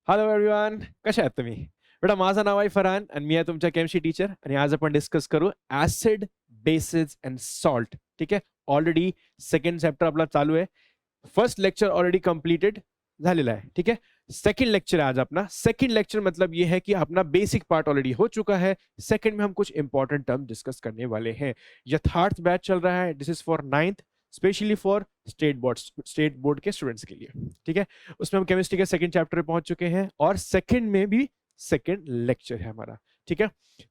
Hello everyone, कशा आहात तुम्ही? बेटा माझं नाव आहे फरहान आणि मी आहे तुमच्या केमिस्ट्री टीचर आणि आज आपण डिस्कस करू ऍसिड, बेसिस अँड सॉल्ट. ठीक आहे. ऑलरेडी सेकंड चॅप्टर आपला चालू आहे. फर्स्ट लेक्चर ऑलरेडी कंप्लीटेड झालेला है. ठीक है. सेकंड लेक्चर है आज अपना. सेकंड लेक्चर मतलब ये है कि अपना बेसिक पार्ट ऑलरेडी हो चुका है. सेकंड में हम कुछ इंपॉर्टेंट टर्म डिस्कस करने वाले हैं. यथार्थ बैच चल रहा है. This is for 9th, specially for state board के स्टूडेंट्स के लिए. ठीक है. उसमें हम केमिस्ट्री के सेकंड चैप्टर पे पहुंच चुके हैं और सेकंड में भी सेकंड लेक्चर है हमारा. ठीक है.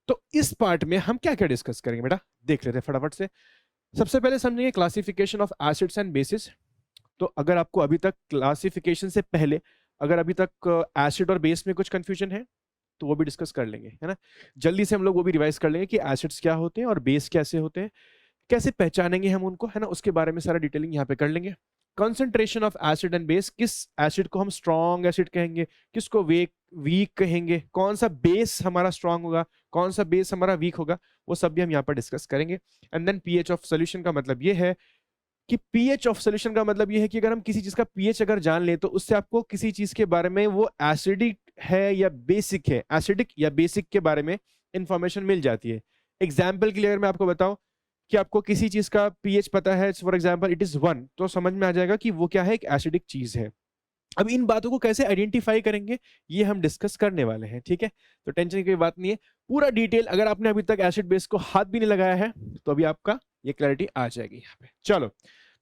तो इस पार्ट में हम क्या क्या डिस्कस करेंगे बेटा, देख लेते हैं फटाफट से. सबसे पहले समझेंगे classification of acids and bases. तो अगर आपको अभी तक क्लासिफिकेशन से पहले अगर अभी तक एसिड और बेस में कुछ कंफ्यूजन है तो वो भी डिस्कस कर लेंगे, है ना. जल्दी से हम लोग वो भी रिवाइज कर लेंगे कि एसिड्स क्या होते हैं और बेस कैसे होते हैं, कैसे पहचानेंगे हम उनको, है ना. उसके बारे में सारा डिटेलिंग यहाँ पे कर लेंगे. Concentration of acid and base, किस एसिड को हम स्ट्रॉन्ग एसिड कहेंगे, किसको वीक कहेंगे, कौन सा बेस हमारा स्ट्रॉन्ग होगा, कौन सा बेस हमारा वीक होगा, वो सब भी हम यहाँ पर डिस्कस करेंगे. And then pH of solution का मतलब ये है कि पीएच ऑफ सोल्यूशन का मतलब ये है कि अगर हम किसी चीज का पीएच अगर जान ले तो उससे आपको किसी चीज के बारे में वो एसिडिक है या बेसिक है, एसिडिक या बेसिक के बारे में इंफॉर्मेशन मिल जाती है. एग्जाम्पल के लिए अगर मैं आपको बताऊं कि आपको किसी चीज का पीएच पता है, फॉर एग्जाम्पल इट इज 1, तो समझ में आ जाएगा कि वो क्या है, एक एसिडिक चीज है. अब इन बातों को कैसे आइडेंटिफाई करेंगे ये हम डिस्कस करने वाले हैं. ठीक है. तो टेंशन की कोई बात नहीं है. पूरा डिटेल अगर आपने अभी तक एसिड बेस को हाथ भी नहीं लगाया है तो अभी आपका ये क्लैरिटी आ जाएगी यहाँ पे. चलो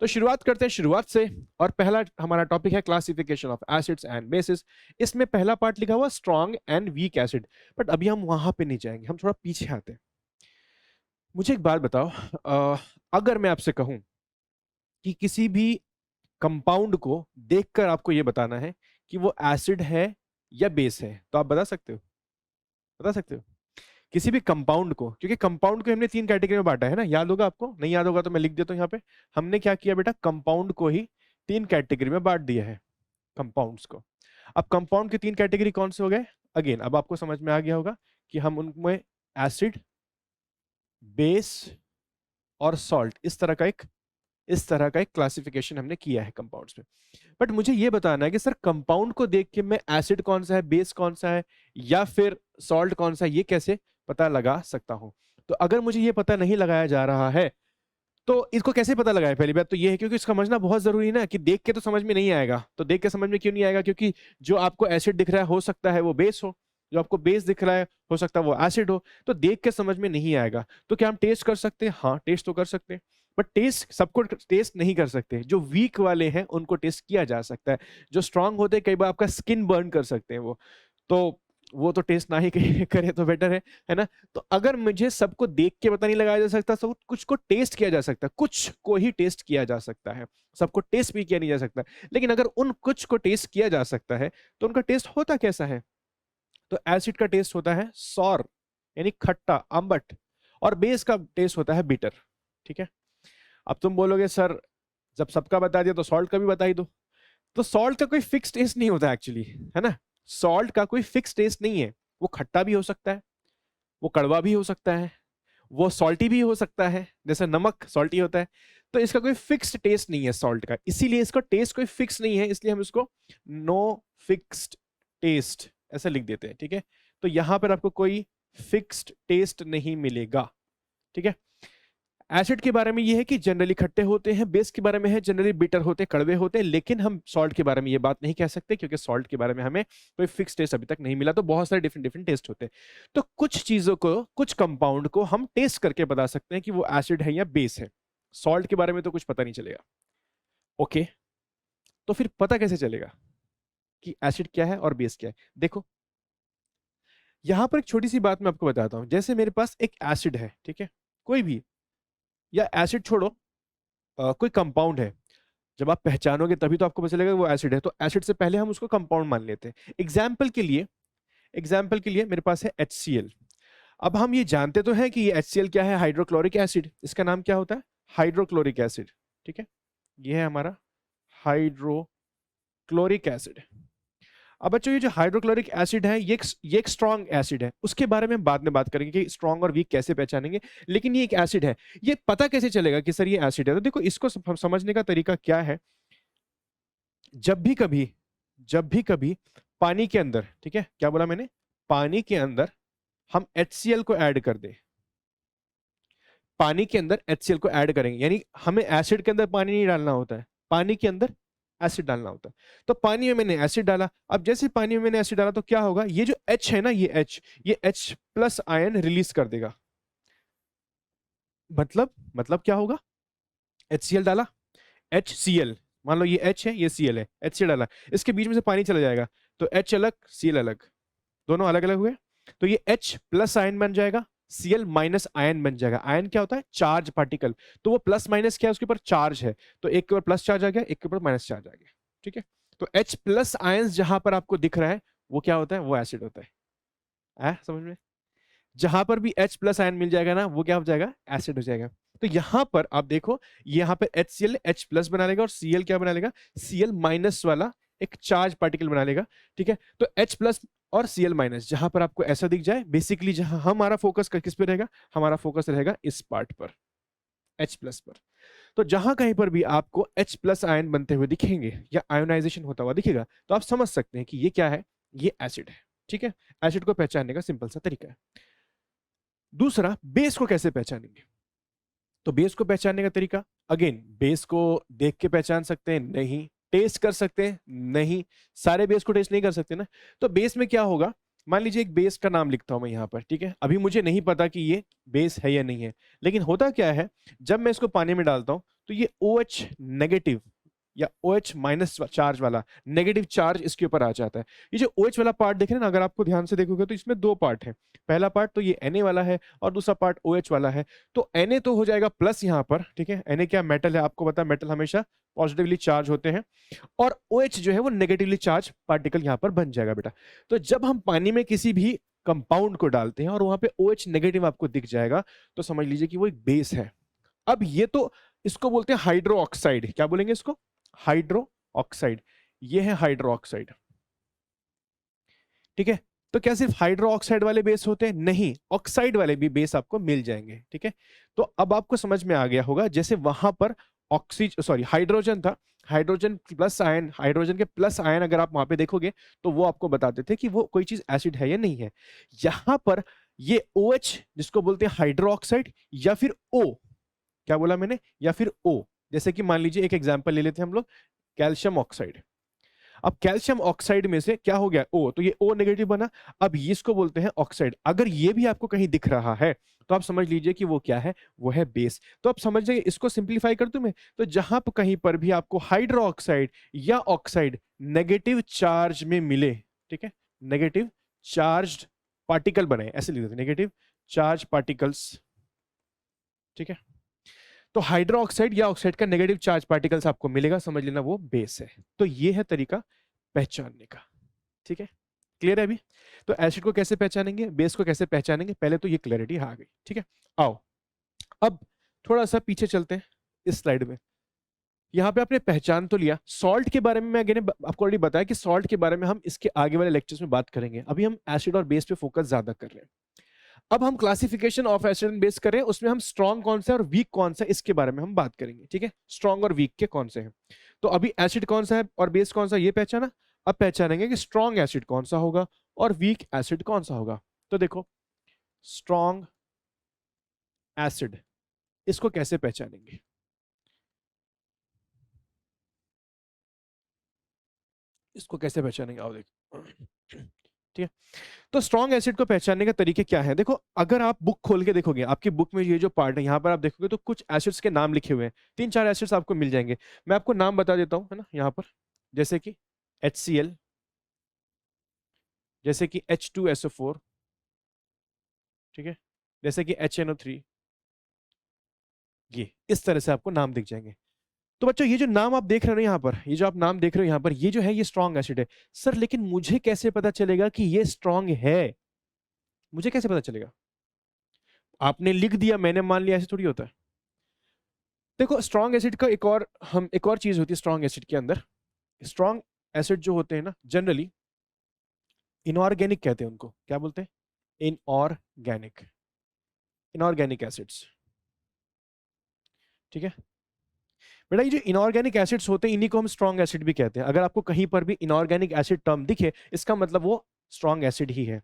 तो शुरुआत करते हैं शुरुआत से. और पहला हमारा टॉपिक है classification of acids and bases. इसमें पहला पार्ट लिखा हुआ strong and weak acid. But अभी हम वहां पे नहीं जाएंगे, हम थोड़ा पीछे आते हैं. मुझे एक बात बताओ, अगर मैं आपसे कहूं कि किसी भी कंपाउंड को देखकर आपको यह बताना है कि वो एसिड है या बेस है, तो आप बता सकते हो? बता सकते हो किसी भी कंपाउंड को? क्योंकि कंपाउंड को हमने 3 कैटेगरी में बांटा है ना, याद होगा आपको. नहीं याद होगा तो मैं लिख देता हूं यहाँ पे. हमने क्या किया बेटा, कंपाउंड को ही 3 कैटेगरी में बांट दिया है, कंपाउंड्स को. अब कंपाउंड की 3 कैटेगरी कौन से हो गए? अगेन अब आपको समझ में आ गया होगा कि हम उनमें एसिड, बेस और सॉल्ट, इस तरह का एक क्लासिफिकेशन हमने किया है कंपाउंड्स में. बट मुझे ये बताना है कि सर कंपाउंड को देख के मैं एसिड कौन सा है, बेस कौन सा है या फिर सॉल्ट कौन सा है, ये कैसे पता लगा सकता हूं? तो अगर मुझे ये पता नहीं लगाया जा रहा है तो इसको कैसे पता लगाए? पहली बात तो ये है क्योंकि समझना बहुत जरूरी है ना, कि देख के तो समझ में नहीं आएगा. तो देख के समझ में क्यों नहीं आएगा? क्योंकि जो आपको एसिड दिख रहा है हो सकता है वो बेस हो, जो आपको बेस दिख रहा है हो सकता है वो एसिड हो. तो देख के समझ में नहीं आएगा. तो क्या हम टेस्ट कर सकते हैं? हाँ, टेस्ट तो कर सकते हैं. बट टेस्ट सबको टेस्ट नहीं कर सकते. जो वीक वाले हैं उनको टेस्ट किया जा सकता है. जो स्ट्रांग होते हैं कई बार आपका स्किन बर्न कर सकते हैं वो तो टेस्ट ना ही करे तो बेटर है ना. तो अगर मुझे सबको देख के पता नहीं लगाया जा सकता, सब कुछ को टेस्ट किया जा सकता है, कुछ को ही टेस्ट किया जा सकता है, सबको टेस्ट भी किया नहीं जा सकता. लेकिन अगर उन कुछ को टेस्ट किया जा सकता है तो उनका टेस्ट होता कैसा है? तो एसिड का टेस्ट होता है सॉर, यानी खट्टा, अम्बट. और बेस का टेस्ट होता है बिटर. ठीक है. अब तुम बोलोगे सर जब सबका बता दिया तो सॉल्ट का भी बता ही दो. तो सॉल्ट का कोई फिक्स टेस्ट नहीं होता एक्चुअली, है ना. सॉल्ट का कोई फिक्स टेस्ट नहीं है. वो खट्टा भी हो सकता है, वो कड़वा भी हो सकता है, वो सॉल्टी भी हो सकता है, जैसे नमक सॉल्टी होता है. तो इसका कोई फिक्स्ड टेस्ट नहीं है सॉल्ट का, इसीलिए इसका टेस्ट कोई फिक्स नहीं है, इसलिए हम इसको नो फिक्स्ड टेस्ट ऐसा लिख देते हैं. ठीक है. तो यहां पर आपको कोई फिक्स्ड टेस्ट नहीं मिलेगा. ठीक है. एसिड के बारे में ये है कि जनरली खट्टे होते हैं, बेस के बारे में है जनरली बिटर होते हैं, कड़वे होते हैं. लेकिन हम सॉल्ट के बारे में ये बात नहीं कह सकते क्योंकि सॉल्ट के बारे में हमें कोई फिक्स टेस्ट अभी तक नहीं मिला. तो बहुत सारे डिफरेंट डिफरेंट टेस्ट होते हैं. तो कुछ चीजों को, कुछ कंपाउंड को हम टेस्ट करके बता सकते हैं कि वो एसिड है या बेस है. सॉल्ट के बारे में तो कुछ पता नहीं चलेगा. ओके. तो फिर पता कैसे चलेगा कि एसिड क्या है और बेस क्या है? देखो यहां पर एक छोटी सी बात मैं आपको बताता हूं. जैसे मेरे पास एक एसिड है, ठीक है, कोई भी, या एसिड छोड़ो, कोई कंपाउंड है. जब आप पहचानोगे तभी तो आपको पता चलेगा वो एसिड है. तो एसिड से पहले हम उसको कंपाउंड मान लेते हैं. एग्जाम्पल के लिए मेरे पास है HCl. अब हम ये जानते तो हैं कि ये HCl क्या है, हाइड्रोक्लोरिक एसिड. इसका नाम क्या होता है? Hydrochloric acid. ठीक है. ये है हमारा हाइड्रोक्लोरिक एसिड. अब बच्चों ये जो हाइड्रोक्लोरिक एसिड है ये एक स्ट्रॉन्ग एसिड है. उसके बारे में बाद में बात करेंगे कि स्ट्रॉन्ग और वीक कैसे पहचानेंगे. लेकिन ये एक एसिड है. ये पता कैसे चलेगा कि सर ये एसिड है? तो देखो इसको समझने का तरीका क्या है. जब भी कभी पानी के अंदर, ठीक है, क्या बोला मैंने, पानी के अंदर हम HCl को ऐड कर दे, पानी के अंदर HCl को ऐड करेंगे, यानी हमें एसिड के अंदर पानी नहीं डालना होता है, पानी के अंदर एसिड डालना होता है। तो पानी में मैंने एसिड डाला, अब जैसे पानी में मैंने एसिड डाला तो क्या होगा, ये जो H है ना, ये H प्लस आयन रिलीज कर देगा। मतलब क्या होगा, HCl डाला, HCl, मान लो ये H है, ये Cl है, HCl डाला, इसके बीच में से पानी चला जाएगा, तो H अलग Cl अलग, दोनों अलग अलग हुए, तो ये H प्लस आयन बन जाएगा, Cl माइनस आयन बन जाएगा। आयन क्या होता है, चार्ज पार्टिकल, तो वो प्लस माइनस क्या है, उसके ऊपर चार्ज है, तो एक के ऊपर प्लस चार्ज आ गया, एक के ऊपर माइनस चार्ज आ गया, ठीक है। तो H प्लस आयन जहां पर आपको दिख रहा है वो क्या होता है, वो एसिड होता है, समझ में। जहां पर भी H प्लस आयन मिल जाएगा ना, वो क्या हो जाएगा, एसिड हो जाएगा। तो यहां पर आप देखो, यहां पर HCl H प्लस बना लेगा और Cl क्या बना लेगा, Cl माइनस वाला एक चार्ज पार्टिकल बना लेगा, ठीक है। तो H प्लस और Cl माइनस जहां पर आपको ऐसा दिख जाए, बेसिकली जहां हमारा फोकस किस पे रहेगा, हमारा फोकस रहेगा इस पार्ट पर, H प्लस पर। तो जहां कहीं पर भी आपको H प्लस आयन बनते हुए दिखेंगे या आयोनाइजेशन होता हुआ दिखेगा, तो आप समझ सकते हैं कि ये क्या है, ये एसिड है, ठीक है। एसिड को पहचानने का सिंपल सा तरीका है। दूसरा, बेस को कैसे पहचानेंगे, तो बेस को पहचानने का तरीका, अगेन बेस को देख के पहचान सकते हैं, नहीं, टेस्ट कर सकते हैं, नहीं, सारे बेस को टेस्ट नहीं कर सकते ना। तो बेस में क्या होगा, मान लीजिए एक बेस का नाम लिखता हूं मैं यहां पर, ठीक है, अभी मुझे नहीं पता कि ये बेस है या नहीं है, लेकिन होता क्या है, जब मैं इसको पानी में डालता हूं तो ये OH नेगेटिव या OH माइनस चार्ज वाला नेगेटिव चार्ज इसके ऊपर आ जाता है। ये जो OH वाला पार्ट देख रहे हैं ना, अगर आपको ध्यान से देखोगे तो इसमें दो पार्ट है, पहला पार्ट तो ये Na वाला है और दूसरा पार्ट OH वाला है। तो Na तो हो जाएगा प्लस यहाँ पर, ठीक है, Na क्या मेटल है, आपको पता है मेटल हमेशा पॉजिटिवली चार्ज होते हैं, और OH जो है वो नेगेटिवली चार्ज पार्टिकल यहाँ पर बन जाएगा बेटा। तो जब हम पानी में किसी भी कंपाउंड को डालते हैं और वहां पे OH नेगेटिव आपको दिख जाएगा, तो समझ लीजिए कि वो एक बेस है। अब ये तो इसको बोलते हैं हाइड्रो ऑक्साइड, क्या बोलेंगे इसको, हाइड्रो ऑक्साइड, ये है हाइड्रो ऑक्साइड, ठीक है। तो क्या सिर्फ हाइड्रो ऑक्साइड वाले बेस होते हैं, नहीं, ऑक्साइड वाले भी बेस आपको मिल जाएंगे, ठीक है। तो अब आपको समझ में आ गया होगा, जैसे वहां पर हाइड्रोजन था, हाइड्रोजन प्लस आयन, हाइड्रोजन के प्लस आयन अगर आप वहां पे देखोगे तो वो आपको बताते थे कि वो कोई चीज एसिड है या नहीं है। यहां पर ये OH जिसको बोलते हैं हाइड्रो ऑक्साइड, या फिर O, क्या बोला मैंने, या फिर O, जैसे कि मान लीजिए एक एग्जांपल ले लेते हैं हम लोग, कैल्शियम ऑक्साइड। अब कैल्शियम ऑक्साइड में से क्या हो गया, O, तो ये O नेगेटिव बना, अब ये इसको बोलते हैं ऑक्साइड। अगर ये भी आपको कहीं दिख रहा है तो आप समझ लीजिए कि वो क्या है, वो है बेस। तो आप समझ जाइए, इसको सिंप्लीफाई कर दूं मैं, तो जहां पर कहीं पर भी आपको हाइड्रो ऑक्साइड या ऑक्साइड नेगेटिव चार्ज में मिले, ठीक है, नेगेटिव चार्ज पार्टिकल बने, ऐसे लिख देते, नेगेटिव चार्ज पार्टिकल्स, ठीक है। तो हाइड्रो ऑक्साइड या ऑक्साइड का नेगेटिव चार्ज पार्टिकल्स आपको मिलेगा, समझ लेना वो बेस है। तो ये है तरीका पहचानने का, ठीक है, क्लियर है अभी। तो एसिड को कैसे पहचानेंगे, बेस को कैसे पहचानेंगे, पहले तो ये क्लैरिटी आ गई, ठीक है। आओ अब थोड़ा सा पीछे चलते हैं इस स्लाइड में। यहाँ पे आपने पहचान तो लिया, सॉल्ट के बारे में मैं आपको ऑलरेडी बताया कि सॉल्ट के बारे में हम इसके आगे वाले लेक्चर्स में बात करेंगे, अभी हम एसिड और बेस पे फोकस ज्यादा कर रहे हैं। अब हम classification of acid and base करें, उसमें हम स्ट्रॉन्ग कौन सा है और वीक कौन सा है इसके बारे में हम बात करेंगे, ठीक है, स्ट्रॉन्ग और वीक के कौन से हैं। तो अभी एसिड कौन सा है और बेस कौन सा, ये पहचाना, अब पहचानेंगे कि स्ट्रॉन्ग एसिड कौन सा होगा और वीक एसिड कौन सा होगा। तो देखो, स्ट्रॉन्ग एसिड, इसको कैसे पहचानेंगे, इसको कैसे पहचानेंगे, आओ देखो, ठीक है। तो स्ट्रॉन्ग एसिड को पहचानने के तरीके क्या है, देखो, अगर आप बुक खोल के देखोगे, आपकी बुक में ये जो पार्ट है यहाँ पर आप देखोगे तो कुछ एसिड्स के नाम लिखे हुए हैं, 3-4 एसिड्स आपको मिल जाएंगे। मैं आपको नाम बता देता हूँ, है ना, यहाँ पर, जैसे कि HCl, जैसे कि H2SO4, ठीक है, जैसे कि HNO3, ये इस तरह से आपको नाम दिख जाएंगे। तो बच्चों, ये जो नाम आप देख रहे हो यहाँ पर, ये जो आप नाम देख रहे हो यहाँ पर, ये जो है ये स्ट्रॉन्ग एसिड है। सर लेकिन मुझे कैसे पता चलेगा कि ये स्ट्रॉन्ग है, मुझे कैसे पता चलेगा, आपने लिख दिया मैंने मान लिया, ऐसे थोड़ी होता है। देखो, स्ट्रॉन्ग एसिड का एक और चीज होती है स्ट्रॉन्ग एसिड के अंदर, स्ट्रॉन्ग एसिड जो होते हैं ना, जनरली इनऑर्गेनिक कहते हैं उनको, क्या बोलते हैं, इनऑर्गेनिक, इनऑर्गेनिक एसिड्स, ठीक है बेटा ये जो इनऑर्गेनिक एसिड्स होते हैं इन्हीं को हम स्ट्रॉन्ग एसिड भी कहते हैं। अगर आपको कहीं पर भी इनऑर्गेनिक एसिड टर्म दिखे इसका मतलब वो स्ट्रॉन्ग एसिड ही है।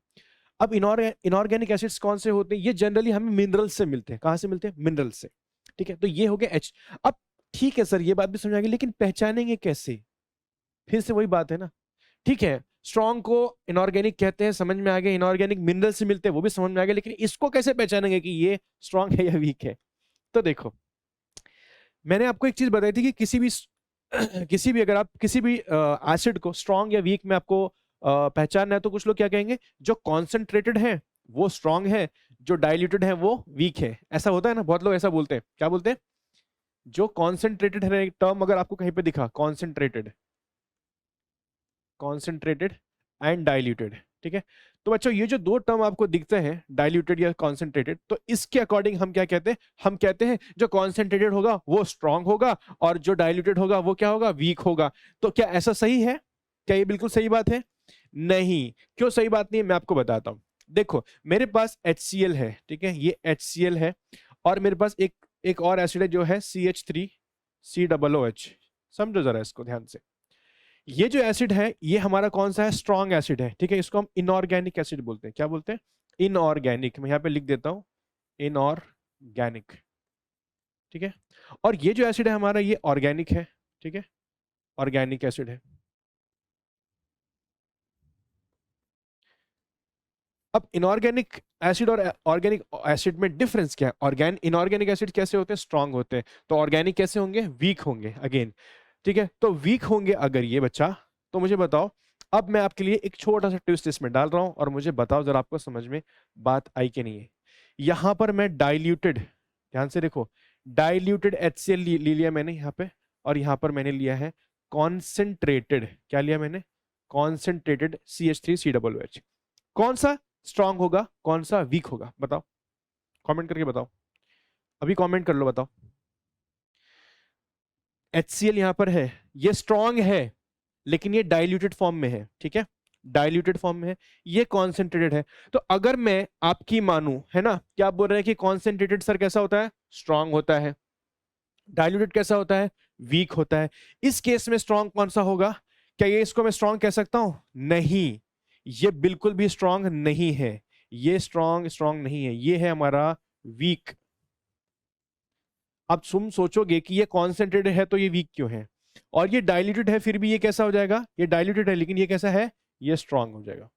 अब इनऑर्गेनिक एसिड्स कौन से होते हैं? ये जनरली हमें मिनरल्स से मिलते हैं। कहां से मिलते हैं? मिनरल्स से। ठीक है, तो ये हो गया एच। अब ठीक है सर, ये बात भी समझ आ गई, लेकिन पहचानेंगे कैसे? फिर से वही बात है ना। ठीक है, स्ट्रॉन्ग को इनऑर्गेनिक कहते हैं, समझ में आ गया। इनऑर्गेनिक मिनरल से मिलते हैं, वो भी समझ में आ गया, लेकिन इसको कैसे पहचानेंगे कि ये स्ट्रॉन्ग है या वीक है? तो देखो, मैंने आपको एक चीज बताई थी कि किसी भी अगर आप किसी भी एसिड को स्ट्रॉन्ग या वीक में आपको पहचानना है तो कुछ लोग क्या कहेंगे, जो कॉन्सेंट्रेटेड है वो स्ट्रॉन्ग है, जो डाइल्यूटेड है वो वीक है। ऐसा होता है ना, बहुत लोग ऐसा बोलते हैं। क्या बोलते हैं? जो कॉन्सेंट्रेटेड है, एक टर्म अगर आपको कहीं पे दिखा, कॉन्सेंट्रेटेड, कॉन्सेंट्रेटेड एंड डाइल्यूटेड। ठीक है, तो बच्चों ये जो दो टर्म आपको दिखते हैं, डाइल्यूटेड या कॉन्सेंट्रेटेड, तो इसके अकॉर्डिंग हम क्या कहते हैं? हम कहते हैं जो कॉन्सेंट्रेटेड होगा वो स्ट्रांग होगा और जो डाइल्यूटेड होगा वो क्या होगा? वीक होगा। तो क्या ऐसा सही है? क्या ये बिल्कुल सही बात है? नहीं। क्यों सही बात नहीं है? मैं आपको बताता हूं। देखो, मेरे पास HCl है, ठीक है, ये HCl है, और मेरे पास एक और एसिड है जो है CH3COOH। समझो जरा इसको ध्यान से। ये जो एसिड है ये हमारा कौन सा है? स्ट्रॉन्ग एसिड है। ठीक है, इसको हम इनऑर्गेनिक एसिड बोलते हैं। क्या बोलते हैं? इनऑर्गेनिक। मैं यहाँ पे लिख देता हूं, इनऑर्गेनिक। ठीक है, और ये जो एसिड है हमारा ये ऑर्गेनिक है। ठीक है, ऑर्गेनिक एसिड है। अब इनऑर्गेनिक एसिड और ऑर्गेनिक एसिड में डिफरेंस क्या है? इनऑर्गेनिक एसिड कैसे होते हैं? स्ट्रांग होते हैं। तो ऑर्गेनिक कैसे होंगे? वीक होंगे अगेन। ठीक है, तो वीक होंगे अगर ये बच्चा, तो मुझे बताओ। अब मैं आपके लिए एक छोटा सा ट्विस्ट इसमें डाल रहा हूं और मुझे बताओ जरा आपको समझ में बात आई कि नहीं है। यहां पर मैं डाइल्यूटेड, ध्यान से देखो, डाइल्यूटेड HCl ले लिया मैंने यहां पे, और यहां पर मैंने लिया है कॉन्सेंट्रेटेड। क्या लिया मैंने? Concentrated CH3COOH। कौन सा स्ट्रांग होगा, कौन सा वीक होगा? बताओ, कमेंट करके बताओ। अभी कमेंट कर लो, बताओ। HCl यहां पर है, ये स्ट्रांग है, लेकिन ये डाइल्यूटेड फॉर्म में है। ठीक है, डाइल्यूटेड फॉर्म में है, ये कॉन्सेंट्रेटेड है। तो अगर मैं आपकी मानूं, है ना, क्या आप बोल रहे हैं कि कॉन्सेंट्रेटेड सर कैसा होता है? स्ट्रांग होता है। डाइल्यूटेड कैसा होता है? वीक होता है। इस केस में स्ट्रांग कौन सा होगा? क्या ये इसको मैं स्ट्रांग कह सकता हूं? नहीं, ये बिल्कुल भी स्ट्रांग नहीं है। ये स्ट्रांग नहीं है, ये है हमारा वीक। अब तुम सोचोगे कि ये कॉन्सेंट्रेटेड है तो ये वीक क्यों है, और ये डाइल्यूटेड है फिर भी ये कैसा हो जाएगा? ये डाइल्यूटेड है लेकिन ये कैसा है? ये स्ट्रांग हो जाएगा।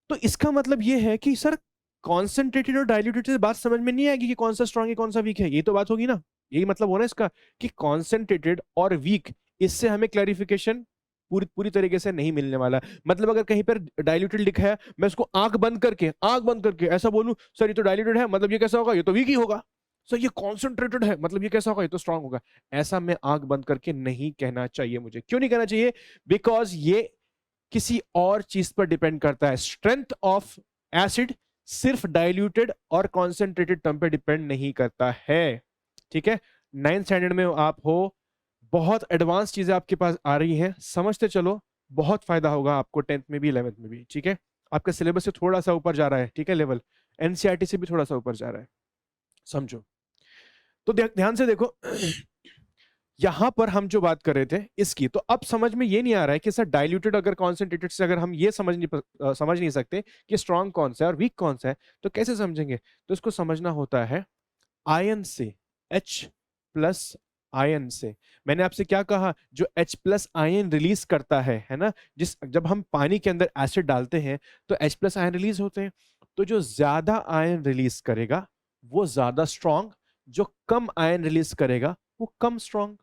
तो इसका मतलब ये है कि सर कॉन्सेंट्रेटेड और डाइल्यूटेड से बात समझ में नहीं आएगी कि कौन सा स्ट्रांग है कौन सा वीक है। ये तो बात होगी ना, यही मतलब होना इसका कि कॉन्सेंट्रेटेड और वीक, इससे हमें क्लैरिफिकेशन पूरी पूरी तरीके से नहीं मिलने वाला। मतलब अगर कहीं पर डाइल्यूटेड लिखा है, मैं उसको आंख बंद करके ऐसा बोलूं, सर ये तो डाइल्यूटेड है मतलब ये कैसा होगा? ये तो वीक ही होगा। सर ये कॉन्सेंट्रेटेड है मतलब ये कैसा होगा? ये तो स्ट्रांग होगा। ऐसा मैं आंख बंद करके नहीं कहना चाहिए मुझे। क्यों नहीं कहना चाहिए? बिकॉज ये किसी और चीज पर डिपेंड करता है। स्ट्रेंथ ऑफ एसिड सिर्फ डाइल्यूटेड और कॉन्सेंट्रेटेड टर्म पे डिपेंड नहीं करता है। ठीक है, 9th स्टैंडर्ड में आप हो, बहुत एडवांस चीजें आपके पास आ रही हैं, समझते चलो, बहुत फायदा होगा आपको 10th में भी 11th में भी। ठीक है, आपका सिलेबस से थोड़ा सा ऊपर जा रहा है। ठीक है, लेवल NCERT से भी थोड़ा सा ऊपर जा रहा है, समझो। तो ध्यान से देखो, यहां पर हम जो बात कर रहे थे इसकी, तो अब समझ में ये नहीं आ रहा है कि सर डाइल्यूटेड अगर कॉन्सेंट्रेटेड से अगर हम ये समझ नहीं सकते कि स्ट्रांग कौन सा है और वीक कौन सा है, तो कैसे समझेंगे? तो इसको समझना होता है आयन से, H+ आयन से। मैंने आपसे क्या कहा? जो H+ आयन रिलीज करता है ना, जब हम पानी के अंदर एसिड डालते हैं तो H+ आयन रिलीज होते हैं। तो जो ज्यादा आयन रिलीज करेगा वो ज्यादा स्ट्रांग, जो कम आयन रिलीज करेगा वो कम स्ट्रांग।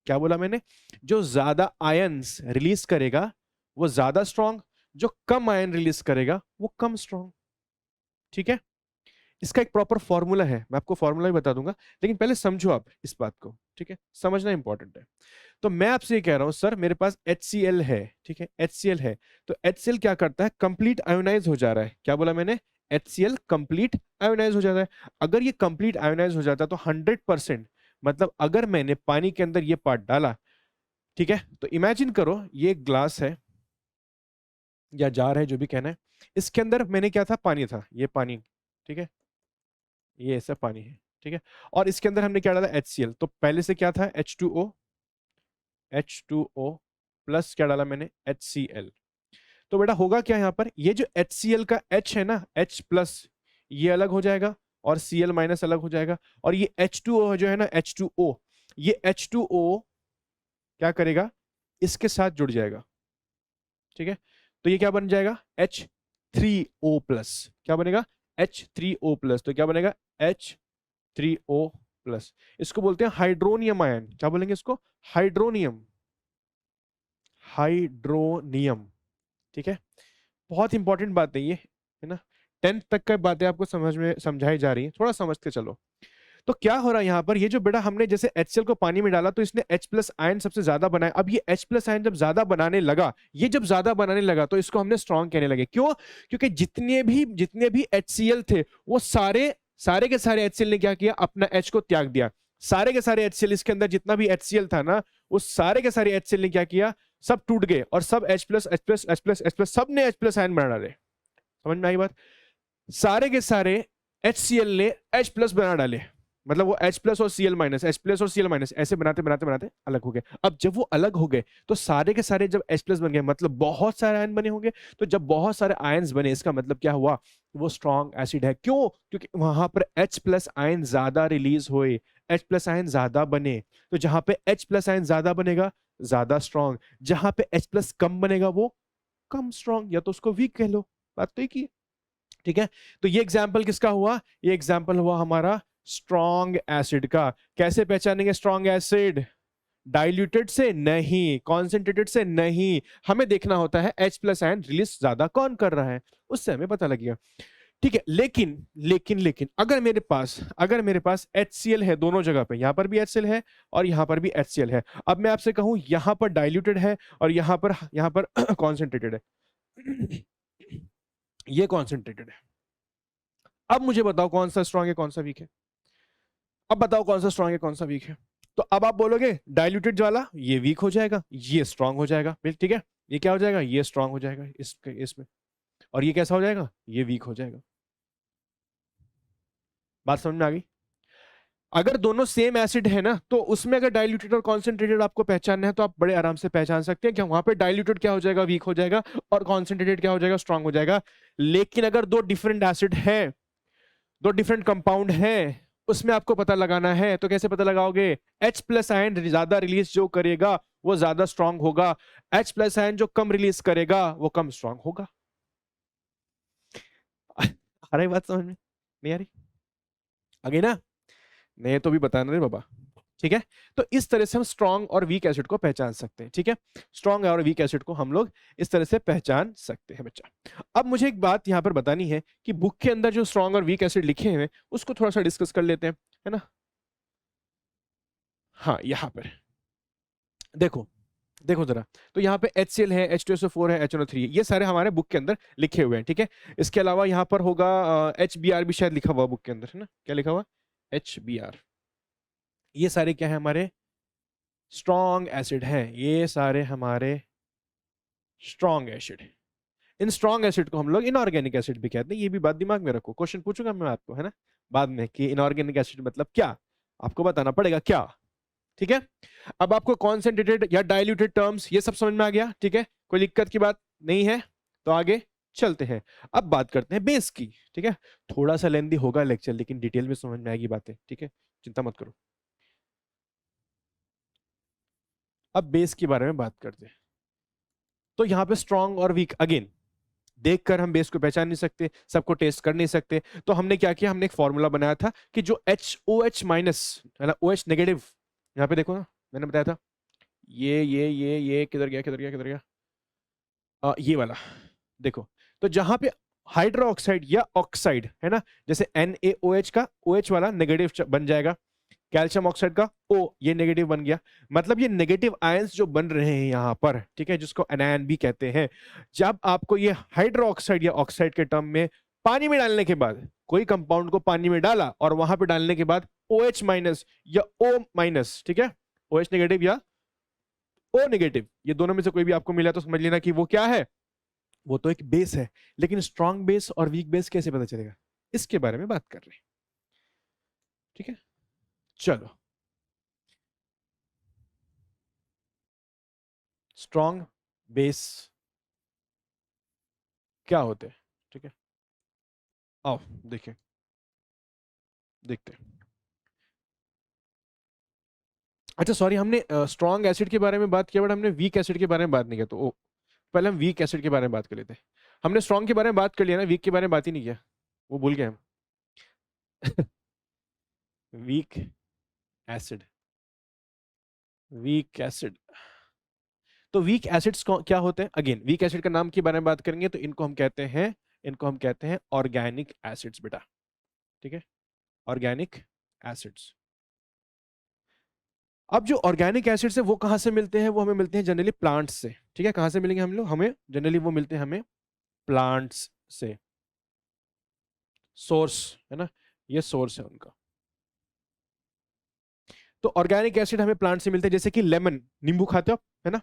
क्या बोला मैंने? जो ज्यादा आयंस रिलीज करेगा वो ज्यादा स्ट्रांग, जो कम आयन रिलीज करेगा वो कम स्ट्रांग। ठीक है, इसका एक प्रॉपर फॉर्मूला है, मैं आपको फॉर्मूला भी बता दूंगा, लेकिन पहले समझो आप इस बात को। ठीक है, समझना इंपॉर्टेंट है। तो मैं आपसे ये कह रहा हूं सर मेरे पास HCl है, ठीक है, HCl है, तो HCl क्या करता है? कंप्लीट आयोनाइज हो जा रहा है। क्या बोला मैंने? HCl कंप्लीट आयोनाइज हो जाता है। अगर ये कंप्लीट आयोनाइज हो जाता है तो 100%, मतलब अगर मैंने पानी के अंदर ये पार्ट डाला, ठीक है, तो इमेजिन करो ये एक ग्लास है या जार है, जो भी कहना है, इसके अंदर मैंने क्या था? पानी था, ये पानी। ठीक है, ये ऐसा पानी है। ठीक है। और इसके अंदर हमने क्या डाला, HCl, तो पहले से क्या था, H2O प्लस क्या डाला मैंने, HCl। तो बेटा होगा क्या यहाँ पर, ये जो HCl का H है ना, H प्लस, ये अलग हो जाएगा और Cl माइनस अलग हो जाएगा, और ये H2O जो है ना, H2O, ये H2O क्या करेगा, इसके साथ जुड़ जाएगा, ठीक है। तो ये क्या बन जाएगा, H3O प्लस, क्या बनेगा, H3O प्लस, तो क्या बनेगा, H3O प्लस। इसको बोलते हैं हाइड्रोनियम आयन, क्या बोलेंगे इसको, हाइड्रोनियम, हाइड्रोनियम, ठीक है। बहुत इंपॉर्टेंट बात है ये, है ना, 10th तक का बातें आपको समझ में समझाई जा रही है, थोड़ा समझ के चलो। तो क्या हो रहा है यहाँ पर, ये जो बेटा हमने जैसे HCl को पानी में डाला तो इसने H प्लस आयन सबसे ज्यादा बनाया। अब ये H प्लस आयन जब ज्यादा बनाने लगा, ये जब ज्यादा बनाने लगा तो इसको हमने स्ट्रॉन्ग कहने लगे। क्यों, क्योंकि जितने भी HCl थे वो सारे सारे के सारे HCl ने क्या किया, अपना H को त्याग दिया। सारे के सारे HCl, इसके अंदर जितना भी HCl था ना, वो सारे के सारे HCl ने क्या किया, सब टूट गए और सब H plus H plus H plus H plus सब ने H प्लस आयन बना डाले। समझ में आई बात, सारे के सारे HCl ने H प्लस बना डाले, मतलब वो H प्लस और Cl माइनस, H प्लस और Cl माइनस ऐसे बनाते बनाते बनाते अलग हो गए। अब जब वो अलग हो गए तो सारे के सारे जब H प्लस बन गए, मतलब बहुत सारे आयन बने होंगे। तो जब बहुत सारे आयन्स बने, इसका मतलब क्या हुआ, वो स्ट्रॉन्ग एसिड है। क्यों, क्योंकि वहां पर H प्लस आयन ज्यादा रिलीज हुए, H प्लस आयन ज्यादा बने। तो जहां पे H प्लस आयन ज्यादा बनेगा ज्यादा स्ट्रॉन्ग, जहां पे H प्लस कम बनेगा वो कम स्ट्रॉन्ग, या तो उसको वीक कह लो, बात तो एक ही, ठीक है। तो ये एग्जाम्पल किसका हुआ, ये एग्जाम्पल हुआ हमारा स्ट्रॉन्ग एसिड का। कैसे पहचानेंगे स्ट्रॉन्ग एसिड, डाइल्यूटेड से नहीं, कॉन्सेंट्रेटेड से नहीं, हमें देखना होता है H प्लस आयन रिलीज ज्यादा कौन कर रहा है, उससे हमें पता लगेगा, ठीक है। लेकिन लेकिन लेकिन अगर मेरे पास HCl है दोनों जगह पे, यहां पर भी HCl है और यहां पर भी HCl है, अब मैं आपसे कहूं यहां पर डाइल्यूटेड है और यहां पर कॉन्सेंट्रेटेड है, ये कॉन्सेंट्रेटेड है। अब मुझे बताओ कौन सा स्ट्रॉन्ग है कौन सा वीक है, अब बताओ कौन सा स्ट्रॉन्ग है कौन सा वीक है। तो अब आप बोलोगे डाइल्यूटेड वाला ये वीक हो जाएगा, ये स्ट्रॉन्ग हो जाएगा, ठीक है। ये क्या हो जाएगा, ये स्ट्रॉन्ग हो जाएगा इसमें, और ये कैसा हो जाएगा, ये वीक हो जाएगा। बात समझ में आ गई। अगर दोनों सेम एसिड है ना, तो उसमें अगर डाइल्यूटेड और कॉन्सेंट्रेटेड आपको पहचानना है तो आप बड़े आराम से पहचान सकते हैं कि वहां पे डाइल्यूटेड क्या हो जाएगा, वीक हो जाएगा, और कॉन्सेंट्रेटेड क्या हो जाएगा, स्ट्रॉन्ग हो जाएगा। लेकिन अगर दो डिफरेंट एसिड है, दो डिफरेंट कंपाउंड है, उसमें आपको पता लगाना है, तो कैसे पता लगाओगे, H प्लस आयन ज्यादा रिलीज जो करेगा वो ज्यादा स्ट्रांग होगा, H प्लस आयन जो कम रिलीज करेगा वो कम स्ट्रांग होगा। आ रही बात समझ में, नहीं आ रही, आगे ना, नहीं तो भी बताना रे बाबा, ठीक है। तो इस तरह से हम स्ट्रॉन्ग और वीक एसिड को पहचान सकते हैं, ठीक है। स्ट्रॉन्ग और वीक एसिड को हम लोग इस तरह से पहचान सकते हैं बच्चा। अब मुझे एक बात यहां पर बतानी है कि बुक के अंदर जो स्ट्रॉन्ग और वीक एसिड लिखे हैं उसको थोड़ा सा डिस्कस कर लेते हैं, है ना। हाँ यहां पर देखो, देखो जरा, तो यहाँ पे HCl है, H2SO4 है, HNO3 है, ये सारे हमारे बुक के अंदर लिखे हुए हैं, ठीक है। इसके अलावा यहाँ पर होगा HBr भी शायद लिखा हुआ बुक के अंदर, है ना, क्या लिखा हुआ, HBr। ये सारे क्या है, हमारे स्ट्रॉन्ग एसिड है, ये सारे हमारे स्ट्रॉन्ग एसिड। इन स्ट्रॉन्ग एसिड को हम लोग इनऑर्गेनिक एसिड भी कहते हैं, ये भी बात दिमाग में रखो, क्वेश्चन पूछूंगा मैं आपको, है ना, बाद में, कि इनऑर्गेनिक एसिड मतलब क्या, आपको बताना पड़ेगा क्या, ठीक है। अब आपको कॉन्सेंट्रेटेड या डाइल्यूटेड टर्म्स ये सब समझ में आ गया, ठीक है, कोई दिक्कत की बात नहीं है, तो आगे चलते हैं। अब बात करते हैं बेस की, ठीक है। थोड़ा सा लेंदी होगा लेक्चर, लेकिन डिटेल में समझ में आएगी बातें, ठीक है, चिंता मत करो। अब बेस के बारे में बात करते हैं। तो यहाँ पे स्ट्रॉन्ग और वीक, अगेन देखकर हम बेस को पहचान नहीं सकते, सबको टेस्ट कर नहीं सकते, तो हमने क्या किया, हमने एक फॉर्मूला बनाया था कि जो OH माइनस है ना, OH नेगेटिव, यहाँ पे देखो ना, मैंने बताया था, ये किधर गया किधर गया किधर गया, ये वाला देखो। तो जहां पे हाइड्रो ऑक्साइड या ऑक्साइड है ना, जैसे NaOH का OH वाला नेगेटिव बन जाएगा, कैल्शियम ऑक्साइड का O ये नेगेटिव बन गया, मतलब ये नेगेटिव आयंस जो बन रहे हैं यहां पर, ठीक है, जिसको एनायन भी कहते हैं। जब आपको ये हाइड्रो ऑक्साइड या ऑक्साइड के टर्म में पानी में डालने के बाद, कोई कंपाउंड को पानी में डाला और वहां पे डालने के बाद OH माइनस या O माइनस, ठीक है, OH नेगेटिव या O नेगेटिव, ये दोनों में से कोई भी आपको मिला तो समझ लेना कि वो क्या है, वो तो एक बेस है। लेकिन स्ट्रॉन्ग बेस और वीक बेस कैसे पता चलेगा, इसके बारे में बात कर रहे हैं। ठीक है, चलो स्ट्रॉन्ग बेस क्या होते हैं, ठीक है, आओ देखिए, देखते हैं। अच्छा सॉरी, हमने स्ट्रॉन्ग एसिड के बारे में बात किया बट हमने वीक एसिड के बारे में बात नहीं किया, तो ओ, पहले हम वीक एसिड के बारे में बात कर लेते हैं। हमने स्ट्रॉन्ग के बारे में बात कर लिया ना, वीक के बारे में बात ही नहीं किया, वो भूल गए हम। वीक एसिड, वीक एसिड, तो वीक एसिड्स क्या होते हैं? अगेन वीक एसिड का नाम के बारे में बात करेंगे तो इनको हम कहते हैं, इनको हम कहते हैं ऑर्गेनिक एसिड्स बेटा, ठीक है, ऑर्गेनिक एसिड्स। अब जो ऑर्गेनिक एसिड्स है वो कहाँ से मिलते हैं? वो हमें मिलते हैं जनरली प्लांट्स से, ठीक है। कहाँ से मिलेंगे हम लोग? हमें जनरली वो मिलते हैं हमें प्लांट्स से, सोर्स है ना, ये सोर्स है उनका। तो ऑर्गेनिक एसिड हमें प्लांट से मिलते हैं, जैसे कि लेमन, नींबू खाते हो आप, है ना,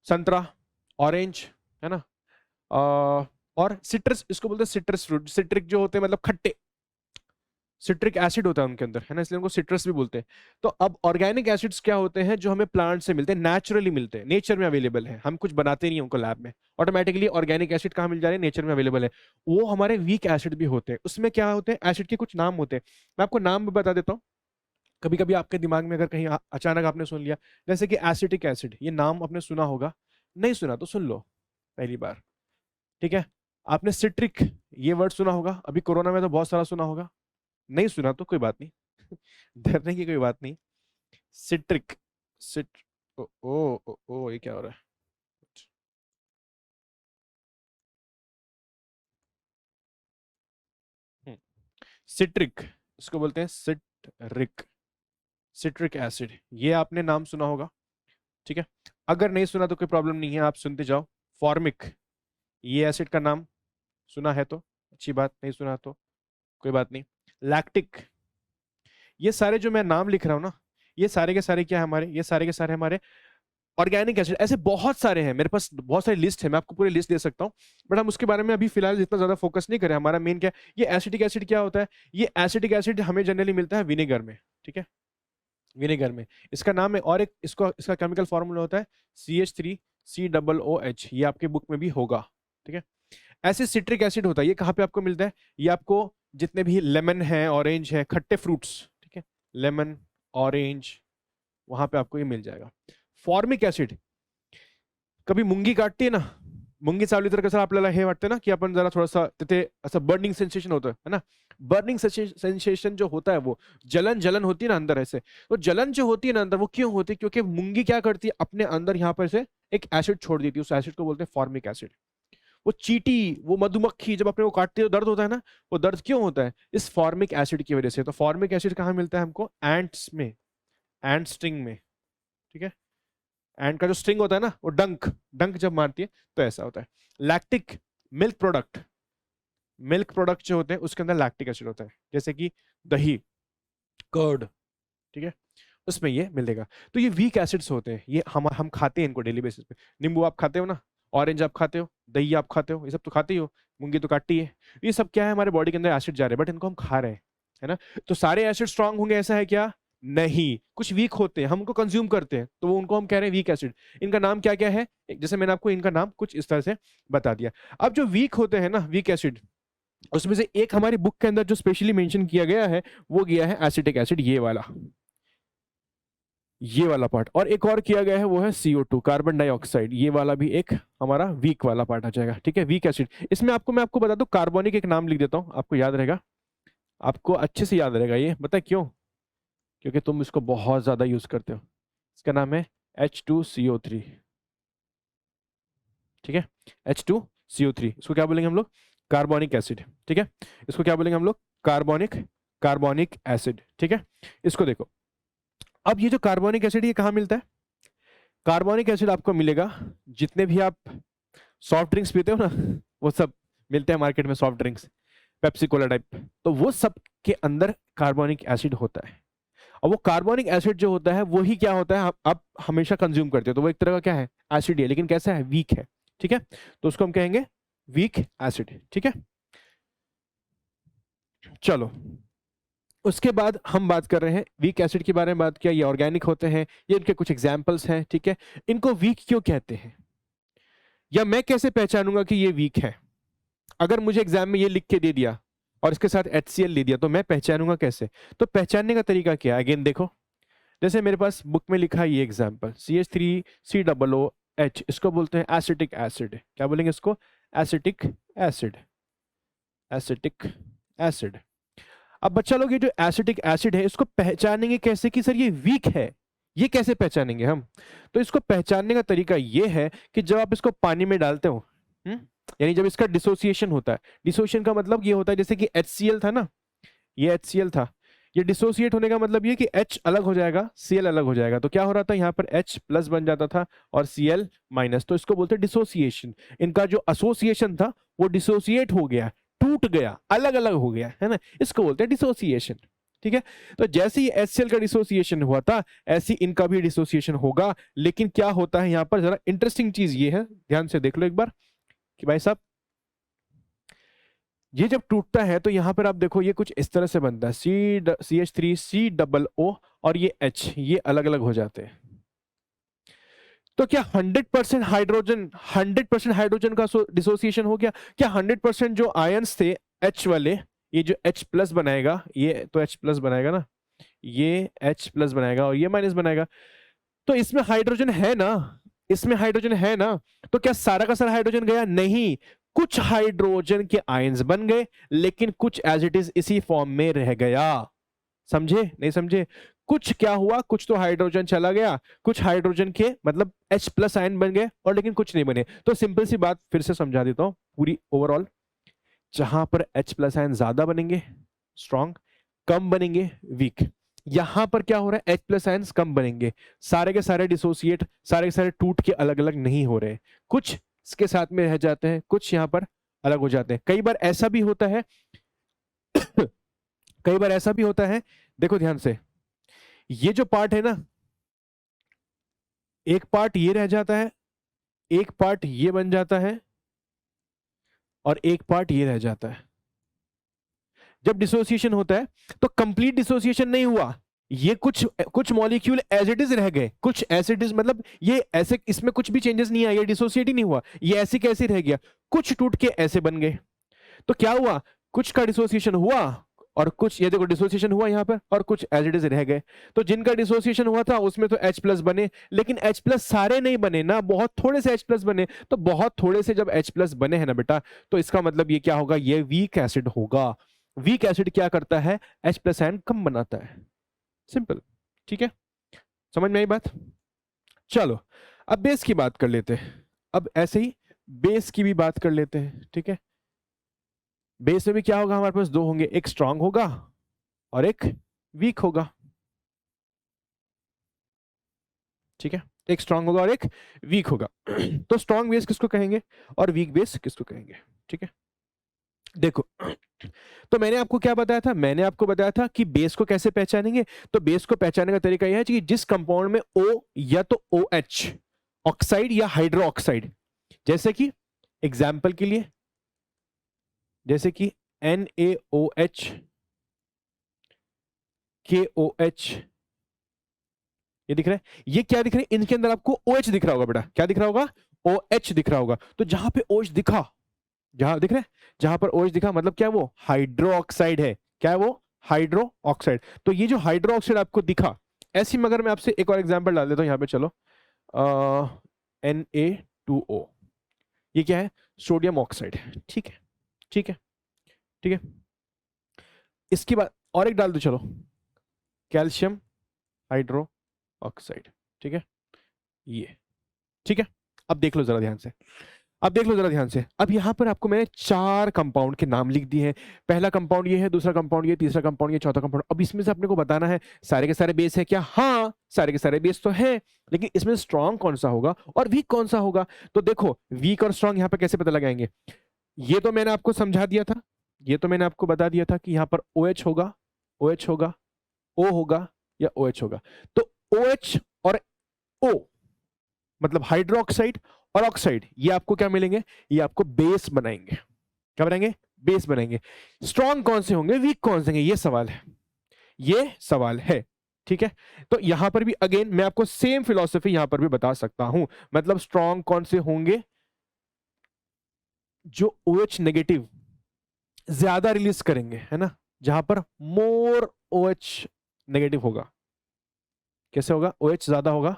संतरा, ऑरेंज, है ना, और सिट्रस, इसको बोलते हैं सिट्रस फ्रूट, सिट्रिक जो होते हैं मतलब खट्टे, सिट्रिक एसिड होता है उनके अंदर, है ना, इसलिए उनको सिट्रस भी बोलते हैं। तो अब ऑर्गेनिक एसिड्स क्या होते हैं? जो हमें प्लांट से मिलते हैं, नेचुरली मिलते हैं, नेचर में अवेलेबल है, हम कुछ बनाते नहीं हैं उनको लैब में, ऑटोमेटिकली ऑर्गेनिक एसिड कहाँ मिल जा रहे हैं? नेचर में अवेलेबल है। वो हमारे वीक एसिड भी होते हैं। उसमें क्या होते हैं? एसिड के कुछ नाम होते हैं, मैं आपको नाम भी बता देता हूँ। कभी कभी आपके दिमाग में अगर कहीं अचानक आपने सुन लिया, जैसे कि एसिटिक एसिड, ये नाम आपने सुना होगा, नहीं सुना तो सुन लो पहली बार, ठीक है। आपने सिट्रिक, ये वर्ड सुना होगा, अभी कोरोना में तो बहुत सारा सुना होगा, नहीं सुना तो कोई बात नहीं, डरने की कोई बात नहीं। सिट्रिक, सिट, ओ ओ ओ, ये क्या हो रहा है? सिट्रिक, इसको बोलते हैं सिट्रिक, सिट्रिक एसिड, ये आपने नाम सुना होगा, ठीक है। अगर नहीं सुना तो कोई प्रॉब्लम नहीं है, आप सुनते जाओ। फॉर्मिक, ये एसिड का नाम सुना है तो अच्छी बात, नहीं सुना तो कोई बात नहीं। लैक्टिक, ये सारे जो मैं नाम लिख रहा हूं ना, ये सारे के सारे क्या है हमारे? ये सारे के सारे हमारे ऑर्गेनिक एसिड। ऐसे बहुत सारे हैं मेरे पास, बहुत सारी लिस्ट है, मैं आपको पूरी लिस्ट दे सकता हूँ, बट हम उसके बारे में अभी फिलहाल इतना ज्यादा फोकस नहीं करें। हमारा मेन क्या है? ये एसिटिक एसिड क्या होता है? ये एसिटिक एसिड हमें जनरली मिलता है विनेगर में, ठीक है, विनेगर में, इसका नाम है। और एक इसको, इसका केमिकल फॉर्मूला होता है CH3COOH, ये आपके बुक में भी होगा, ठीक है। ऐसे सिट्रिक एसिड होता है, ये कहाँ पे आपको मिलता है? ये आपको जितने भी लेमन है, ऑरेंज है, खट्टे फ्रूट्स, ठीक है, लेमन, ऑरेंज, वहां पे आपको ये मिल जाएगा। फॉर्मिक एसिड, कभी मुंगी काटती है ना, मुंगी चावली तर कसं आपल्याला हे वाटतं ना की आपण जरा थोडासा तिथे असं बर्निंग सेंसेशन होतं है ना, बर्निंग सेंसेशन जो होता है, वो जलन जलन होती है ना अंदर ऐसे, तो जलन जो होती है ना अंदर, वो क्यों होती है? क्योंकि मुंगी क्या करती है? अपने अंदर यहाँ पर से एक एसिड छोड़ देती है, उस एसिड को बोलते हैं फॉर्मिक एसिड। वो चीटी, वो मधुमक्खी जब अपने को काटती है तो दर्द होता है ना, वो दर्द क्यों होता है? इस फॉर्मिक एसिड की वजह से। तो फॉर्मिक एसिड कहाँ मिलता है हमको? एंट्स में, एंट स्टिंग में, ठीक है। एंट का जो स्ट्रिंग होता है ना, वो डंक, डंक जब मारती है तो ऐसा होता है। Lactic, milk product, milk product जो होते हैं उसके अंदर लैक्टिक एसिड होता है, जैसे कि दही, कर्ड, ठीक है, उसमें ये मिलेगा। तो ये वीक एसिड्स होते हैं, ये हम खाते हैं इनको डेली बेसिस पे। नींबू आप खाते हो ना, ऑरेंज आप खाते हो, दही आप खाते हो, ये सब तो खाते ही हो, मूंगी तो काटती है, ये सब क्या है? हमारे बॉडी के अंदर एसिड जा रहे हैं, बट इनको हम खा रहे हैं, है ना। तो सारे एसिड स्ट्रांग होंगे ऐसा है क्या? नहीं, कुछ वीक होते हैं, हम उनको कंज्यूम करते हैं, तो वो उनको हम कह रहे हैं वीक एसिड। इनका नाम क्या क्या है? जैसे मैंने आपको इनका नाम कुछ इस तरह से बता दिया। अब जो वीक होते हैं ना, वीक एसिड, उसमें से एक हमारी बुक के अंदर जो स्पेशली मेंशन किया गया है, वो गया है एसिटिक एसिड, ये वाला, ये वाला पार्ट। और एक और किया गया है, वो है CO2, कार्बन डाइऑक्साइड, ये वाला भी एक हमारा वीक वाला पार्ट आ जाएगा, ठीक है, वीक एसिड। इसमें आपको, मैं आपको बता दूं, कार्बोनिक एक नाम लिख देता हूं, आपको याद रहेगा, आपको अच्छे से याद रहेगा ये, पता है क्यों? क्योंकि तुम इसको बहुत ज्यादा यूज करते हो। इसका नाम है H2CO3, ठीक है, H2CO3, इसको क्या बोलेंगे हम लोग? कार्बोनिक एसिड, ठीक है, इसको क्या बोलेंगे हम लोग? कार्बोनिक, कार्बोनिक एसिड, ठीक है। इसको देखो, अब ये जो कार्बोनिक एसिड, ये कहाँ मिलता है? कार्बोनिक एसिड आपको मिलेगा, जितने भी आप सॉफ्ट ड्रिंक्स पीते हो ना, वो सब मिलते हैं मार्केट में, soft drinks, Pepsi Cola type, तो वो सब के अंदर कार्बोनिक एसिड होता है। और वो कार्बोनिक एसिड जो होता है, वो ही क्या होता है, आप हमेशा कंज्यूम करते हो, तो वो एक तरह का क्या है? एसिड है, लेकिन कैसा है? वीक है, ठीक है। तो उसको हम कहेंगे वीक एसिड, ठीक है। चलो, उसके बाद हम बात कर रहे हैं वीक एसिड के बारे में बात किया, ये ऑर्गेनिक होते हैं, ये इनके कुछ एग्जाम्पल्स हैं, ठीक है। इनको वीक क्यों कहते हैं, या मैं कैसे पहचानूंगा कि ये वीक है? अगर मुझे एग्जाम में ये लिख के दे दिया और इसके साथ HCl दे दिया तो मैं पहचानूंगा कैसे? तो पहचानने का तरीका क्या है? अगेन देखो, जैसे मेरे पास बुक में लिखा है ये एग्जाम्पल CH3COOH, इसको बोलते हैं एसिटिक एसिड। क्या बोलेंगे इसको? Acetic acid, acetic acid. अब बच्चा लोग, ये जो एसिटिक एसिड है इसको पहचानेंगे कैसे कि सर ये वीक है? ये कैसे पहचानेंगे हम? तो इसको पहचानने का तरीका ये है कि जब आप इसको पानी में डालते हो, यानी जब इसका डिसोसिएशन होता है, डिसोसिएशन का मतलब ये होता है जैसे कि HCl था ना, ये HCl था, ये डिसोसिएट होने का मतलब ये कि H अलग हो जाएगा, Cl अलग हो जाएगा। तो क्या हो रहा था, यहाँ पर H प्लस बन जाता था और Cl माइनस, तो इसको बोलते हैं डिसोसिएशन। इनका जो एसोसिएशन था वो डिसोसिएट हो गया, टूट गया, अलग अलग हो गया, है ना, इसको बोलते हैं डिसोसिएशन, ठीक है। तो जैसे ही HCl का डिसोसिएशन हुआ था ऐसे इनका भी डिसोसिएशन होगा। लेकिन क्या होता है यहाँ पर, जरा इंटरेस्टिंग चीज ये है, ध्यान से देख लो एक बार कि भाई साहब ये जब टूटता है तो यहां पर आप देखो ये कुछ इस तरह से बनता है, CH3COO और ये H, ये अलग अलग हो जाते हैं। तो क्या 100% हाइड्रोजन, 100% हाइड्रोजन का डिसोसिएशन हो गया? क्या 100% जो आयंस थे H वाले, ये जो H प्लस बनाएगा, ये तो H प्लस बनाएगा ना, ये H प्लस बनाएगा और ये माइनस बनाएगा, तो इसमें हाइड्रोजन है ना, इसमें हाइड्रोजन है ना, तो क्या सारा का सारा हाइड्रोजन गया? नहीं, कुछ हाइड्रोजन के आयंस बन गए लेकिन कुछ एज इट इज इसी फॉर्म में रह गया। समझे नहीं समझे? कुछ क्या हुआ, कुछ तो हाइड्रोजन चला गया, कुछ हाइड्रोजन के मतलब H प्लस आयन बन गए और लेकिन कुछ नहीं बने। तो सिंपल सी बात फिर से समझा देता हूं पूरी ओवरऑल, जहां पर H प्लस आयन ज्यादा बनेंगे स्ट्रॉन्ग, कम बनेंगे वीक। यहां पर क्या हो रहा है, H प्लस आयंस कम बनेंगे, सारे के सारे डिसोसिएट, सारे के सारे टूट के अलग अलग नहीं हो रहे, कुछ इसके साथ में रह जाते हैं, कुछ यहां पर अलग हो जाते हैं। कई बार ऐसा भी होता है कई बार ऐसा भी होता है, देखो ध्यान से, ये जो पार्ट है ना, एक पार्ट ये रह जाता है, एक पार्ट ये बन जाता है और एक पार्ट ये रह जाता है। जब डिसोसिएशन होता है तो कंप्लीट डिसोसिएशन नहीं हुआ, ये कुछ मॉलिक्यूल एज इट इज रह गए, कुछ एज इज मतलब ये ऐसे, इसमें कुछ भी चेंजेस नहीं आया, ये डिसोसिएट ही नहीं हुआ, ये ऐसे कैसे रह गया, कुछ टूट के ऐसे बन गए। तो क्या हुआ, कुछ का डिसोसिएशन हुआ और कुछ, ये देखो डिसोसिएशन हुआ यहाँ पर और कुछ एज इट इज रह गए। तो जिनका डिसोसिएशन हुआ था उसमें तो H प्लस बने, लेकिन H प्लस सारे नहीं बने ना, बहुत थोड़े से H प्लस बने। तो बहुत थोड़े से जब H प्लस बने हैं ना बेटा, तो इसका मतलब ये क्या होगा, ये वीक एसिड होगा। वीक एसिड क्या करता है, H प्लस आयन कम बनाता है, सिंपल, ठीक है, समझ में आई बात? चलो अब बेस की बात कर लेते हैं, अब ऐसे ही बेस की भी बात कर लेते हैं, ठीक है। बेस में भी क्या होगा, हमारे पास दो होंगे, एक स्ट्रांग होगा और एक वीक होगा, ठीक है, एक स्ट्रांग होगा और एक वीक होगा। तो स्ट्रांग बेस किसको कहेंगे और वीक बेस किसको कहेंगे, ठीक है। देखो, तो मैंने आपको क्या बताया था, मैंने आपको बताया था कि बेस को कैसे पहचानेंगे। तो बेस को पहचानने का तरीका यह है कि जिस कंपाउंड में O या तो OH ऑक्साइड या हाइड्रो ऑक्साइड, जैसे कि एग्जाम्पल के लिए जैसे कि NaOH, KOH, ये दिख रहा है, ये क्या दिख रहा है, इनके अंदर आपको OH दिख रहा होगा बेटा, क्या दिख रहा होगा, OH दिख रहा होगा। तो जहां पे OH दिखा, जहां दिख रहा है, जहां पर OH दिखा मतलब क्या, वो हाइड्रो ऑक्साइड है, क्या है वो, हाइड्रो ऑक्साइड। तो ये जो हाइड्रो ऑक्साइड आपको दिखा, ऐसी मगर मैं आपसे एक और एग्जांपल डाल देता हूं यहाँ पे, चलो Na2O, ये क्या है, सोडियम ऑक्साइड, ठीक है, ठीक है, ठीक है। इसके बाद और एक डाल दो, चलो कैल्शियम हाइड्रो ऑक्साइड, ठीक है, ये, ठीक है। अब देख लो जरा ध्यान से, अब देख लो जरा ध्यान से, अब यहां पर आपको मैंने 4 कंपाउंड के नाम लिख दिए हैं। पहला कंपाउंड ये है, दूसरा कंपाउंड ये, तीसरा कंपाउंड ये, चौथा कंपाउंड। अब इसमें से अपने को बताना है सारे के सारे बेस है क्या, हाँ सारे के सारे बेस तो है, लेकिन इसमें स्ट्रॉन्ग कौन सा होगा और वीक कौन सा होगा। तो देखो वीक और स्ट्रॉन्ग यहाँ पर कैसे पता लगाएंगे, ये तो मैंने आपको समझा दिया था, ये तो मैंने आपको बता दिया था कि यहाँ पर OH होगा, OH होगा, O होगा या OH होगा। तो OH और O मतलब हाइड्रोक्साइड और ऑक्साइड, ये आपको क्या मिलेंगे, ये आपको बेस बनाएंगे। क्या बनाएंगे, बेस बनाएंगे। स्ट्रॉन्ग कौन से होंगे, वीक कौन से होंगे, ये सवाल है। ये सवाल है, ठीक है। तो यहां पर भी अगेन मैं आपको सेम फिलॉसफी यहां पर भी बता सकता हूं, मतलब स्ट्रॉन्ग कौन से होंगे, जो OH नेगेटिव ज्यादा रिलीज करेंगे, है ना, जहां पर मोर OH नेगेटिव होगा। कैसे होगा? OH ज्यादा होगा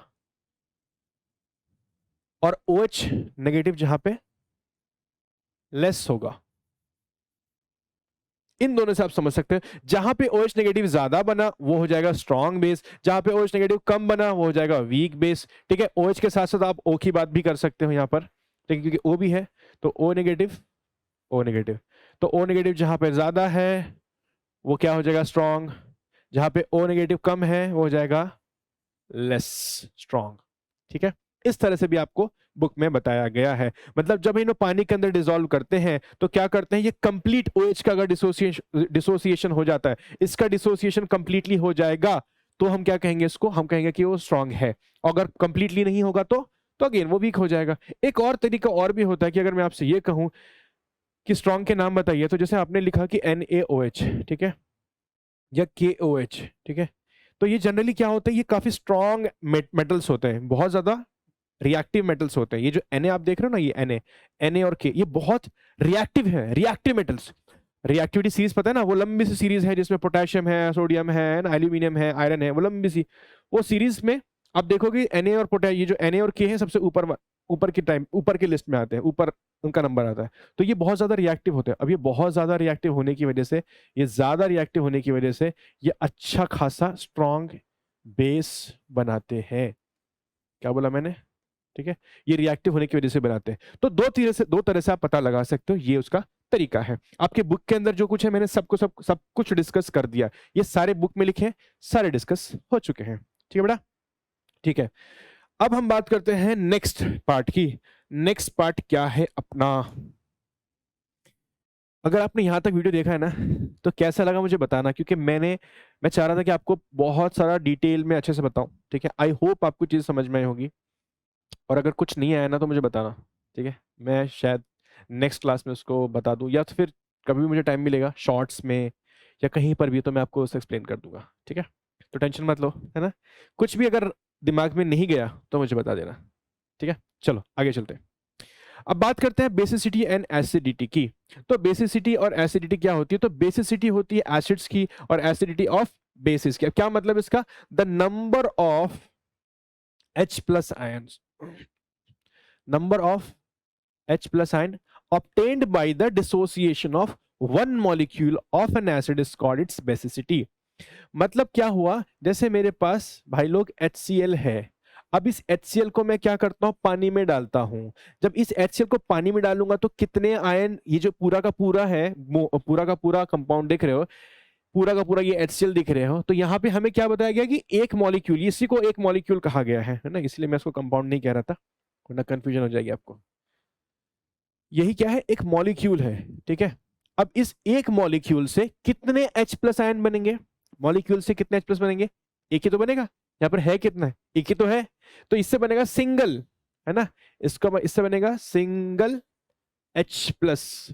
और OH नेगेटिव जहां पे लेस होगा। इन दोनों से आप समझ सकते हैं, जहां पे OH नेगेटिव ज्यादा बना वो हो जाएगा स्ट्रॉन्ग बेस, जहां पे OH नेगेटिव कम बना वो हो जाएगा वीक बेस, ठीक है। OH के साथ साथ आप O की बात भी कर सकते हो यहां पर, ठीक है, क्योंकि O भी है, तो O नेगेटिव, O नेगेटिव, तो O नेगेटिव जहां पे ज्यादा है वो क्या हो जाएगा? स्ट्रॉन्ग। जहां पे O नेगेटिव कम है वो हो जाएगा लेस स्ट्रॉन्ग, ठीक है। इस तरह से भी आपको बुक में बताया गया है। मतलब जब इन्हें पानी के अंदर डिसॉल्व करते हैं तो क्या करते हैं, ये कंप्लीट OH का अगर डिसोसिएशन हो जाता है, इसका डिसोसिएशन कंप्लीटली हो जाएगा तो हम क्या कहेंगे इसको? हम कहेंगे कि वो स्ट्रांग है। अगर कंप्लीटली नहीं होगा तो अगेन वो वीक हो जाएगा। एक और तरीका और भी होता है कि अगर मैं आपसे ये कहूं कि स्ट्रांग के नाम बताइए, तो जैसे आपने लिखा कि NaOH, ठीक है, या KOH, ठीक है, तो ये जनरली क्या होता है, ये काफी स्ट्रॉन्ग मेटल्स होते हैं, बहुत ज्यादा रिएक्टिव मेटल्स होते हैं। ये जो Na आप देख रहे हो ना, ये Na और K, ये बहुत रिएक्टिव है, रिएक्टिव मेटल्स। रिएक्टिविटी सीरीज पता है ना, वो लंबी सी सीरीज है जिसमें पोटेशियम है, सोडियम है, एल्यूमिनियम है, आयरन है, वो लंबी सी। वो सीरीज में आप देखोगे Na और ये जो Na और K है सबसे ऊपर की लिस्ट में आते हैं, ऊपर उनका नंबर आता है। तो ये बहुत ज्यादा रिएक्टिव होते हैं। अब ये बहुत ज्यादा रिएक्टिव होने की वजह से, ये अच्छा खासा स्ट्रॉन्ग बेस बनाते हैं। क्या बोला मैंने? ठीक है, ये रिएक्टिव होने की वजह से बनाते हैं। तो दो तरह से आप पता लगा सकते हो, ये उसका तरीका है। आपके बुक के अंदर जो कुछ है मैंने सब कुछ डिस्कस कर दिया, ये सारे बुक में लिखे, सारे डिस्कस हो चुके हैं, ठीक है बेटा? ठीक है, अब हम बात करते हैं नेक्स्ट पार्ट की। नेक्स्ट पार्ट क्या है अपना? अगर आपने यहां तक वीडियो देखा है ना, तो कैसा लगा मुझे बताना, क्योंकि मैं चाह रहा था कि आपको बहुत सारा डिटेल में अच्छे से बताऊं, ठीक है। आई होप आपको चीज समझ में आई होगी, और अगर कुछ नहीं आया ना तो मुझे बताना, ठीक है। मैं शायद नेक्स्ट क्लास में उसको बता दूं, या तो फिर कभी भी मुझे टाइम मिलेगा शॉर्ट्स में या कहीं पर भी, तो मैं आपको उसे एक्सप्लेन कर दूंगा, ठीक है। तो टेंशन मत लो, है ना। कुछ भी अगर दिमाग में नहीं गया तो मुझे बता देना, ठीक है। चलो आगे चलते हैं। अब बात करते हैं बेसिसिटी एंड एसिडिटी की। तो बेसिसिटी और एसिडिटी क्या होती है? तो बेसिसिटी होती है एसिड्स की और एसिडिटी ऑफ बेसिस की। अब क्या मतलब इसका? The number of H plus ions, number of H plus ion obtained by the dissociation of one molecule of an acid is called its basicity. मतलब क्या हुआ, जैसे मेरे पास भाई लोग HCl है, अब इस HCl को मैं क्या करता हूं? पानी में डालता हूं। जब इस HCl को पानी में डालूंगा तो कितने आयन, ये जो पूरा का पूरा है, पूरा का पूरा कंपाउंड देख रहे हो, पूरा का पूरा ये HCl दिख रहे हो, तो यहाँ पे हमें क्या बताया गया कि एक मॉलिक्यूल, इसी को एक मॉलिक्यूल कहा गया है ना, इसलिए मैं इसको कंपाउंड नहीं कह रहा था, वरना कंफ्यूजन हो जाएगी आपको। यही क्या है? एक मॉलिक्यूल है, ठीक है। अब इस एक मॉलिक्यूल से कितने H प्लस आयन बनेंगे? मॉलिक्यूल से कितने H प्लस बनेंगे? एक ही तो बनेगा। यहाँ पर है कितना है? एक ही तो है। तो इससे बनेगा सिंगल, है ना, इससे बनेगा सिंगल H प्लस।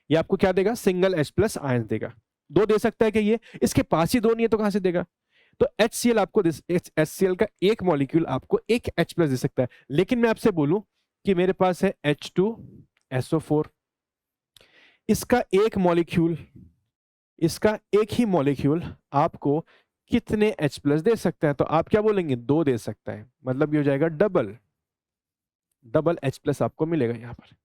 ये आपको क्या देगा? सिंगल H प्लस आयन देगा। दो दे सकता है कि ये, इसके पास ही दो नहीं है तो कहां से देगा? तो HCl आपको, HCl का एक मॉलिक्यूल आपको एक H प्लस दे सकता है। लेकिन मैं आपसे बोलूं कि मेरे पास है H2SO4, इसका एक ही मॉलिक्यूल आपको कितने H प्लस दे सकता है? तो आप क्या बोलेंगे? दो दे सकता है। मतलब ये हो जाएगा डबल H प्लस आपको मिलेगा यहां पर,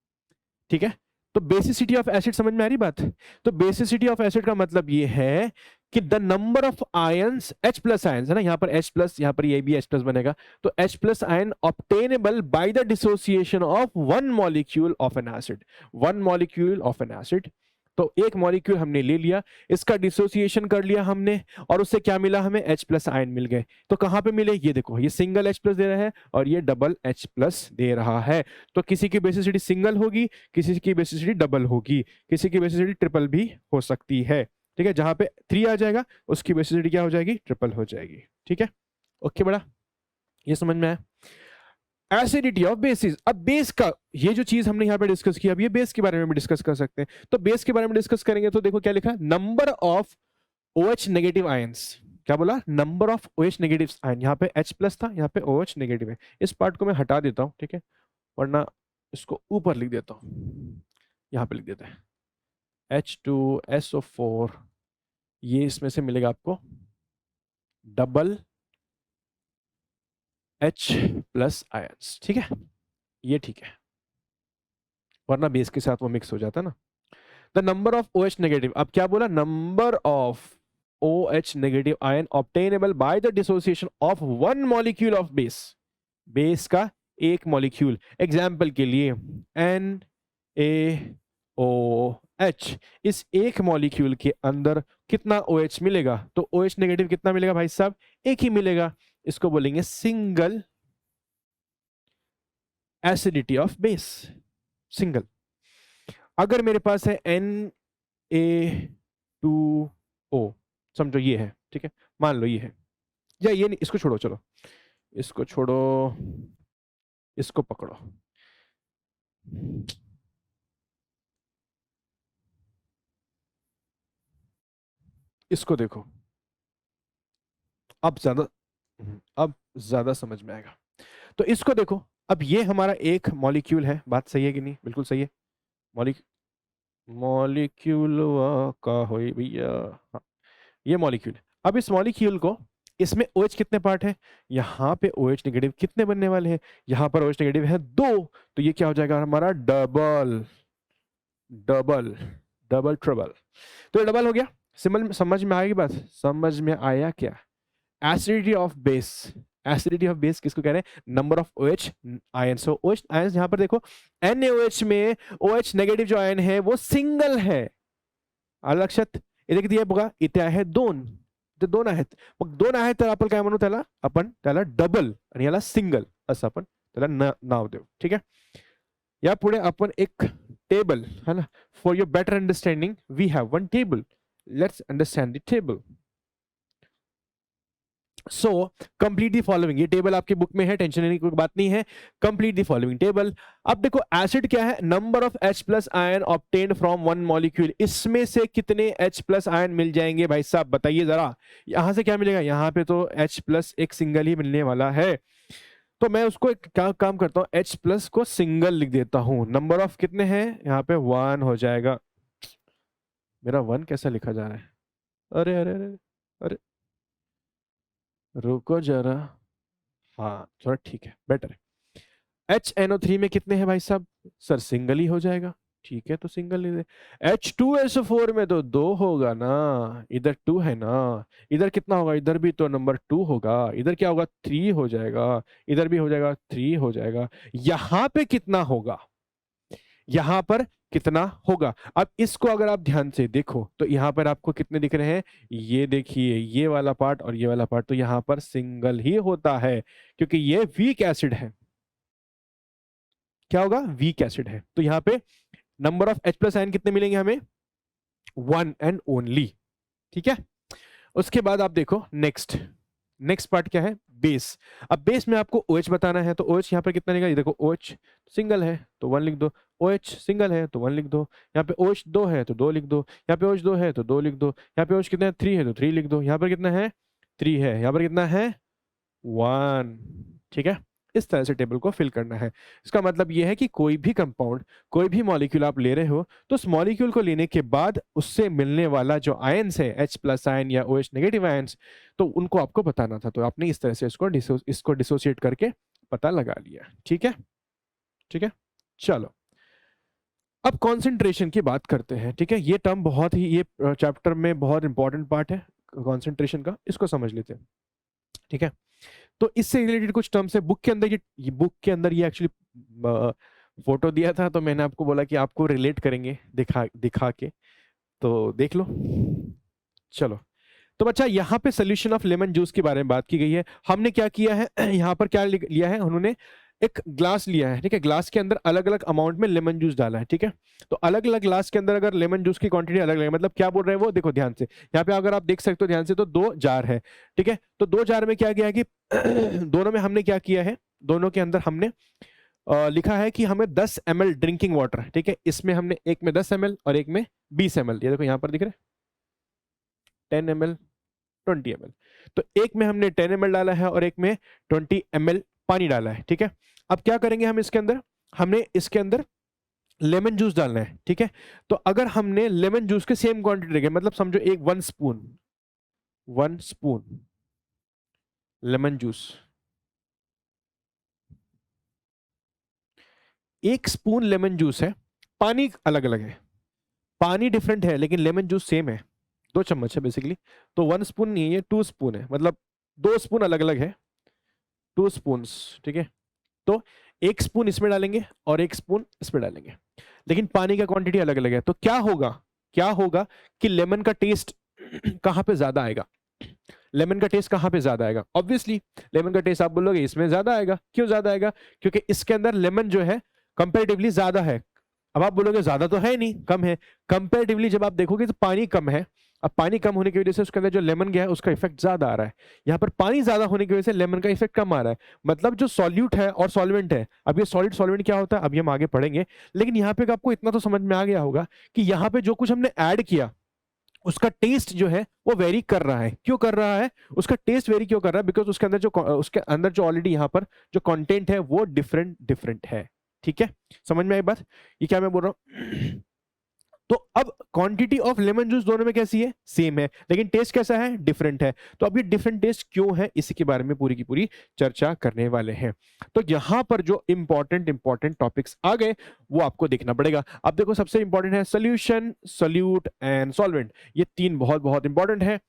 ठीक है। तो बेसिसिटी ऑफ एसिड समझ में आ रही बात? तो बेसिसिटी ऑफ एसिड का मतलब ये है कि the number of ions, H plus ions है ना, यहां पर H प्लस, यहां पर ये भी H प्लस बनेगा, तो H plus ion obtainable by the dissociation of one molecule of an acid. One molecule of an acid, तो एक मॉलिक्यूल हमने ले लिया, इसका डिसोसिएशन कर लिया हमने, और उससे क्या मिला हमें? H प्लस आयन मिल गए। तो कहां पे मिले? ये देखो, ये सिंगल H प्लस दे रहा है और ये डबल H प्लस दे रहा है। तो किसी की बेसिसिटी सिंगल होगी, किसी की बेसिसिटी डबल होगी, किसी की बेसिसिटी ट्रिपल भी हो सकती है, ठीक है। जहां पे 3 आ जाएगा उसकी बेसिसिटी क्या हो जाएगी? ट्रिपल हो जाएगी, ठीक है। ओके बड़ा, ये समझ में आया? Acidity of basis. अब बेस का ये जो चीज हमने यहाँ पे डिस्कस किया, अब ये बेस के बारे में भी डिस्कस कर सकते हैं। तो बेस के बारे में डिस्कस करेंगे तो देखो क्या लिखा है? Number of OH negative ions, क्या बोला, number of OH negative ion, यहाँ पे H प्लस था, यहाँ पे OH नेगेटिव है। इस पार्ट को मैं हटा देता हूँ, ठीक है, वरना इसको ऊपर लिख देता हूँ, यहाँ पे लिख देते हैं H2SO4, ये इसमें से मिलेगा आपको डबल H प्लस आयंस, ठीक है, ये ठीक है, वरना बेस के साथ वो मिक्स हो जाता ना। The number of OH negative, अब क्या बोला, number of OH negative ion obtainable by the dissociation of one molecule of base, base का एक मॉलिक्यूल, एग्जाम्पल के लिए NaOH, इस एक मॉलिक्यूल के अंदर कितना OH मिलेगा, तो OH नेगेटिव कितना मिलेगा भाई साहब, एक ही मिलेगा, इसको बोलेंगे single acidity of base, single. अगर मेरे पास है Na2O, समझो ये है, ठीक है, मान लो ये है, या ये नहीं, इसको छोड़ो, चलो इसको छोड़ो, इसको पकड़ो, इसको देखो, अब ज्यादा अब ज्यादा समझ में आएगा। तो इसको देखो, अब ये हमारा एक मॉलिक्यूल है, बात सही है कि नहीं, बिल्कुल सही है, मॉलिक्यूल का हो भैया, हाँ, ये मॉलिक्यूल। अब इस मॉलिक्यूल को, इसमें OH कितने पार्ट है, यहाँ पे OH नेगेटिव कितने बनने वाले हैं, यहाँ पर OH नेगेटिव है 2, तो ये क्या हो जाएगा हमारा डबल डबल डबल ट्रबल, तो ये डबल हो गया। समझ में आएगी बात, समझ में आया क्या, acidity of base, acidity of base किसको कह रहे हैं, number of OH ion. So OH ion यहाँ पर देखो, NaOH में OH नेगेटिव जो आयन है वो सिंगल है, लक्षात येते किती आहे बघा, इथे आहे 2, ते 2 आहेत, मग 2 आहेत तर आपण काय म्हणू त्याला, आपण त्याला डबल आणि याला सिंगल असं आपण त्याला नाव देऊ, ठीक आहे। यापुढे आपण एक टेबल है ना, for your better understanding we have one table, let's understand the table. So complete the following, ये टेबल आपकी बुक में है, टेंशन लेने की कोई बात नहीं है, कंप्लीट दी फॉलोइंग टेबल। अब देखो एसिड क्या है, number of H plus ion obtained from one molecule, इसमें से कितने H प्लस आयन मिल जाएंगे भाई साहब, बताइए जरा, यहां से क्या मिलेगा, यहाँ पे तो H प्लस एक सिंगल ही मिलने वाला है, तो मैं उसको एक क्या काम करता हूँ, H प्लस को सिंगल लिख देता हूँ, नंबर ऑफ कितने हैं, यहाँ पे 1 हो जाएगा, मेरा 1 कैसा लिखा जा रहा है, अरे अरे अरे अरे, रुको जरा, हाँ थोड़ा ठीक है, बेटर है। HNO3 में कितने हैं भाई साहब, सर सिंगल ही हो जाएगा, ठीक है, तो सिंगल ले दे। H2SO4 में तो 2 होगा ना, इधर 2 है ना, इधर कितना होगा, इधर भी तो नंबर 2 होगा, इधर क्या होगा 3 हो जाएगा, इधर भी हो जाएगा 3 हो जाएगा, यहाँ पे कितना होगा, यहाँ पर कितना होगा। अब इसको अगर आप ध्यान से देखो तो यहाँ पर आपको कितने दिख रहे हैं, ये देखिए ये वाला पार्ट और ये वाला पार्ट, तो यहाँ पर सिंगल ही होता है क्योंकि ये वीक एसिड है, क्या होगा, वीक एसिड है, तो यहाँ पे number of H plus ion कितने मिलेंगे हमें, 1 एंड ओनली, ठीक है। उसके बाद आप देखो नेक्स्ट, नेक्स्ट पार्ट क्या है, बेस। अब बेस में आपको OH बताना है, तो OH यहाँ पर कितना लेगा, ये देखो OH सिंगल है तो 1 लिख दो, OH सिंगल है तो 1 लिख दो, यहाँ पे OH 2 है तो 2 लिख दो, यहाँ पे OH 2 है तो 2 लिख दो, यहाँ पे OH कितना है 3 है तो 3 लिख दो, यहाँ पर कितना है 3 है, यहाँ पर कितना है 1, ठीक है। इस तरह से टेबल को फिल करना है। इसका मतलब यह है कि कोई भी कंपाउंड, कोई भी मॉलिक्यूल आप ले रहे हो तो उस मॉलिक्यूल को लेने के बाद उससे मिलने वाला जो आयंस है, H प्लस आयन या OH नेगेटिव आयंस, तो उनको आपको बताना था, तो आपने इस तरह से इसको डिसोसिएट करके पता लगा लिया, ठीक है, ठीक है। चलो अब कॉन्सेंट्रेशन की बात करते हैं, ठीक है, ये टर्म बहुत ही, ये चैप्टर में बहुत इंपॉर्टेंट पार्ट है कॉन्सेंट्रेशन का, इसको समझ लेते हैं, ठीक है। तो इससे रिलेटेड कुछ टर्म्स है बुक के अंदर, ये बुक के अंदर ये एक्चुअली फोटो दिया था, तो मैंने आपको बोला कि आपको रिलेट करेंगे दिखा दिखा के, तो देख लो। चलो तो बच्चा यहाँ पे सोल्यूशन ऑफ लेमन जूस के बारे में बात की गई है। हमने क्या किया है, यहाँ पर क्या लिया है, उन्होंने एक ग्लास लिया है, ठीक है, ग्लास के अंदर अलग अलग अमाउंट में लेमन जूस डाला है, ठीक है। तो अलग अलग ग्लास के अंदर अगर लेमन जूस की क्वांटिटी अलग अलग, मतलब क्या बोल रहे हैं वो देखो ध्यान से, यहाँ पे अगर आप देख सकते हो ध्यान से, तो 2 जार है, ठीक है, तो 2 जार में क्या किया है कि दोनों में हमने क्या किया है, दोनों के अंदर हमने लिखा है कि हमें 10 ml ड्रिंकिंग वाटर, ठीक है, इसमें हमने एक में 10 ml और एक में 20 ml, ये देखो यहाँ पर दिख रहे हैं, 10 ml, 20 ml। तो एक में हमने 10 ml डाला है और एक में 20 ml पानी डाला है, ठीक है। अब क्या करेंगे हम इसके अंदर, हमने इसके अंदर लेमन जूस डालना है, ठीक है। तो अगर हमने लेमन जूस के सेम क्वांटिटी रखे, मतलब समझो एक 1 spoon lemon juice, 1 spoon lemon juice है, पानी अलग अलग है, पानी डिफरेंट है लेकिन लेमन जूस सेम है, 2 चम्मच है बेसिकली। तो 1 स्पून नहीं है, ये 2 स्पून है, मतलब 2 स्पून अलग अलग है, 2 स्पून, ठीक है। तो 1 स्पून इसमें डालेंगे और 1 स्पून इसमें डालेंगे, लेकिन पानी का क्वांटिटी अलग अलग है। तो क्या होगा कि लेमन का टेस्ट कहां पे ज्यादा आएगा, लेमन का टेस्ट कहां पे ज्यादा आएगा? ऑब्वियसली लेमन का टेस्ट आप बोलोगे इसमें ज्यादा आएगा। क्यों ज्यादा आएगा? क्योंकि इसके अंदर लेमन जो है कंपैरेटिवली ज्यादा है। अब आप बोलोगे ज्यादा तो है नहीं, कम है। कंपैरेटिवली जब आप देखोगे तो पानी कम है, अब पानी कम होने की वजह से उसके अंदर जो लेमन गया है उसका इफेक्ट ज्यादा आ रहा है। यहाँ पर पानी ज्यादा होने की वजह से लेमन का इफेक्ट कम आ रहा है। मतलब जो सॉल्यूट है और सॉल्वेंट है, अब ये सॉलिड सॉल्वेंट क्या होता है अभी हम आगे पढ़ेंगे, लेकिन यहाँ पे आपको इतना तो समझ में आ गया होगा कि यहाँ पे जो कुछ हमने ऐड किया उसका टेस्ट जो है वो वेरी कर रहा है। क्यों कर रहा है? उसका टेस्ट वेरी क्यों कर रहा है? बिकॉज उसके अंदर जो ऑलरेडी यहाँ पर जो कंटेंट है वो डिफरेंट है। ठीक है, समझ में आई बात? ये क्या मैं बोल रहा हूं? तो अब क्वांटिटी ऑफ लेमन जूस दोनों में कैसी है? सेम है, लेकिन टेस्ट कैसा है? डिफरेंट है। तो अब ये डिफरेंट टेस्ट क्यों है, इसी के बारे में पूरी की पूरी चर्चा करने वाले हैं। तो यहां पर जो इंपॉर्टेंट टॉपिक्स आ गए वो आपको देखना पड़ेगा। अब देखो सबसे इंपॉर्टेंट है सोल्यूशन, सोल्यूट एंड सॉल्वेंट। ये तीन बहुत इंपॉर्टेंट है,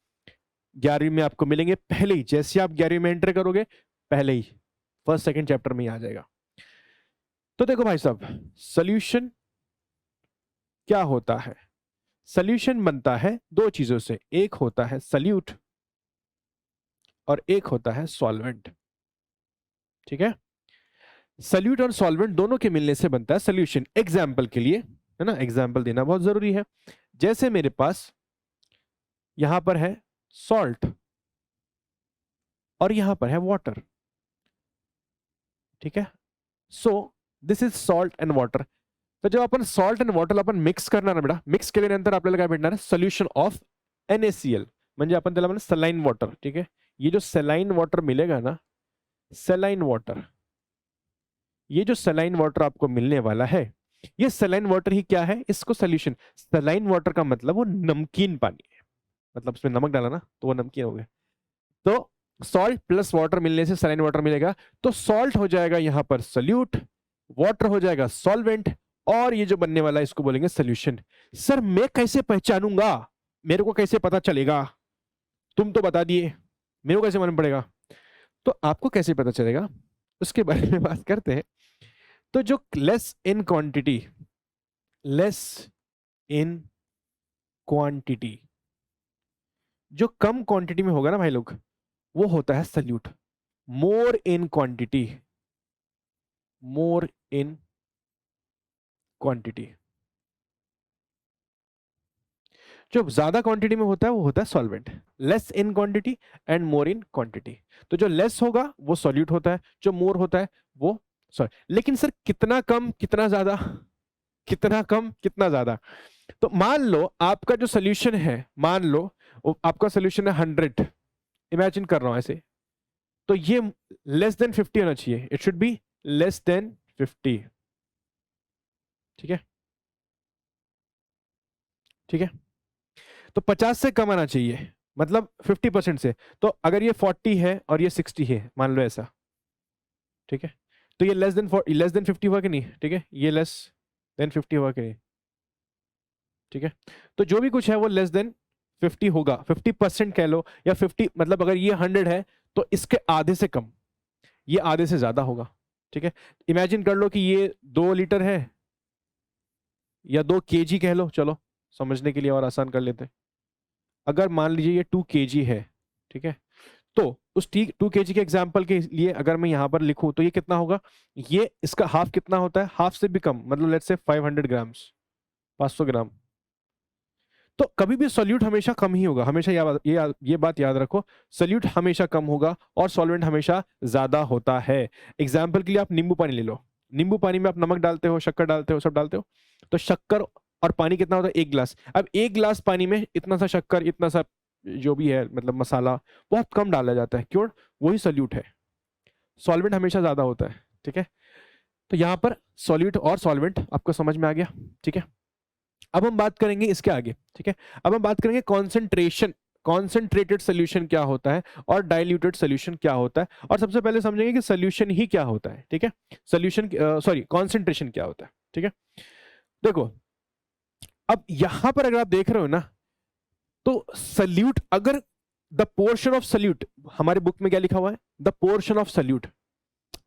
11वीं में आपको मिलेंगे पहले ही। जैसे आप 11वीं में एंटर करोगे पहले ही फर्स्ट सेकंड चैप्टर में ही आ जाएगा। तो देखो भाई साहब, सोल्यूशन क्या होता है? सोल्यूशन बनता है दो चीजों से, एक होता है सोल्यूट और एक होता है सॉल्वेंट। ठीक है, सोल्यूट और सॉल्वेंट दोनों के मिलने से बनता है सोल्यूशन। एग्जाम्पल के लिए, है ना, एग्जाम्पल देना बहुत जरूरी है। जैसे मेरे पास यहां पर है सॉल्ट और यहां पर है वाटर। ठीक है, so this is salt and water. तो जब अपन सॉल्ट एंड वाटर अपन मिक्स करणार ना बेटा, मिक्स केल्यानंतर आपल्याला काय भेटणार आहे? सोल्यूशन ऑफ NaCl, म्हणजे आपण त्याला म्हणा सलाइन वाटर। ठीक है, ये जो सलाइन वाटर मिलेगा ना, सलाइन वाटर, ये जो सलाइन वाटर आपको मिलने वाला है, ये सलाइन वाटर ही क्या है? इसको सोल्यूशन, सलाइन वाटर का मतलब वो नमकीन पानी है, मतलब उसमें नमक डाला ना तो वो नमकीन हो गया। तो सॉल्ट प्लस वाटर मिलने से सलाइन वाटर मिलेगा, तो सॉल्ट हो जाएगा यहां पर सोल्यूट, वाटर हो जाएगा सॉल्वेंट, और ये जो बनने वाला है इसको बोलेंगे सोल्यूशन। सर मैं कैसे पहचानूंगा, मेरे को कैसे पता चलेगा? तुम तो बता दिए, मेरे को कैसे मालूम पड़ेगा? तो आपको कैसे पता चलेगा उसके बारे में बात करते हैं। तो जो less in quantity, less in quantity, जो कम क्वांटिटी में होगा ना भाई लोग, वो होता है solute. More in quantity, more in quantity, जो ज्यादा क्वांटिटी में होता है वो होता है solvent. Less in quantity and more in quantity. तो जो लेस होगा वो सॉल्यूट होता है, जो मोर होता है वो सॉरी। लेकिन सर कितना कम कितना ज्यादा, कितना कम कितना ज्यादा? तो मान लो आपका जो सोल्यूशन है, मान लो आपका सोल्यूशन है 100, इमेजिन कर रहा हूं ऐसे, तो ये लेस देन 50 होना चाहिए, it should be less than 50। ठीक है, ठीक है, तो 50 से कम आना चाहिए, मतलब 50% से। तो अगर ये 40 है और ये 60 है, मान लो ऐसा, ठीक है, तो ये लेस देन 50 हुआ कि नहीं? ठीक है, ये लेस देन 50 हुआ कि नहीं? ठीक है, तो जो भी कुछ है वो लेस देन 50 होगा, 50% कह लो, या 50, मतलब अगर ये 100 है तो इसके आधे से कम, ये आधे से ज्यादा होगा। ठीक है, इमेजिन कर लो कि ये 2 लीटर है या 2 kg कह लो, चलो समझने के लिए और आसान कर लेते हैं। अगर मान लीजिए ये 2 kg है, ठीक है, तो उस 2 kg के एग्जाम्पल के लिए अगर मैं यहां पर लिखूं तो ये कितना होगा? ये इसका हाफ कितना होता है? हाफ से भी कम, मतलब लेट्स से 500 ग्राम्स, 500 ग्राम। तो कभी भी सॉल्यूट हमेशा कम ही होगा, हमेशा ये बात याद रखो, सॉल्यूट हमेशा कम होगा और सॉल्वेंट हमेशा ज्यादा होता है। एग्जाम्पल के लिए आप नींबू पानी ले लो, नींबू पानी में आप नमक डालते हो, शक्कर डालते हो, सब डालते हो, तो शक्कर और पानी कितना होता है? 1 गिलास। अब 1 गिलास पानी में इतना सा शक्कर, इतना सा जो भी है मतलब मसाला बहुत कम डाला जाता है, क्यों? वही सॉल्यूट है, सॉल्वेंट हमेशा ज्यादा होता है, ठीक है। तो यहाँ पर सॉल्यूट और सॉल्वेंट आपको समझ में आ गया, ठीक है। अब हम बात करेंगे इसके आगे, ठीक है। अब हम बात करेंगे कॉन्सेंट्रेशन, कॉन्सेंट्रेटेड सोल्यूशन क्या होता है और डाइल्यूटेड सोल्यूशन क्या होता है, और सबसे पहले समझेंगे कि सोल्यूशन ही क्या होता है, ठीक है। सोल्यूशन सॉरी कॉन्सेंट्रेशन क्या होता है, ठीक है। देखो अब यहां पर अगर आप देख रहे हो ना, तो सल्यूट, अगर द पोर्शन ऑफ सल्यूट, हमारे बुक में क्या लिखा हुआ है, the portion of solute.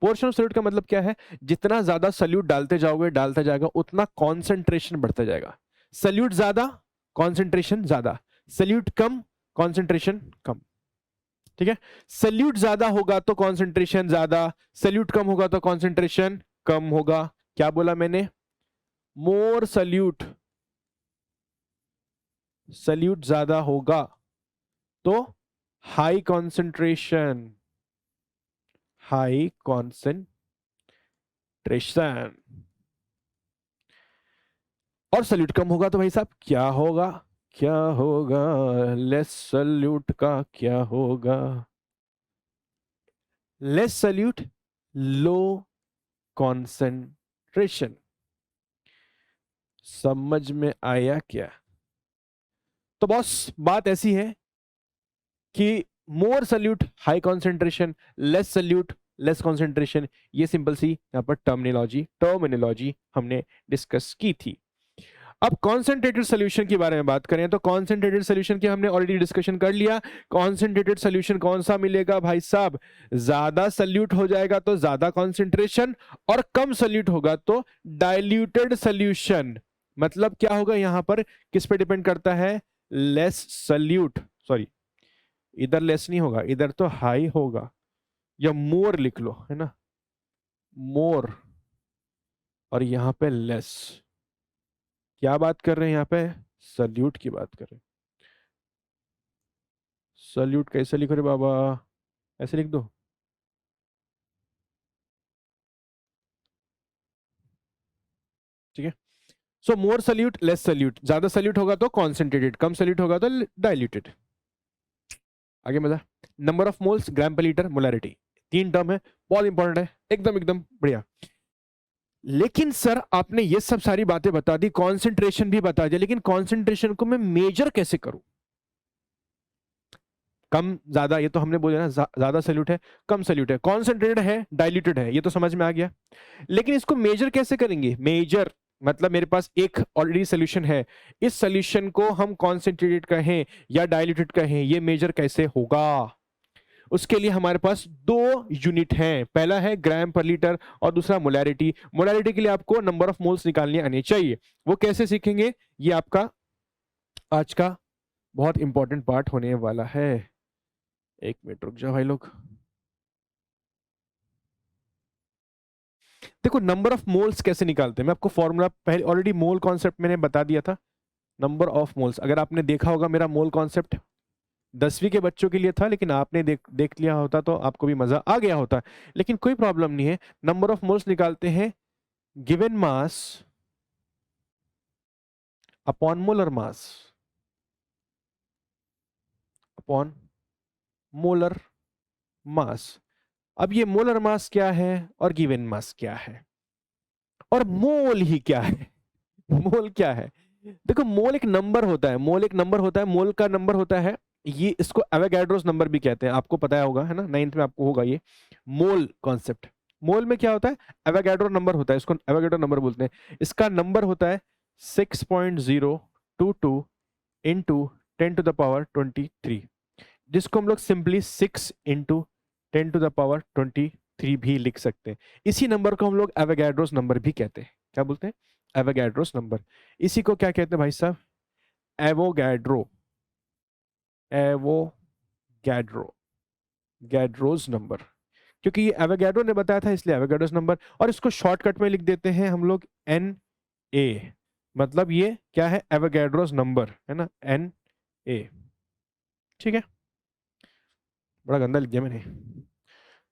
Portion of solute का मतलब क्या है, जितना ज्यादा सल्यूट डालते जाओगे डालता जाएगा उतना कॉन्सेंट्रेशन बढ़ता जाएगा। सल्यूट ज्यादा, कॉन्सेंट्रेशन ज्यादा, सल्यूट कम, कॉन्सेंट्रेशन कम, ठीक है। सल्यूट ज्यादा होगा तो कॉन्सेंट्रेशन ज्यादा, सल्यूट कम होगा तो कॉन्सेंट्रेशन कम होगा। क्या बोला मैंने? मोर सल्यूट, सल्यूट ज्यादा होगा तो हाई कॉन्सेंट्रेशन, हाई कॉन्सेंट्रेशन। और सल्यूट कम होगा तो भाई साहब क्या होगा, क्या होगा? लेस सल्यूट का क्या होगा? Less solute, low concentration. समझ में आया क्या? तो बॉस बात ऐसी है कि more solute high concentration, less solute less concentration, ये सिंपल सी यहां पर टर्मिनोलॉजी हमने डिस्कस की थी। अब कॉन्सेंट्रेटेड सोल्यूशन के बारे में बात करें तो कॉन्सेंट्रेटेड सोल्यूशन की हमने ऑलरेडी डिस्कशन कर लिया। कॉन्सेंट्रेटेड सोल्यूशन कौन सा मिलेगा भाई साहब? ज्यादा सल्यूट हो जाएगा तो ज्यादा कॉन्सेंट्रेशन, और कम सल्यूट होगा तो डाइल्यूटेड सोल्यूशन। मतलब क्या होगा यहां पर, किस पे डिपेंड करता है? लेस सल्यूट, सॉरी इधर लेस नहीं होगा, इधर तो हाई होगा, या मोर लिख लो, है ना, मोर, और यहां पे लेस। क्या बात कर रहे हैं यहाँ पे? सल्यूट की बात कर रहे हैं। सल्यूट कैसे लिखो रे बाबा? ऐसे लिख दो। ठीक है। सो मोर सल्यूट लेस सल्यूट, ज्यादा सल्यूट होगा तो कॉन्सेंट्रेटेड, कम सल्यूट होगा तो डाइल्यूटेड। आगे मजा। Number of moles, gram per litre, molarity, तीन टर्म है, बहुत इंपॉर्टेंट है, एकदम एकदम बढ़िया। लेकिन सर आपने ये सब सारी बातें बता दी, कॉन्सेंट्रेशन भी बता दिया, लेकिन कॉन्सेंट्रेशन को मैं मेजर कैसे करूं? कम ज्यादा ये तो हमने बोला ना, ज्यादा सल्यूट है, कम सल्यूट है, कॉन्सेंट्रेटेड है, डाइल्यूटेड है, ये तो समझ में आ गया। लेकिन इसको मेजर कैसे करेंगे? मेजर मतलब मेरे पास एक ऑलरेडी सोल्यूशन है, इस सोल्यूशन को हम कॉन्सेंट्रेटेड कहें या डाइल्यूटेड कहें, ये मेजर कैसे होगा? उसके लिए हमारे पास दो यूनिट हैं, पहला है ग्राम पर लीटर और दूसरा मोलैरिटी। मोलैरिटी के लिए आपको नंबर ऑफ मोल्स निकालने आने चाहिए, वो कैसे सीखेंगे? ये आपका आज का बहुत इंपॉर्टेंट पार्ट होने वाला है। एक मिनट रुक जाओ भाई लोग। देखो नंबर ऑफ मोल्स कैसे निकालते हैं, मैं आपको फॉर्मूला पहले ऑलरेडी मोल कॉन्सेप्ट मैंने बता दिया था। नंबर ऑफ मोल्स, अगर आपने देखा होगा मेरा मोल कॉन्सेप्ट 10वीं के बच्चों के लिए था, लेकिन आपने देख लिया होता तो आपको भी मजा आ गया होता, लेकिन कोई प्रॉब्लम नहीं है। नंबर ऑफ मोल्स निकालते हैं गिवन मास अपॉन मोलर मास, अपॉन मोलर मास। अब ये मोलर मास क्या है और गिवन मास क्या है, और मोल ही क्या है? मोल क्या है? देखो मोल एक नंबर होता है, मोल एक नंबर होता है, मोल का नंबर होता है ये, इसको एवोगैड्रोस नंबर भी कहते हैं, आपको पता होगा है ना, 9th में आपको होगा ये मोल कॉन्सेप्ट। मोल में क्या होता है? एवोगैड्रो नंबर होता है, इसको एवोगैड्रो नंबर बोलते हैं। इसका नंबर होता है 6.022 इंटू 10⁻23, जिसको हम लोग सिंपली 6 इंटू 10⁻23 भी लिख सकते हैं। इसी नंबर को हम लोग एवोगैड्रोस नंबर भी कहते हैं। क्या बोलते हैं? Avogadro's number. इसी को क्या कहते हैं भाई साहब? एवोगैड्रो, एवोगैड्रो, गैड्रोस नंबर। क्योंकि ये एवोगैड्रो ने बताया था इसलिए एवोगैड्रोस नंबर, और इसको शॉर्टकट में लिख देते हैं हम लोग एन ए। मतलब ये क्या है? एवोगैड्रोस नंबर है ना, एन ए। ठीक है, बड़ा गंदा लिख दिया मैंने,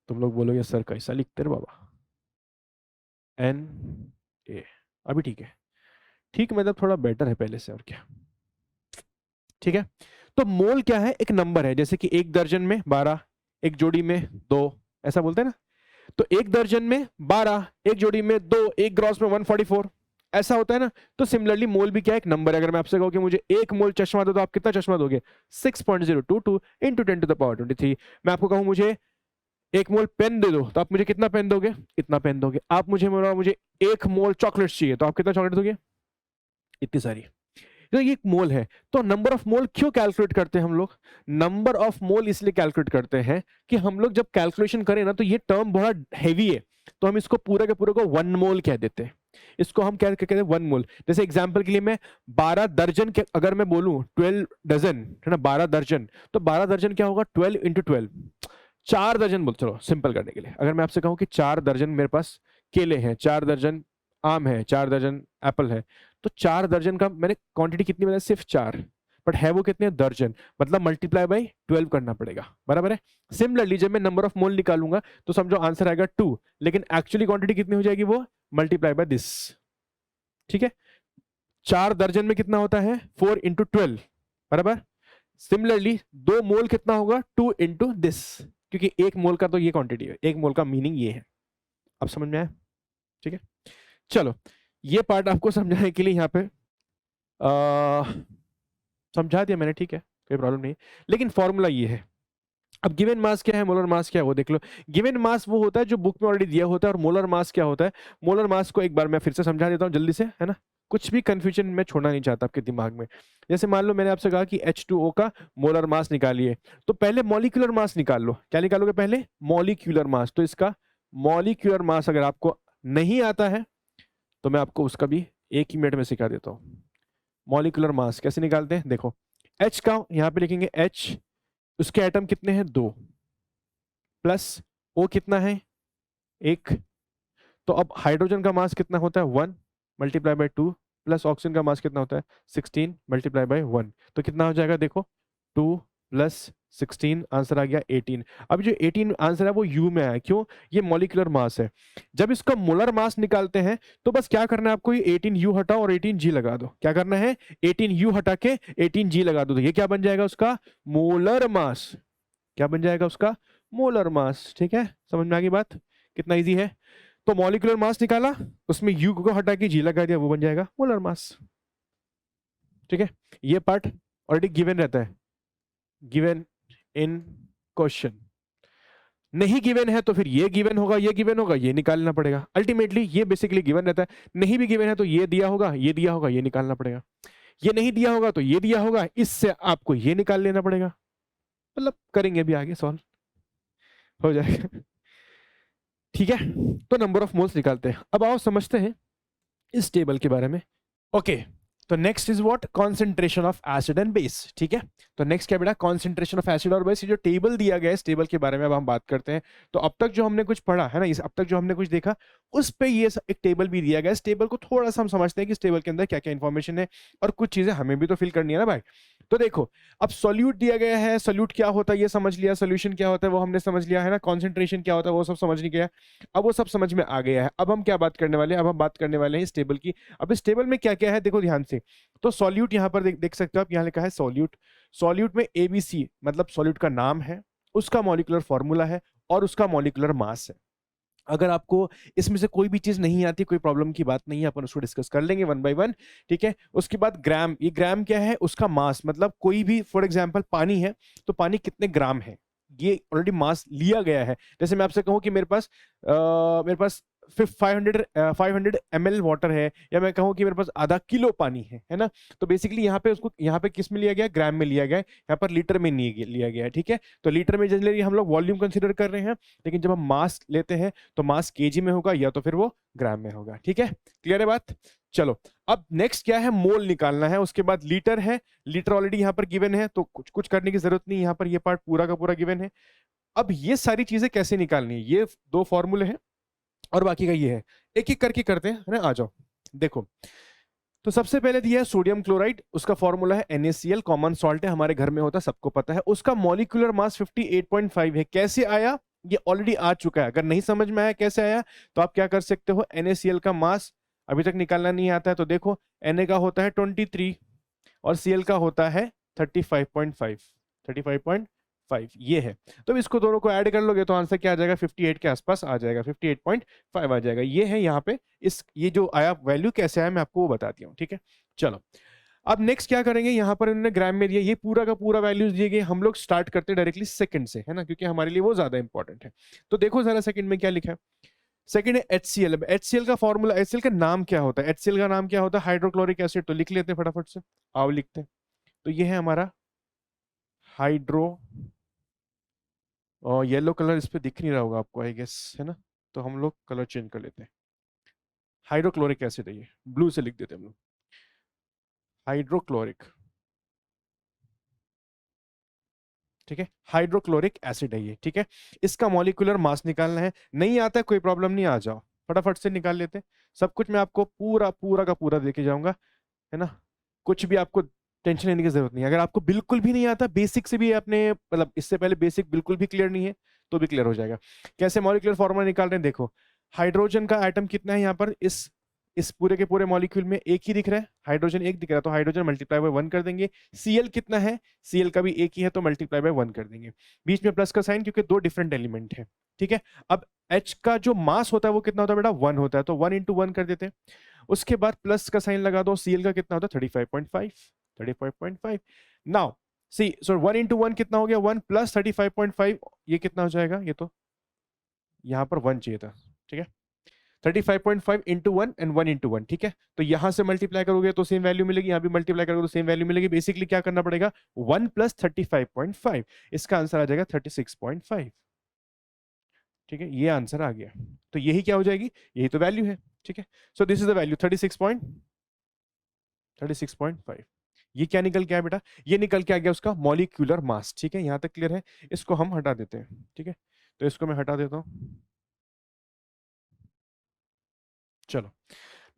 तुम लोग बोलोगे सर कैसा लिखते रे बाबा। एन ए, अभी ठीक है, ठीक मतलब थोड़ा बेटर है पहले से, और क्या। ठीक है, तो मोल क्या है, एक नंबर है, जैसे कि एक दर्जन में 12, एक जोड़ी में 2, ऐसा बोलते हैं ना। तो एक दर्जन में 12, एक जोड़ी में 2, एक ग्रॉस में 144, ऐसा होता है ना। तो सिमिलरली मोल भी क्या है, एक नंबर है। अगर मैं आपसे कहूं कि मुझे एक मोल चश्मा दो, तो आप कितना चश्मा दोगे, 6.022 इंटू 10⁻23। मैं आपको कहूं मुझे एक मोल पेन दे दो, तो आप मुझे कितना पेन दोगे, इतना पेन दोगे। आप मुझे एक मोल चॉकलेट्स चाहिए, तो आप कितना चॉकलेट दोगे, इतनी सारी। तो ये एक मोल है। तो नंबर ऑफ मोल क्यों कैलकुलेट करते हैं हम लोग, नंबर ऑफ मोल इसलिए कैलकुलेट करते हैं कि हम लोग जब कैलकुलेशन करें ना, तो ये टर्म बड़ा हैवी है, तो हम इसको पूरे के पूरे को 1 मोल कह देते हैं। इसको हम क्या कहते हैं, 1 मोल। जैसे एग्जांपल के लिए मैं 12 दर्जन के अगर मैं बोलूं 12 डजन है ना, 12 दर्जन, तो 12 दर्जन क्या होगा, 12 इंटू 12, 4 दर्जन बोल, चलो सिंपल करने के लिए अगर मैं आपसे कहूं कि 4 दर्जन मेरे पास केले हैं, 4 दर्जन आम है, 4 दर्जन एप्पल है, तो 4 दर्जन का मैंने क्वांटिटी कितनी बताई, सिर्फ 4, बट है वो कितने, दर्जन, मतलब मल्टीप्लाई बाई 12 करना पड़ेगा, बराबर है। सिमिलरली जब मैं नंबर ऑफ मोल निकालूंगा तो समझो आंसर आएगा 2, लेकिन एक्चुअली क्वांटिटी कितनी हो जाएगी, वो मल्टीप्लाई बाय दिस, ठीक है। 4 दर्जन में कितना होता है, 4 इंटू 12, बराबर। सिमिलरली 2 मोल कितना होगा, 2 इंटू दिस, क्योंकि एक मोल का तो ये क्वांटिटी है, एक मोल का मीनिंग ये है। अब समझ में आया, ठीक है। चलो ये पार्ट आपको समझाने के लिए यहाँ पे समझा दिया मैंने, ठीक है, कोई प्रॉब्लम नहीं। लेकिन फॉर्मूला ये है। अब गिवन मास क्या है, मोलर मास क्या है, वो देख लो। गिवन मास वो होता है जो बुक में ऑलरेडी दिया होता है, और मोलर मास क्या होता है, मोलर मास को एक बार मैं फिर से समझा देता हूँ जल्दी से, है ना, कुछ भी कंफ्यूजन मैं छोड़ना नहीं चाहता आपके दिमाग में। जैसे मान लो मैंने आपसे कहा कि H2O का मोलर मास निकालिए, तो पहले मॉलिक्यूलर मास निकाल लो। क्या निकालोगे पहले, मॉलिक्यूलर मास। तो इसका मॉलिक्यूलर मास अगर आपको नहीं आता है तो मैं आपको उसका भी एक ही मिनट में सिखा देता हूँ। मॉलिक्यूलर मास कैसे निकालते हैं, देखो H का यहाँ पे लिखेंगे H, उसके एटम कितने हैं, 2, प्लस O कितना है, 1। तो अब हाइड्रोजन का मास कितना होता है, 1 मल्टीप्लाई बाय 2, प्लस ऑक्सीजन का मास कितना होता है, 16 मल्टीप्लाई बाय 1। तो कितना हो जाएगा, देखो 2 प्लस 16, आंसर आ गया 18। अब जो 18 आंसर है वो यू में आया, क्यों, ये मॉलिक्यूलर मास है। जब इसका मोलर मास निकालते हैं तो बस क्या करना है आपको, ये 18 यू हटाओ और 18 जी लगा दो। क्या करना है, 18 यू हटा के 18 जी लगा दो, तो ये क्या बन जाएगा, उसका मोलर मास। क्या बन जाएगा, उसका मोलर मास। ठीक है, समझ में आ गई बात, कितना इजी है। तो मॉलिक्यूलर मास निकाला, उसमें यू को हटा के जी लगा दिया, वो बन जाएगा मोलर मास। ठीक है, ये पार्ट ऑलरेडी गिवन रहता है, गिवन इन क्वेश्चन। नहीं गिवन है तो फिर ये गिवन होगा, ये गिवन होगा, ये निकालना पड़ेगा। अल्टीमेटली ये बेसिकली गिवन रहता है। नहीं भी गिवन है तो ये दिया होगा, ये दिया होगा, ये निकालना पड़ेगा। ये नहीं दिया होगा तो ये दिया होगा, इससे आपको ये निकाल लेना पड़ेगा। मतलब करेंगे भी आगे, सॉल्व हो जाएगा। ठीक है, तो नंबर ऑफ मोल्स निकालते हैं। अब आओ समझते हैं इस टेबल के बारे में। ओके, तो next is what, concentration of acid and base. ठीक है, तो नेक्स्ट क्या बेटा, कॉन्सेंट्रेशन ऑफ एसिड और बेस। ये जो टेबल दिया गया है, इस टेबल के बारे में अब हम बात करते हैं। तो अब तक जो हमने कुछ पढ़ा है ना, इस अब तक जो हमने कुछ देखा, उस पे ये एक टेबल भी दिया गया है। इस टेबल को थोड़ा सा हम समझते हैं कि इस टेबल के अंदर क्या क्या इंफॉर्मेशन है, और कुछ चीजें हमें भी तो फिल करनी है ना भाई। तो देखो, अब सोल्यूट दिया गया है, सोल्यूट क्या होता है ये समझ लिया, सोल्यूशन क्या होता है वो हमने समझ लिया है ना, कॉन्सेंट्रेशन क्या होता है वो सब समझ नहीं गया, अब वो सब समझ में आ गया है। अब हम क्या बात करने वाले हैं, अब हम बात करने वाले हैं इस टेबल की। अब इस टेबल में क्या क्या है देखो ध्यान से। तो सॉल्यूट यहाँ पर देख सकते हो आप, यहाँ लिखा है सॉल्यूट। सॉल्यूट में ABC मतलब सॉल्यूट का नाम है, उसका मॉलिक्यूलर फॉर्मूला है, और उसका मॉलिक्यूलर मास है। अगर आपको इसमें से कोई भी चीज नहीं आती, कोई प्रॉब्लम की बात नहीं है, अपन उसको डिस्कस कर लेंगे वन बाय वन। ठीक है, उसके बाद ग्राम, ये ग्राम क्या है, उसका मास, मतलब कोई भी फॉर एग्जांपल पानी है तो पानी कितने ग्राम है, ये ऑलरेडी मास लिया गया है। जैसे मैं आपसे कहूं कि मेरे पास 500 ml वाटर है, या मैं कहूं कि मेरे पास आधा किलो पानी है ना, तो बेसिकली यहाँ पे उसको यहाँ पे किस में लिया गया, ग्राम में लिया गया है, यहाँ पर लीटर में नहीं लिया गया है। ठीक है, तो लीटर में जनरली हम लोग वॉल्यूम कंसीडर कर रहे हैं, लेकिन जब हम मास लेते हैं तो मास केजी में होगा, या तो फिर वो ग्राम में होगा। ठीक है, क्लियर है बात। चलो, अब नेक्स्ट क्या है, मोल निकालना है। उसके बाद लीटर है, लीटर ऑलरेडी यहाँ पर गिवन है, तो कुछ करने की जरूरत नहीं, यहाँ पर ये पार्ट पूरा का पूरा गिवन है। अब ये सारी चीजें कैसे निकालनी है, ये 2 फॉर्मूले हैं और बाकी का ये है, एक एक करके करते हैं ना। आ जाओ देखो, तो सबसे पहले दिया है सोडियम क्लोराइड, उसका फॉर्मूला है NaCl, कॉमन सॉल्ट है, हमारे घर में होता है, सबको पता है। उसका मॉलिक्यूलर मास 58.5 है। कैसे आया, ये ऑलरेडी आ चुका है। अगर नहीं समझ में आया कैसे आया, तो आप क्या कर सकते हो, NaCl का मास अभी तक निकालना नहीं आता है, तो देखो Na का होता है 23 और Cl का होता है 35.5, 35.5 ये है। तो इसको दोनों को ऐड कर लोगे तो आंसर क्या आ जाएगा, 58 के आसपास आ जाएगा, 58.5 आ जाएगा। ये है यहाँ पे ये जो आया वैल्यू कैसे आया मैं आपको वो बता दिया हूँ, ठीक है। चलो अब नेक्स्ट क्या करेंगे, यहाँ पर इन्होंने ग्राम में दिया, ये पूरा का पूरा वैल्यूज दिए गए। हम लोग स्टार्ट करते हैं डायरेक्टली सेकंड से, है ना, क्योंकि हमारे लिए वो ज्यादा इंपॉर्टेंट है। तो देखो जरा सेकंड में क्या लिखा है। सेकंड है HCl। HCl का फॉर्मूला, HCl का नाम क्या होता है, HCl का नाम क्या होता है, हाइड्रोक्लोरिक एसिड। तो लिख लेते हैं फटाफट से, आओ लिखते हैं। तो ये है हमारा हाइड्रो, और येलो कलर इस पे दिख नहीं रहा होगा आपको आई गेस, है ना, तो हम लोग कलर चेंज कर लेते हैं। हाइड्रोक्लोरिक एसिड है ये, ब्लू से लिख देते हैं हम लोग, हाइड्रोक्लोरिक, ठीक है, हाइड्रोक्लोरिक एसिड है ये, ठीक है। इसका मॉलिक्यूलर मास निकालना है, नहीं आता है कोई प्रॉब्लम नहीं, आ जाओ फटाफट से निकाल लेते हैं। सब कुछ मैं आपको पूरा पूरा का पूरा देके जाऊंगा, है ना, कुछ भी आपको टेंशन लेने की जरूरत नहीं है। अगर आपको बिल्कुल भी नहीं आता, बेसिक से भी आपने मतलब इससे पहले बेसिक बिल्कुल भी क्लियर नहीं है तो भी क्लियर हो जाएगा। कैसे मॉलिक्यूलर फॉर्मूला निकाल रहे हैं, देखो हाइड्रोजन का एटम कितना है यहाँ पर, इस पूरे के पूरे मॉलिक्यूल में एक ही दिख रहा है, हाइड्रोजन एक दिख रहा है, तो हाइड्रोजन मल्टीप्लाई बाय 1 कर देंगे। Cl कितना है, Cl का भी एक ही है तो मल्टीप्लाई बाय 1 कर देंगे। बीच में प्लस का साइन क्योंकि दो डिफरेंट एलिमेंट है, ठीक है। अब H का जो मास होता है वो कितना होता है बेटा, 1 होता है, तो 1 इंटू 1 कर देते हैं। उसके बाद प्लस का साइन लगा दो, Cl का कितना होता है 35.5, 35.5। नाउ सी सो 1 इंटू 1 कितना हो गया, 1 प्लस 35.5, ये कितना हो जाएगा, ये तो यहाँ पर 1 चाहिए था, ठीक है। 35.5 इंटू 1 एंड 1 इंटू 1, ठीक है। तो यहां से मल्टीप्लाई करोगे तो सेम वैल्यू मिलेगी, यहां भी मल्टीप्लाई करोगे तो सेम वैल्यू मिलेगी। बेसिकली क्या करना पड़ेगा, 1 प्लस 35.5, इसका आंसर आ जाएगा 36.5, ठीक है। ये आंसर आ गया, तो यही क्या हो जाएगी, यही तो वैल्यू है, ठीक है। So this is the value 36.5। ये क्या निकल के आया बेटा, ये निकल के आ गया उसका मॉलिक्यूलर मास, ठीक है। यहां तक क्लियर है, इसको हम हटा देते हैं, ठीक है। तो इसको मैं हटा देता हूं। चलो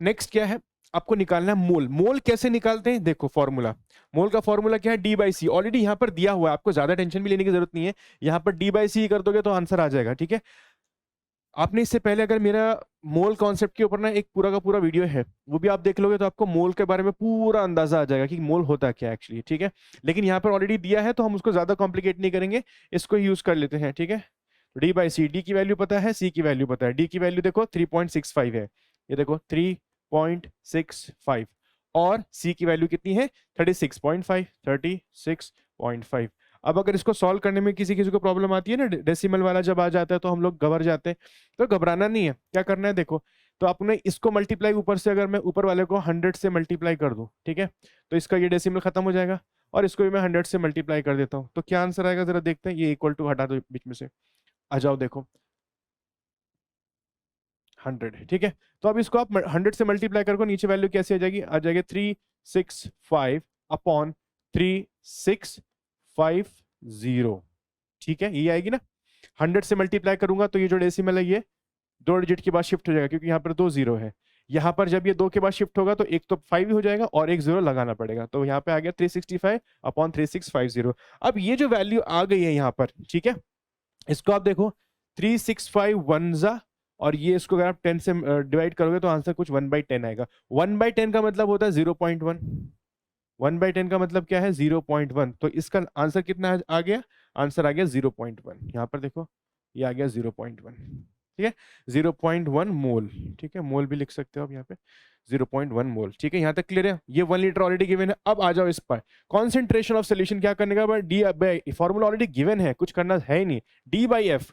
नेक्स्ट क्या है, आपको निकालना है मोल। मोल कैसे निकालते हैं, देखो फॉर्मूला, मोल का फॉर्मूला क्या है, D/C। ऑलरेडी यहां पर दिया हुआ है, आपको ज्यादा टेंशन भी लेने की जरूरत नहीं है, यहां पर D/C कर दोगे तो आंसर आ जाएगा, ठीक है। आपने इससे पहले अगर मेरा मोल कॉन्सेप्ट के ऊपर ना एक पूरा का पूरा वीडियो है, वो भी आप देख लोगे तो आपको मोल के बारे में पूरा अंदाजा आ जाएगा कि मोल होता क्या एक्चुअली, ठीक है। लेकिन यहाँ पर ऑलरेडी दिया है तो हम उसको ज्यादा कॉम्प्लिकेट नहीं करेंगे, इसको यूज कर लेते हैं, ठीक है। D/C, डी की वैल्यू पता है, सी की वैल्यू पता है। डी की वैल्यू देखो 3.65 है, ये देखो 3.65, और सी की वैल्यू कितनी है 36.5, 36.5। अब अगर इसको सॉल्व करने में किसी किसी को प्रॉब्लम आती है ना, डेसिमल वाला जब आ जाता है तो हम लोग घबर जाते हैं, तो घबराना नहीं है, क्या करना है देखो। तो आपने इसको मल्टीप्लाई ऊपर से, अगर मैं ऊपर वाले को 100 से मल्टीप्लाई कर दूं, ठीक है, तो इसका ये डेसिमल खत्म हो जाएगा, और इसको भी मैं 100 से मल्टीप्लाई कर देता हूँ, तो क्या आंसर आएगा जरा देखते हैं। ये इक्वल टू हटा दो बीच में से, आ जाओ देखो 100, ठीक है। तो अब इसको आप 100 से मल्टीप्लाई करो, नीचे वैल्यू कैसे आ जाएगी, आ जाएगी 365 अपॉन 3650, ठीक है, ये आएगी ना। 100 से मल्टीप्लाई करूंगा तो ये जो डेसिमल है ये 2 डिजिट के बाद शिफ्ट हो जाएगा, क्योंकि यहाँ पर 2 जीरो है। यहाँ पर जब ये 2 के बाद शिफ्ट होगा तो एक तो 5 ही हो जाएगा और एक 0 लगाना पड़ेगा, तो यहाँ पे आ गया 365 अपॉन 3650। अब ये जो वैल्यू आ गई है यहाँ पर, ठीक है, इसको आप देखो 365 और ये इसको अगर आप 10 से डिवाइड करोगे तो आंसर कुछ 1/10 आएगा। 1/10 का मतलब होता है 0.1, 1/10 का मतलब क्या है 0.1, तो इसका आंसर कितना आ गया, आंसर आ गया 0.1। यहाँ पर देखो ये आ गया 0.1, ठीक है, 0.1 मोल, ठीक है, मोल भी लिख सकते हो आप यहाँ पे 0.1 मोल, ठीक है। यहाँ तक क्लियर है, ये 1 लीटर ऑलरेडी गिवन है। अब आ जाओ इस पर, कॉन्सेंट्रेशन ऑफ सोल्यूशन क्या करने का, D by, formula already given है, कुछ करना है ही नहीं, D/F।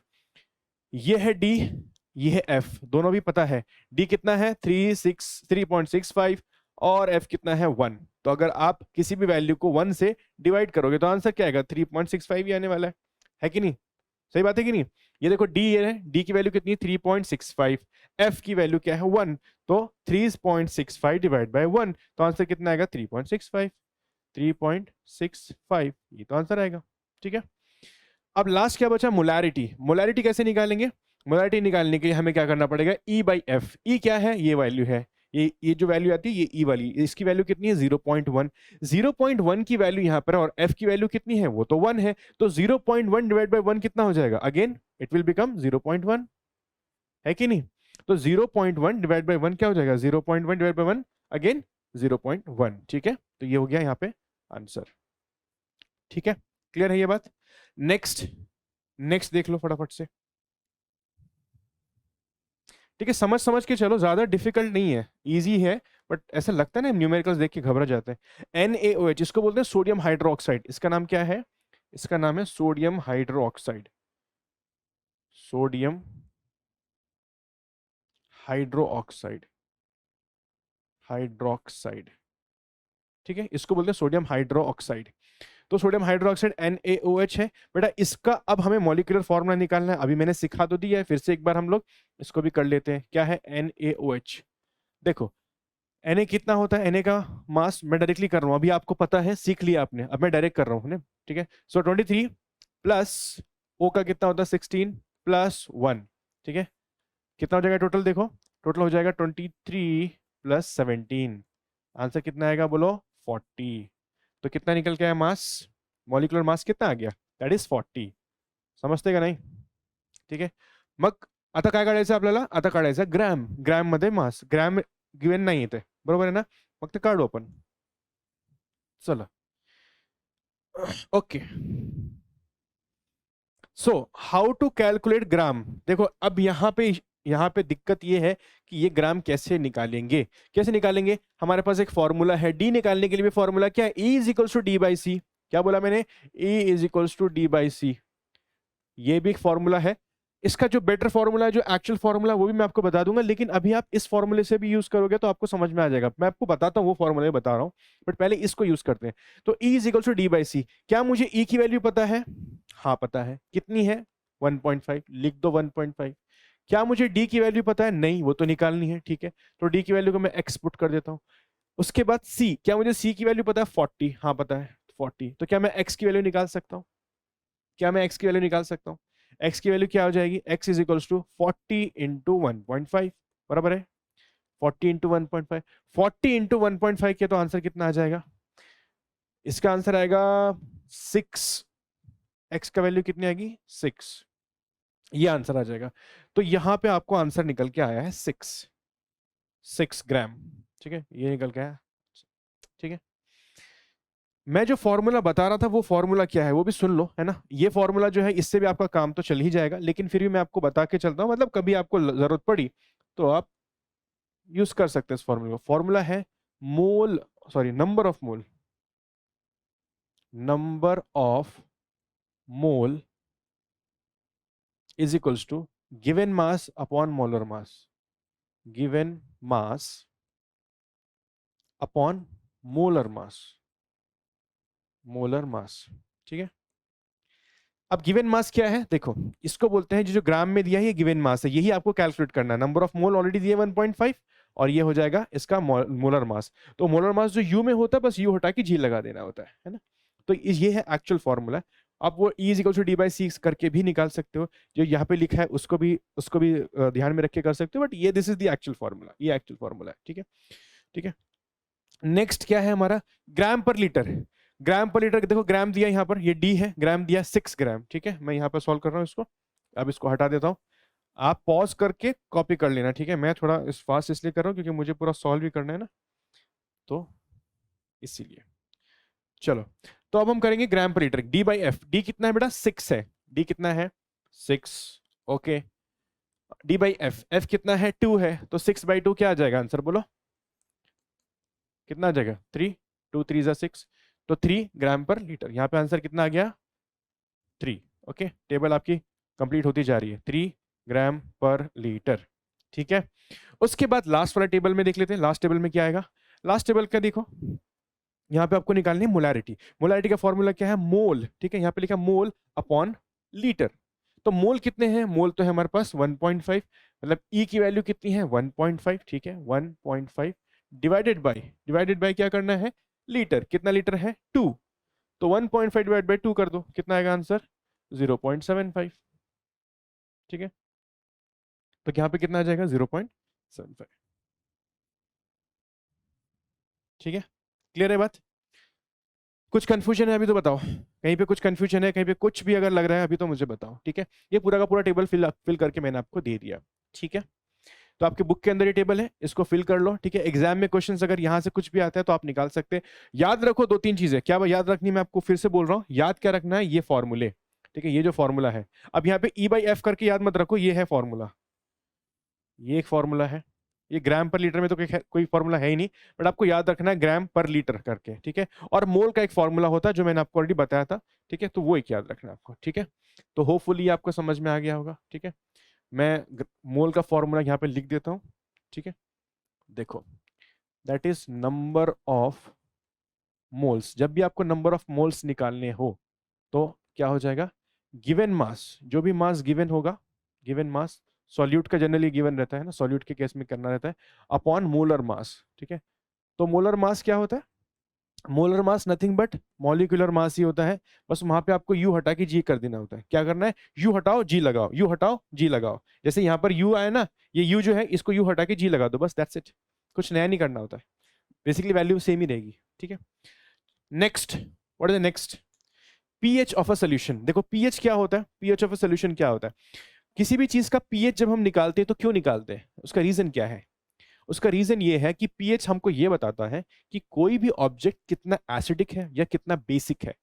ये है D, ये है F, दोनों भी पता है। D कितना है 3.65 और F कितना है 1। तो अगर आप किसी भी वैल्यू को 1 से डिवाइड करोगे तो आंसर क्या आएगा, 3.65 ही आने वाला है कि नहीं, सही बात है कि नहीं। ये देखो D ये है, D की वैल्यू कितनी है 3.65, F की वैल्यू क्या है 1, तो 3.65 डिवाइड बाय 1, तो आंसर कितना आएगा 3.65, 3.65, ये तो आंसर आएगा, ठीक है। अब लास्ट क्या बचा, मोलैरिटी। मोलैरिटी कैसे निकालेंगे, मोलैरिटी निकालने के लिए हमें क्या करना पड़ेगा, E/F। E क्या है, ये वैल्यू है, ये जो वैल्यू आती है ये E वाली, इसकी वैल्यू कितनी है 0.1, 0.1 की वैल्यू यहाँ पर, और F की वैल्यू कितनी है, वो तो 1 है, तो 0.1 डिवाइड बाय 1 कितना हो जाएगा, अगेन इट विल बिकम 0.1, है कि नहीं। तो 0.1 डिवाइड बाय 1 क्या हो जाएगा, 0.1 डिवाइड बाय 1 अगेन 0.1, ठीक है। तो ये हो गया यहाँ पे आंसर। ठीक है, क्लियर है ये बात? नेक्स्ट, नेक्स्ट देख लो फटाफट से। ठीक है, समझ समझ के चलो, ज्यादा डिफिकल्ट नहीं है, इजी है, बट ऐसा लगता है ना न्यूमेरिकल्स देख के घबरा जाते हैं। NaOH इसको बोलते हैं सोडियम हाइड्रोक्साइड, इसका नाम क्या है? इसका नाम है sodium hydroxide, sodium hydroxide, hydroxide. ठीक है, इसको बोलते हैं सोडियम हाइड्रोक्साइड। तो सोडियम हाइड्रोक्साइड NaOH है बेटा। इसका अब हमें मॉलिक्यूलर फॉर्मूला निकालना है, अभी मैंने सिखा तो दिया है, फिर से एक बार हम लोग इसको भी कर लेते हैं। क्या है NaOH? देखो Na कितना होता है, Na का मास मैं डायरेक्टली कर रहा हूं, अभी आपको पता है, सीख लिया आपने, अब मैं डायरेक्ट कर रहा हूं। ठीक है, सो 23 प्लस O का कितना होता है 16 प्लस 1। ठीक है, कितना हो जाएगा टोटल? देखो टोटल हो जाएगा 23 प्लस 17, आंसर कितना आएगा बोलो? 40। तो कितना निकल के आया मास, मॉलिक्यूलर मास कितना आ गया? That is 40। समजते का नाही? ठीक आहे, मग आता काय काढायचं आपल्याला? आता काढायचं ग्रॅम, ग्रॅम मध्ये मास, ग्रॅम गिवन नाही येते, बरोबर आहे ना? मग ते काढू आपण, चला okay. So how to calculate gram? देखो अब यहाँ पे दिक्कत ये है कि ये ग्राम कैसे निकालेंगे, कैसे निकालेंगे? हमारे पास एक फॉर्मूला है, डी निकालने के लिए भी फॉर्मूला क्या है? E is equals to D by C. क्या बोला मैंने? E is equals to D by C, ये भी एक फॉर्मूला है। इसका जो बेटर फॉर्मूला है, जो एक्चुअल फॉर्मूला, वो भी मैं आपको बता दूंगा, लेकिन अभी आप इस फॉर्मूले से भी यूज करोगे तो आपको समझ में आ जाएगा। मैं आपको बताता हूँ, वो फॉर्मूला बता रहा हूँ, बट पहले इसको यूज करते हैं। तो E is equals to D by C. क्या मुझे E की वैल्यू पता है? हाँ पता है, कितनी है? 1.5, लिख दो 1.5। क्या मुझे D की वैल्यू पता है? नहीं, वो तो निकालनी है। ठीक है, तो D की वैल्यू को मैं X पुट कर देता हूँ। उसके बाद C, क्या मुझे C की वैल्यू पता है? 40, हाँ पता है 40। तो क्या मैं X की वैल्यू निकाल सकता हूँ? क्या मैं X की वैल्यू निकाल सकता हूँ? X की वैल्यू क्या हो जाएगी? X is equals to 40 into 1.5, बराबर है 40 इंटू 1.5। 40 इंटू 1.5 किया तो आंसर कितना आ जाएगा? इसका आंसर आएगा 6। X का वैल्यू कितनी आएगी? 6, ये आंसर आ जाएगा। तो यहां पे आपको आंसर निकल के आया है 6 ग्राम। ठीक है, ये निकल के आया। ठीक है, मैं जो फॉर्मूला बता रहा था वो फॉर्मूला क्या है वो भी सुन लो, है ना? ये फॉर्मूला जो है इससे भी आपका काम तो चल ही जाएगा, लेकिन फिर भी मैं आपको बता के चलता हूँ, मतलब कभी आपको जरूरत पड़ी तो आप यूज कर सकते हैं इस फॉर्मूला को। फॉर्मूला है mole, sorry number of mole, number of mole is equals to given mass upon molar mass, given mass upon molar mass, molar mass. ठीक है, अब गिवन मास क्या है? देखो इसको बोलते हैं जो ग्राम में दिया है ये गिवन मास है, यही आपको कैलकुलेट करना है। नंबर ऑफ मोल ऑलरेडी दिया 1.5 और ये हो जाएगा इसका मोलर मास। तो मोलर मास जो यू में होता है बस यू हटा के जी लगा देना होता है ना? तो ये है एक्चुअल फॉर्मूला। आप वो E is equal to D by C करके भी निकाल सकते हो, जो यहाँ पे लिखा है उसको भी ध्यान में रख के कर सकते हो, बट ये this is the actual formula, ये एक्चुअल फॉर्मूला है। ठीक है, ठीक है। नेक्स्ट क्या है हमारा? ग्राम पर लीटर। ग्राम पर लीटर, देखो ग्राम दिया यहाँ पर, ये डी है, ग्राम दिया 6 ग्राम। ठीक है, मैं यहाँ पर सॉल्व कर रहा हूँ इसको, अब इसको हटा देता हूँ, आप पॉज करके कॉपी कर लेना। ठीक है, मैं थोड़ा इस फास्ट इसलिए कर रहा हूँ क्योंकि मुझे पूरा सॉल्व भी करना है ना, तो इसीलिए। चलो, तो अब हम करेंगे ग्राम per litre, D by F. D कितना है बेटा? 6 है। डी कितना है? 6। Okay, D by F, F कितना है? 2 है। तो 6/2 क्या आ जाएगा आंसर बोलो? कितना आ जाएगा? 3, 2 3 जा 6, तो 3 ग्राम पर लीटर। यहाँ पे आंसर कितना आ गया? 3। ओके, टेबल आपकी कंप्लीट होती जा रही है, 3 ग्राम पर लीटर। ठीक है, उसके बाद लास्ट वाला टेबल में देख लेते हैं। लास्ट टेबल में क्या आएगा? लास्ट टेबल का देखो, यहाँ पे आपको निकालनी है मोलैरिटी। मोलैरिटी का फॉर्मूला क्या है? मोल। ठीक है, यहाँ पे लिखा मोल अपॉन लीटर। तो मोल कितने हैं? मोल तो है हमारे पास 1.5, मतलब E की वैल्यू कितनी है? 1.5। ठीक है, 1.5 डिवाइडेड बाय क्या करना है? लीटर। कितना लीटर है? 2। तो 1.5 डिवाइड बाय 2 कर दो, कितना आएगा आंसर? 0.75। ठीक है, तो यहाँ पे कितना आ जाएगा? 0.75। ठीक है, क्लियर है बात? कुछ कंफ्यूजन है अभी तो बताओ, कहीं पे कुछ कंफ्यूजन है, कहीं पे कुछ भी अगर लग रहा है अभी तो मुझे बताओ। ठीक है, ये पूरा का पूरा टेबल फिल करके मैंने आपको दे दिया। ठीक है, तो आपके बुक के अंदर ये टेबल है, इसको फिल कर लो, ठीक है। एग्जाम में क्वेश्चंस अगर यहाँ से कुछ भी आता है तो आप निकाल सकते हैं। याद रखो दो तीन चीजें, क्या याद रखनी, मैं आपको फिर से बोल रहा हूँ, याद क्या रखना है, ये फॉर्मूले, ठीक है, ये जो फॉर्मूला है। अब यहाँ पे E/F करके याद मत रखो, ये है फॉर्मूला, ये एक फॉर्मूला है। ये ग्राम पर लीटर में तो कोई फॉर्मूला है ही नहीं, बट आपको याद रखना है ग्राम पर लीटर करके, ठीक है। और मोल का एक फॉर्मूला होता है जो मैंने आपको ऑलरेडी बताया था, ठीक है, तो वो एक याद रखना है आपको, ठीक है। तो होपफुली आपको समझ में आ गया होगा, ठीक है। मैं मोल का फॉर्मूला यहाँ पे लिख देता हूँ, ठीक है। देखो, that is number of moles. जब भी आपको नंबर ऑफ मोल्स निकालने हो तो क्या हो जाएगा, गिवन मास, जो भी मास गिवन होगा, गिवन मास, सॉल्यूट का जनरली गिवन रहता है ना, सॉल्यूट के केस में करना रहता है, अपॉन मोलर मास, ठीक है। तो मोलर मास क्या होता है, molar mass nothing but molecular mass ही होता है। बस वहां पे आपको यू हटा के जी कर देना होता है। क्या करना है, यू हटाओ जी लगाओ, यू हटाओ जी लगाओ। जैसे यहाँ पर यू आया ना, ये यू जो है इसको यू हटा के जी लगा दो, बस दैट्स इट, कुछ नया नहीं करना होता है। बेसिकली वैल्यू सेम ही रहेगी, ठीक है। Next, what is the next, pH of a solution. देखो पीएच क्या होता है, पीएच ऑफ अ सोल्यूशन क्या होता है, किसी भी चीज का पीएच जब हम निकालते हैं तो क्यों निकालते हैं, उसका रीजन क्या है। उसका रीजन ये है कि पीएच हमको ये बताता है कि कोई भी ऑब्जेक्ट कितना एसिडिक है या कितना बेसिक है।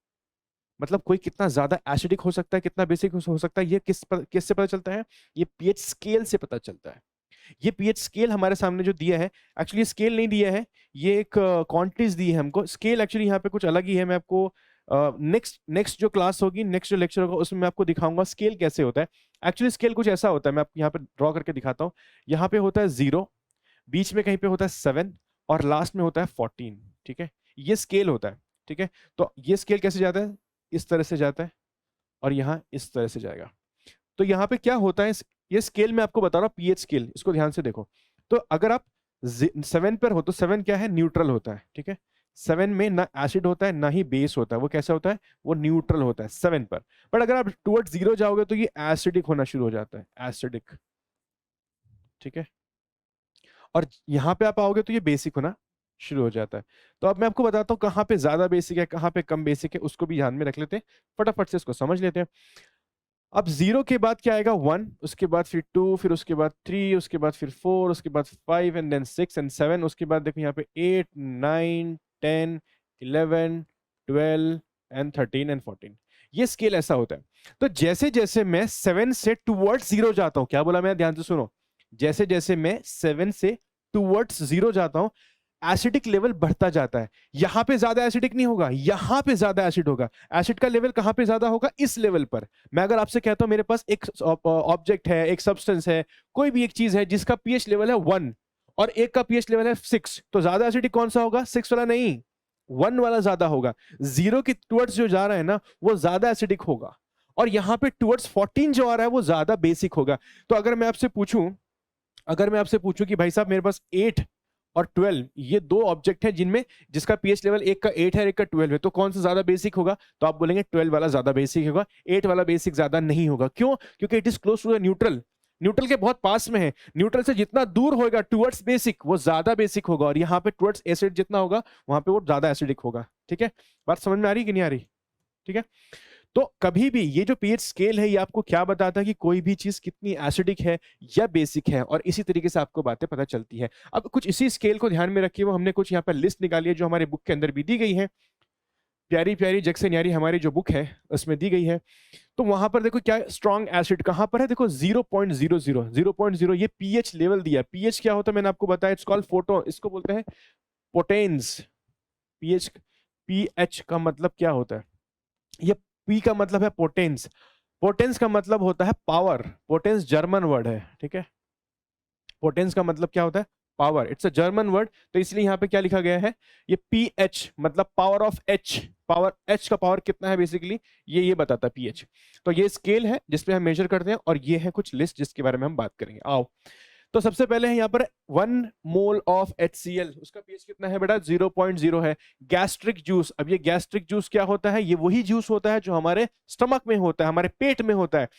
मतलब कोई कितना ज्यादा एसिडिक हो सकता है, कितना बेसिक हो सकता है, ये किससे पता चलता है, ये पीएच स्केल से पता चलता है। ये पीएच स्केल हमारे सामने जो दिया है, एक्चुअली स्केल नहीं दिया है, ये एक क्वांटिटीज दी है हमको। स्केल एक्चुअली यहाँ पे कुछ अलग ही है, मैं आपको नेक्स्ट जो क्लास होगी, नेक्स्ट जो लेक्चर होगा उसमें मैं आपको दिखाऊंगा स्केल कैसे होता है। एक्चुअली स्केल कुछ ऐसा होता है, मैं आपको यहाँ पे ड्रॉ करके दिखाता हूँ। यहाँ पे होता है 0, बीच में कहीं पे होता है 7 और लास्ट में होता है 14, ठीक है। ये स्केल होता है, ठीक है। तो ये स्केल कैसे जाता है, इस तरह से जाता है और यहाँ इस तरह से जाएगा। तो यहाँ पे क्या होता है, ये स्केल मैं आपको बता रहा हूँ, पीएच स्केल, इसको ध्यान से देखो। तो अगर आप 7 पर हो तो 7 क्या है, न्यूट्रल होता है, ठीक है। 7 में ना एसिड होता है ना ही बेस होता है, वो कैसा होता है, वो न्यूट्रल होता है 7 पर। बट अगर आप टुवर्ड्स 0 जाओगे तो ये एसिडिक होना शुरू हो जाता है, एसिडिक, ठीक है। और यहाँ पे आप आओगे तो ये बेसिक होना शुरू हो जाता है। तो अब मैं आपको बताता हूँ कहाँ पे ज्यादा बेसिक है, कहाँ पे कम बेसिक है, उसको भी ध्यान में रख लेते हैं, फटाफट से इसको समझ लेते हैं। अब 0 के बाद क्या आएगा, 1, उसके बाद फिर 2, फिर उसके बाद 3, उसके बाद फिर 4, उसके बाद 5 एंड देन 6 एंड 7, उसके बाद देखो यहाँ पे 8, 9, 10, 11, 12 एंड 13 एंड 14। ये स्केल ऐसा होता है। तो जैसे जैसे मैं 7 से टुवर्ड्स 0 जाता हूं, क्या बोला मैं, ध्यान से सुनो, जैसे जैसे मैं 7 से टुवर्ड्स 0 जाता हूं एसिडिक लेवल बढ़ता जाता है। यहां पे ज्यादा एसिडिक नहीं होगा, यहां पे ज्यादा एसिड होगा। एसिड का लेवल कहां पे ज्यादा होगा, इस लेवल पर। मैं अगर आपसे कहता हूं मेरे पास एक ऑब्जेक्ट है, एक सब्सटेंस है, कोई भी एक चीज है जिसका पीएच लेवल है 1 और एक का पीएच लेवल है 6, तो ज्यादा एसिडिक कौन सा होगा, 6 वाला नहीं, 1 वाला ज्यादा होगा। 0 की टुवर्ड्स जो जा रहा है ना वो ज्यादा एसिडिक होगा, और यहां पे टुवर्ड्स 14 जो आ रहा है वो ज्यादा बेसिक होगा। तो अगर मैं आपसे पूछूं कि भाई साहब मेरे पास 8 और 12 ये दो ऑब्जेक्ट है जिनमें जिसका पीएच लेवल एक का 8 है और एक का 12 है, तो कौन सा ज्यादा बेसिक होगा, तो आप बोलेंगे 12 वाला ज्यादा बेसिक होगा, 8 वाला बेसिक ज्यादा नहीं होगा। क्यों, क्योंकि it is close to the neutral, neutral के बहुत पास में है। न्यूट्रल से जितना दूर होगा टुवर्ड्स बेसिक वो ज्यादा बेसिक होगा, और यहाँ पे टुवर्ड्स एसिड जितना होगा वहां पे वो ज्यादा एसिडिक होगा, ठीक है। बात समझ में आ रही कि नहीं आ रही, ठीक है। तो कभी भी ये जो पीएच स्केल है ये आपको क्या बताता है कि कोई भी चीज कितनी एसिडिक है या बेसिक है, और इसी तरीके से आपको बातें पता चलती है। अब कुछ इसी स्केल को ध्यान में रखिए, वो हमने कुछ यहाँ पर लिस्ट निकाली है जो हमारे बुक के अंदर भी दी गई है, प्यारी प्यारी जैक्सन यारी हमारी जो बुक है उसमें दी गई है। तो वहां पर देखो क्या स्ट्रॉन्ग एसिड कहां पर है, देखो 0.00 ये पीएच लेवल दिया। पीएच क्या होता है मैंने आपको बताया, इट्स कॉल्ड फोटो, इसको बोलते हैं पोटेंस। पीएच का मतलब क्या होता है, ये पी का मतलब है पोटेंस, पोटेंस का मतलब होता है पावर, पोटेंस जर्मन वर्ड है, ठीक है। पोटेंस का मतलब क्या होता है, power, it's a German word, तो इसलिए यहाँ पे क्या लिखा गया है, ये पीएच मतलब power of H, power H का पावर कितना है बेसिकली ये बताता है पीएच। तो ये स्केल है जिसपे हम मेजर करते हैं, और ये है कुछ लिस्ट जिसके बारे में हम बात करेंगे। आओ, तो सबसे पहले है यहाँ पर 1 मोल ऑफ HCl, उसका पीएच कितना है बेटा, 0.0 है। गैस्ट्रिक जूस, अब ये गैस्ट्रिक जूस क्या होता है, ये वही जूस होता है जो हमारे स्टमक में होता है, हमारे पेट में होता है।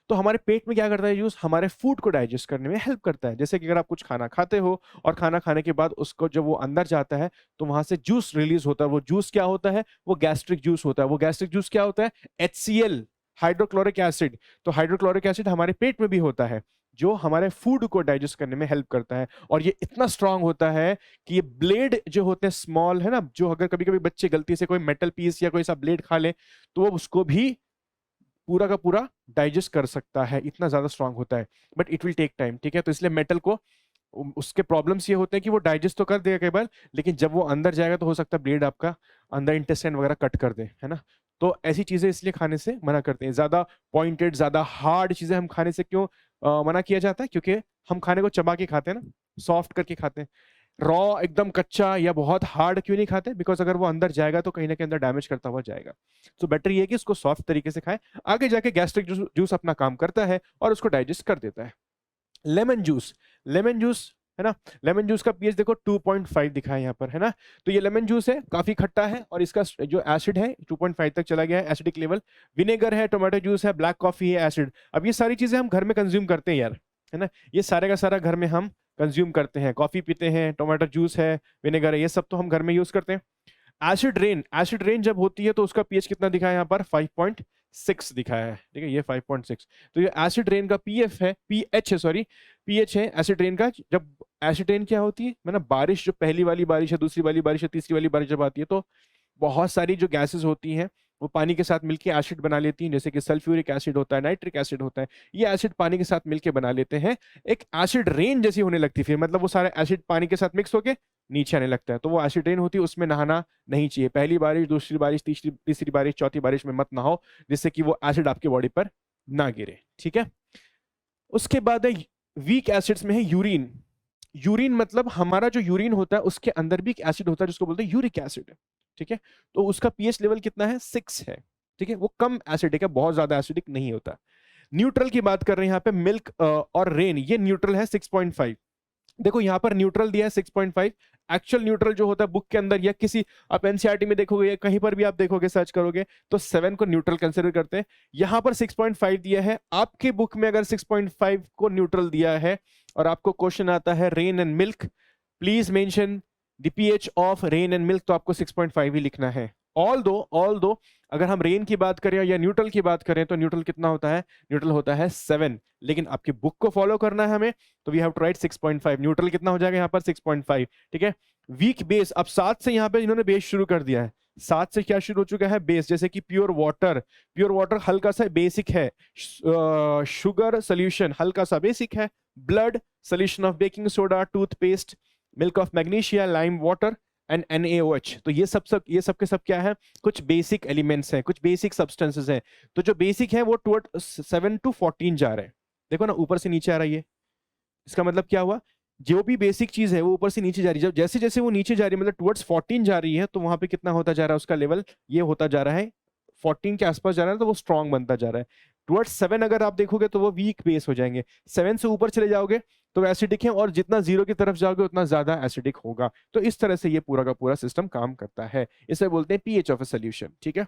तो हमारे पेट में क्या करता है जूस, हमारे फूड को डाइजेस्ट करने में हेल्प करता है। जैसे कि अगर आप कुछ खाना खाते हो और खाना खाने के बाद उसको जब वो अंदर जाता है तो वहां से जूस रिलीज होता है, वो जूस क्या होता है, वो गैस्ट्रिक जूस होता है। वो गैस्ट्रिक जूस क्या होता है, HCl, हाइड्रोक्लोरिक एसिड। तो हाइड्रोक्लोरिक एसिड हमारे पेट में भी होता है। जो हमारे फूड को डाइजेस्ट करने में हेल्प करता है। और ये इतना स्ट्रांग होता है कि ये ब्लेड जो होते हैं स्मॉल है ना, जो अगर कभी कभी बच्चे गलती से कोई मेटल पीस या कोई सा ब्लेड खा ले तो वो उसको भी पूरा का पूरा डाइजेस्ट कर सकता है, इतना ज्यादा स्ट्रांग होता है। But it will take time, ठीक है। तो इसलिए मेटल को उसके प्रॉब्लम्स ये होते हैं कि वो डाइजेस्ट तो कर देगा केवल, लेकिन जब वो अंदर जाएगा तो हो सकता है ब्लेड आपका अंदर इंटेस्टाइन वगैरह कट कर दे, है ना। तो ऐसी चीजें इसलिए खाने से मना करते हैं। ज्यादा पॉइंटेड ज्यादा हार्ड चीजें हम खाने से क्यों मना किया जाता है? क्योंकि हम खाने को चबा के खाते हैं ना, सॉफ्ट करके खाते हैं। रॉ एकदम कच्चा या बहुत हार्ड क्यों नहीं खाते? बिकॉज अगर वो अंदर जाएगा तो कहीं ना कहीं अंदर डैमेज करता हुआ जाएगा। तो बेटर ये है कि इसको सॉफ्ट तरीके से खाएं, आगे जाके गैस्ट्रिक जूस अपना काम करता है और उसको डाइजेस्ट कर देता है। लेमन जूस, लेमन जूस है ना, लेमन जूस का पीएच देखो 2.5 दिखा है यहाँ पर, है ना। तो ये लेमन जूस है, काफी खट्टा है और इसका जो एसिड है 2.5 तक चला गया है एसिडिक लेवल। विनेगर है, टोमेटो जूस है, ब्लैक कॉफी है, एसिड। अब ये सारी चीजें हम घर में कंज्यूम करते हैं यार, है ना। ये सारे का सारा घर में हम कंज्यूम करते हैं, कॉफी पीते हैं, टोमेटो जूस है, विनेगर है, ये सब तो हम घर में यूज करते हैं। एसिड रेन, एसिड रेन जब होती है तो उसका पीएच कितना दिखा है यहाँ पर? 5.6 दिखा है, ठीक है, ये 5.6। तो ये एसिड रेन का पीएफ है, पीएच है, सॉरी, पीएच है एसिड रेन का। जब एसिड रेन क्या होती है, मतलब बारिश, जो पहली वाली बारिश है, दूसरी वाली बारिश है, तीसरी वाली बारिश जब आती है तो बहुत सारी जो गैसेस होती हैं वो पानी के साथ मिलके एसिड बना लेती हैं, जैसे कि सल्फ्यूरिक एसिड होता है, नाइट्रिक एसिड होता है। ये एसिड पानी के साथ मिलके बना लेते हैं, एक एसिड रेन जैसी होने लगती है। फिर मतलब वो सारे एसिड पानी के साथ मिक्स होके नीचे आने लगता है, तो वो एसिड रेन होती है। उसमें नहाना नहीं चाहिए, पहली बारिश, दूसरी बारिश, तीसरी बारिश, चौथी बारिश में मत नहाओ, जिससे कि वो एसिड आपकी बॉडी पर ना गिरे, ठीक है। उसके बाद है वीक एसिड्स में है यूरिन। यूरिन मतलब हमारा जो यूरिन होता है उसके अंदर भी एक एसिड होता है जिसको बोलते हैं यूरिक एसिड, ठीक है। तो उसका पीएच लेवल कितना है? 6 है, ठीक है। वो कम एसिडिक है, बहुत ज्यादा एसिडिक नहीं होता। न्यूट्रल की बात कर रहे हैं यहाँ पे, मिल्क और रेन, ये न्यूट्रल है 6.5। देखो यहाँ पर न्यूट्रल दिया है 6.5। एक्चुअल न्यूट्रल जो होता है बुक के अंदर या किसी आप एनसीईआरटी में देखोगे या कहीं पर भी आप देखोगे, सर्च करोगे तो 7 को न्यूट्रल कंसिडर करते हैं। यहाँ पर 6.5 दिया है। आपके बुक में अगर 6.5 को न्यूट्रल दिया है और आपको क्वेश्चन आता है rain and milk, please mention the pH of rain and milk, तो आपको 6.5 ही लिखना है। ऑल दो अगर हम रेन की बात करें या न्यूट्रल की बात करें तो न्यूट्रल कितना होता है? न्यूट्रल होता है 7, लेकिन आपकी बुक को फॉलो करना है हमें, तो we have to write 6.5। Neutral कितना हो जाएगा यहाँ पर? 6.5, ठीक है। वीक बेस, अब 7 से यहाँ पे इन्होंने बेस शुरू कर दिया है। 7 से क्या शुरू हो चुका है? बेस, जैसे कि प्योर वाटर, प्योर वाटर हल्का सा बेसिक है, शुगर सोल्यूशन हल्का सा बेसिक है, blood solution of baking soda, toothpaste, milk of magnesia, lime water and NaOH। तो ये सब के सब क्या है? कुछ बेसिक एलिमेंट्स हैं, कुछ बेसिक सब्सटेंसेस हैं। तो जो बेसिक है वो टुवर्ड 7 to 14 जा रहे हैं। देखो ना, ऊपर से नीचे आ रही है। इसका मतलब क्या हुआ? जो भी बेसिक चीज है वो ऊपर से नीचे जा रही है। जब जैसे जैसे वो नीचे जा रही है, मतलब टुवर्ड्स 14 जा रही है, तो वहां पे कितना होता जा रहा है? उसका लेवल ये होता जा रहा है 14 के आसपास जा रहा है, तो वो स्ट्रांग बनता जा रहा है। टुवर्ड्स 7 अगर आप देखोगे तो वो वीक बेस हो जाएंगे। 7 से ऊपर चले जाओगे तो एसिडिक है, और जितना 0 की तरफ जाओगे उतना ज्यादा एसिडिक होगा। तो इस तरह से ये पूरा का पूरा सिस्टम काम करता है। इसे बोलते हैं पीएच ऑफ अ सॉल्यूशन, ठीक है।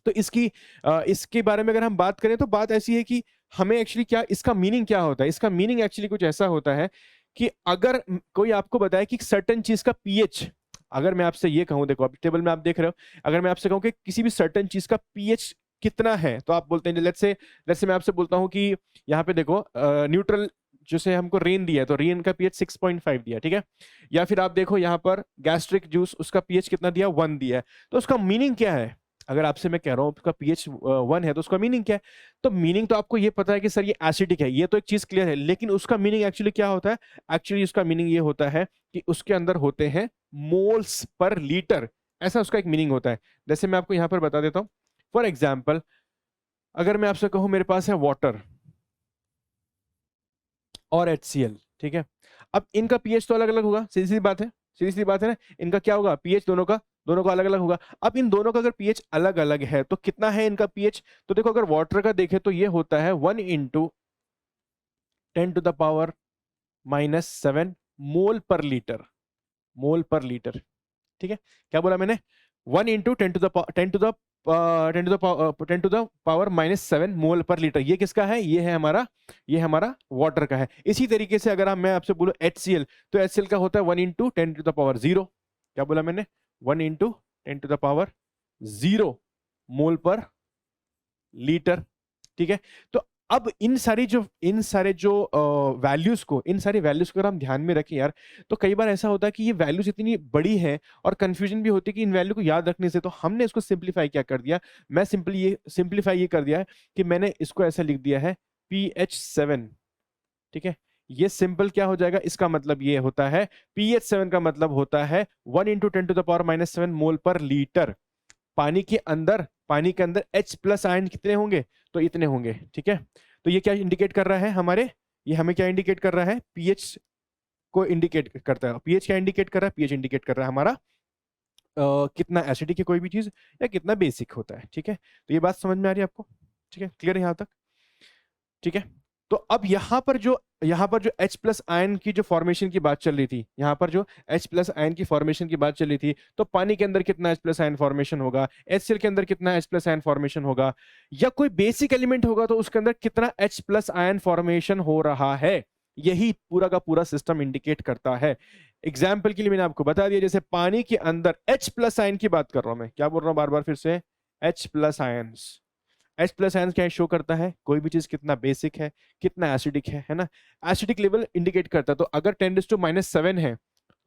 तो इसके बारे में अगर हम बात करें तो बात ऐसी है कि हमें एक्चुअली क्या इसका मीनिंग क्या होता है? इसका मीनिंग एक्चुअली कुछ ऐसा होता है कि अगर कोई आपको बताए कि सर्टेन चीज का पीएच, अगर मैं आपसे ये कहूं, देखो अभी टेबल में आप देख रहे हो, अगर मैं आपसे कहूं कि किसी भी सर्टेन चीज का पीएच कितना है, तो आप बोलते हैं, लेट्स से मैं आपसे बोलता हूं कि यहाँ पे देखो न्यूट्रल जैसे हमको रेन दिया है तो रेन का पीएच 6.5 दिया, ठीक है। या फिर आप देखो यहाँ पर गैस्ट्रिक जूस, उसका पीएच कितना दिया? 1 दिया है। तो उसका मीनिंग क्या है? अगर आपसे मैं कह रहा हूँ उसका पीएच 1 है तो उसका मीनिंग क्या है? तो मीनिंग तो आपको ये पता है कि सर ये एसिडिक है, ये तो एक चीज क्लियर है, लेकिन उसका मीनिंग एक्चुअली क्या होता है? एक्चुअली उसका मीनिंग ये होता है कि उसके अंदर होते हैं मोल्स पर लीटर, ऐसा उसका एक मीनिंग होता है। जैसे मैं आपको यहाँ पर बता देता हूँ। फॉर एग्जाम्पल, अगर मैं आपसे कहूँ मेरे पास है वाटर और HCl, ठीक है। अब इनका पीएच तो अलग अलग होगा, सीधी सी बात है, सीधी सी बात है ना। इनका क्या होगा? पीएच दोनों का अलग अलग होगा। अब इन दोनों का अगर पीएच अलग अलग है तो कितना है इनका पीएच? तो देखो, अगर वाटर का देखें तो ये होता है 1 × 10⁻⁻7 मोल पर लीटर, मोल पर लीटर, ठीक है। क्या बोला मैंने? 1 × 10⁻⁻7 मोल पर लीटर। ये किसका है? ये हमारा वाटर का है। इसी तरीके से अगर मैं आपसे बोलूं HCl, तो HCl का होता है 1 × 10⁻0। क्या बोला मैंने? 1 × 10⁻0 मोल पर लीटर, ठीक है। तो अब इन सारे जो वैल्यूज को अगर हम ध्यान में रखें यार, तो कई बार ऐसा होता है कि ये वैल्यूज इतनी बड़ी है और कंफ्यूजन भी होती है कि इन वैल्यू को याद रखने से। तो हमने इसको सिंप्लीफाई क्या कर दिया, मैं सिंप्लीफाई ये कर दिया है कि मैंने इसको ऐसा लिख दिया है pH7। ठीक है, ये सिंपल क्या हो जाएगा, इसका मतलब ये होता है pH7 का मतलब होता है 1 × 10⁻⁷ मोल पर लीटर। पानी के अंदर H प्लस आयन कितने होंगे, तो इतने होंगे। ठीक है, तो ये क्या इंडिकेट कर रहा है हमारे, ये हमें क्या इंडिकेट कर रहा है, पीएच को इंडिकेट करता है। पीएच क्या इंडिकेट कर रहा है, पीएच इंडिकेट कर रहा है हमारा कितना एसिडिक है कोई भी चीज या कितना बेसिक होता है। ठीक है, तो ये बात समझ में आ रही है आपको, ठीक है, क्लियर है यहां तक। ठीक है, तो अब यहाँ पर जो H प्लस आयन की जो फॉर्मेशन की बात चल रही थी, यहाँ पर जो H प्लस आयन की फॉर्मेशन की बात चल रही थी, तो पानी के अंदर कितना H प्लस आयन फॉर्मेशन होगा, HCl के अंदर कितना H प्लस आयन फॉर्मेशन होगा, या कोई बेसिक एलिमेंट होगा तो उसके अंदर कितना H प्लस आयन फॉर्मेशन हो रहा है, यही पूरा का पूरा सिस्टम इंडिकेट करता है। एग्जाम्पल के लिए मैंने आपको बता दिया, जैसे पानी के अंदर H प्लस आयन की बात कर रहा हूं मैं, क्या बोल रहा हूं बार बार फिर से, H plus ions. H plus ions क्या शो करता है, कोई भी चीज कितना बेसिक है, कितना एसिडिक है ना, एसिडिक लेवल इंडिकेट करता है। तो अगर 10⁻⁷ है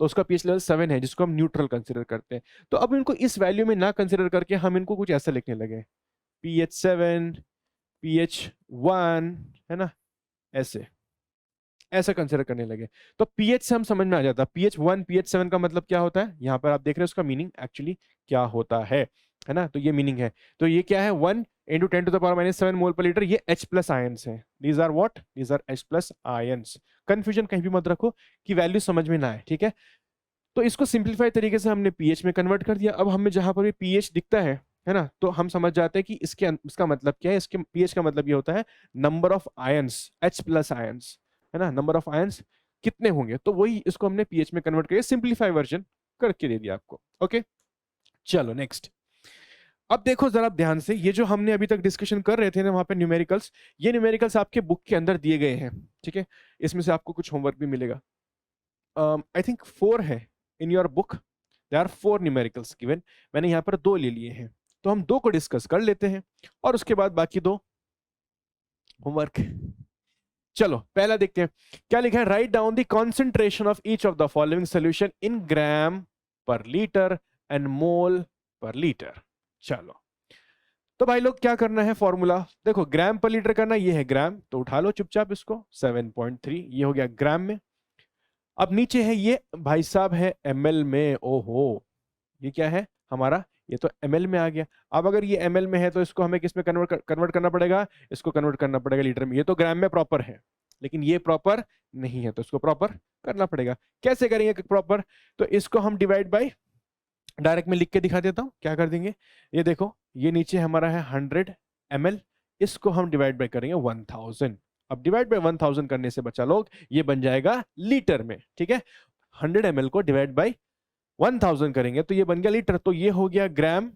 तो उसका पीएच लेवल 7 है, जिसको हम न्यूट्रल कंसीडर करते हैं। तो अब इनको इस वैल्यू में ना कंसीडर करके हम इनको कुछ ऐसा लिखने लगे, pH7 pH1 है ना, ऐसा कंसीडर करने लगे। तो पीएच से हम समझ में आ जाता है pH1 pH7 का मतलब क्या होता है, यहाँ पर आप देख रहे हैं उसका मीनिंग एक्चुअली क्या होता है ना। तो ये मीनिंग है, तो ये क्या है 1 × 10⁻⁷ मोल पर लीटर, ये H प्लस आयंस है। These are what, these are H plus ions. Confusion कहीं भी मत रखो कि वैल्यू समझ में ना आए। ठीक है, तो इसको सिंप्लीफाई तरीके से हमने पीएच में कन्वर्ट कर दिया। अब हमें जहां पर भी पीएच दिखता है ना, तो हम समझ जाते हैं कि इसका मतलब क्या है। इसके पीएच का मतलब ये होता है number of ions, H plus ions है ना, नंबर ऑफ आयंस कितने होंगे, तो वही इसको हमने पीएच में कन्वर्ट करके सिंप्लीफाई वर्जन करके दे दिया आपको। ओके, चलो नेक्स्ट। अब देखो जरा ध्यान से, ये जो हमने अभी तक डिस्कशन कर रहे थे ना वहां पे न्यूमेरिकल्स, ये न्यूमेरिकल्स आपके बुक के अंदर दिए गए हैं। ठीक है, इसमें से आपको कुछ होमवर्क भी मिलेगा। आई थिंक 4 है in your book, they are 4 numericals given. मैंने यहाँ पर 2 ले लिए हैं, तो हम 2 को डिस्कस कर लेते हैं और उसके बाद बाकी 2 होमवर्क। चलो पहला देखते हैं क्या लिखा है, write down the concentration of each of the following solution in gram per litre and मोल पर लीटर। चलो तो भाई लोग क्या करना है, फॉर्मूला देखो, ग्राम पर लीटर करना, ये है ग्राम, तो उठा लो चुपचाप इसको, 7.3 ये हो गया ग्राम में। अब नीचे है ये भाई साहब है ml में, ओहो ये क्या है हमारा, ये तो ml में आ गया। अब अगर ये ml में है तो इसको हमें किस में कन्वर्ट करना पड़ेगा, इसको कन्वर्ट करना पड़ेगा लीटर में। ये तो ग्राम में प्रॉपर है, लेकिन ये प्रॉपर नहीं है, तो इसको प्रॉपर करना पड़ेगा। कैसे करेंगे प्रॉपर, तो इसको हम डिवाइड बाय, डायरेक्ट में लिख के दिखा देता हूं, क्या कर देंगे, ये देखो ये नीचे हमारा है 100 ml, इसको हम डिवाइड बाय करेंगे 1000। अब डिवाइड बाय 1000 करने से बच्चा लोग ये बन जाएगा लीटर में। ठीक है, 100 ml को डिवाइड बाय 1000 करेंगे तो ये बन गया लीटर, तो ये हो गया ग्राम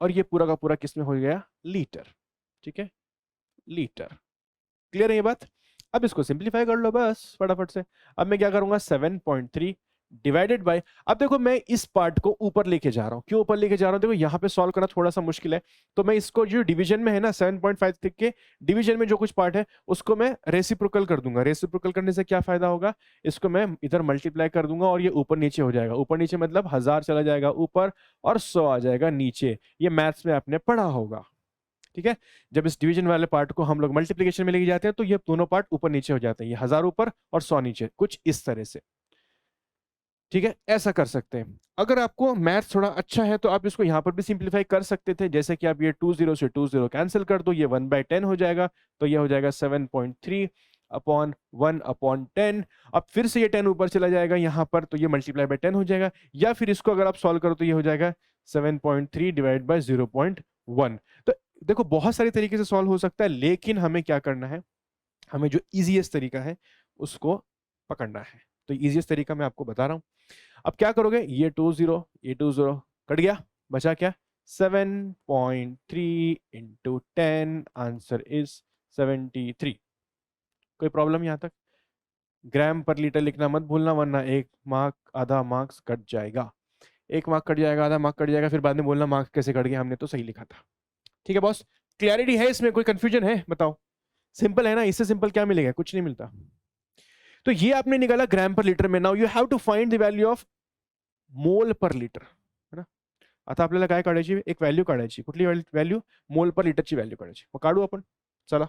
और ये पूरा का पूरा किसमें हो गया, लीटर। ठीक है, लीटर। क्लियर है ये बात। अब इसको सिंप्लीफाई कर लो बस फटाफट से। अब मैं क्या करूंगा, 7.3 डिवाइडेड बाय, अब देखो मैं इस पार्ट को ऊपर लेके जा रहा हूं, क्यों ऊपर लेके जा रहा हूं, देखो यहाँ पे सॉल्व करना थोड़ा सा मुश्किल है, तो मैं इसको जो डिवीजन में है ना 7.5 के डिवीजन में जो कुछ पार्ट है उसको मैं रेसिप्रोकल कर दूंगा। रेसिप्रोकल करने से क्या फायदा होगा, इसको मैं इधर मल्टीप्लाई कर दूंगा और ये ऊपर नीचे हो जाएगा। ऊपर नीचे मतलब 1000 चला जाएगा ऊपर और 100 आ जाएगा नीचे, ये मैथ्स में आपने पढ़ा होगा। ठीक है, जब इस डिवीजन वाले पार्ट को हम लोग मल्टीप्लिकेशन में लेके जाते हैं तो ये दोनों पार्ट ऊपर नीचे हो जाते हैं, ये 1000 ऊपर और 100 नीचे, कुछ इस तरह से। ठीक है, ऐसा कर सकते हैं। अगर आपको मैथ थोड़ा अच्छा है तो आप इसको यहां पर भी सिंप्लीफाई कर सकते थे, जैसे कि आप ये 20 से 20 कैंसिल कर दो, ये 1/10 हो जाएगा, तो ये हो जाएगा 7.3 अपॉन 1/10। अब फिर से ये 10 ऊपर चला जाएगा यहाँ पर, तो ये मल्टीप्लाई बाय 10 हो जाएगा, या फिर इसको अगर आप सॉल्व करो तो ये हो जाएगा 7.3 डिवाइड बाय 0.1। तो देखो बहुत सारे तरीके से सॉल्व हो सकता है, लेकिन हमें क्या करना है, हमें जो इजीएस्ट तरीका है उसको पकड़ना है। तो इजीएस्ट तरीका मैं आपको बता रहा हूं। अब क्या करोगे, ये 20 कट गया, बचा क्या, 7.3 × 10, आंसर इज 73। कोई प्रॉब्लम यहां तक, ग्राम पर लीटर लिखना मत भूलना, वरना 1 मार्क आधा मार्क्स कट जाएगा। 1 मार्क कट जाएगा, आधा मार्क कट जाएगा, फिर बाद में बोलना मार्क्स कैसे कट गया, हमने तो सही लिखा था। ठीक है बॉस, क्लैरिटी है इसमें, कोई कंफ्यूजन है बताओ, सिंपल है ना, इससे सिंपल क्या मिलेगा, कुछ नहीं मिलता। तो ये आपने निकाला ग्राम पर लीटर में. Now you have to find the value of mole per litre, है ना. आता आपल्याला काय काढायची, एक व्हॅल्यू काढायची. कुठली व्हॅल्यू, मोल पर लिटरची व्हॅल्यू काढायची. मग काढू आपण, चला.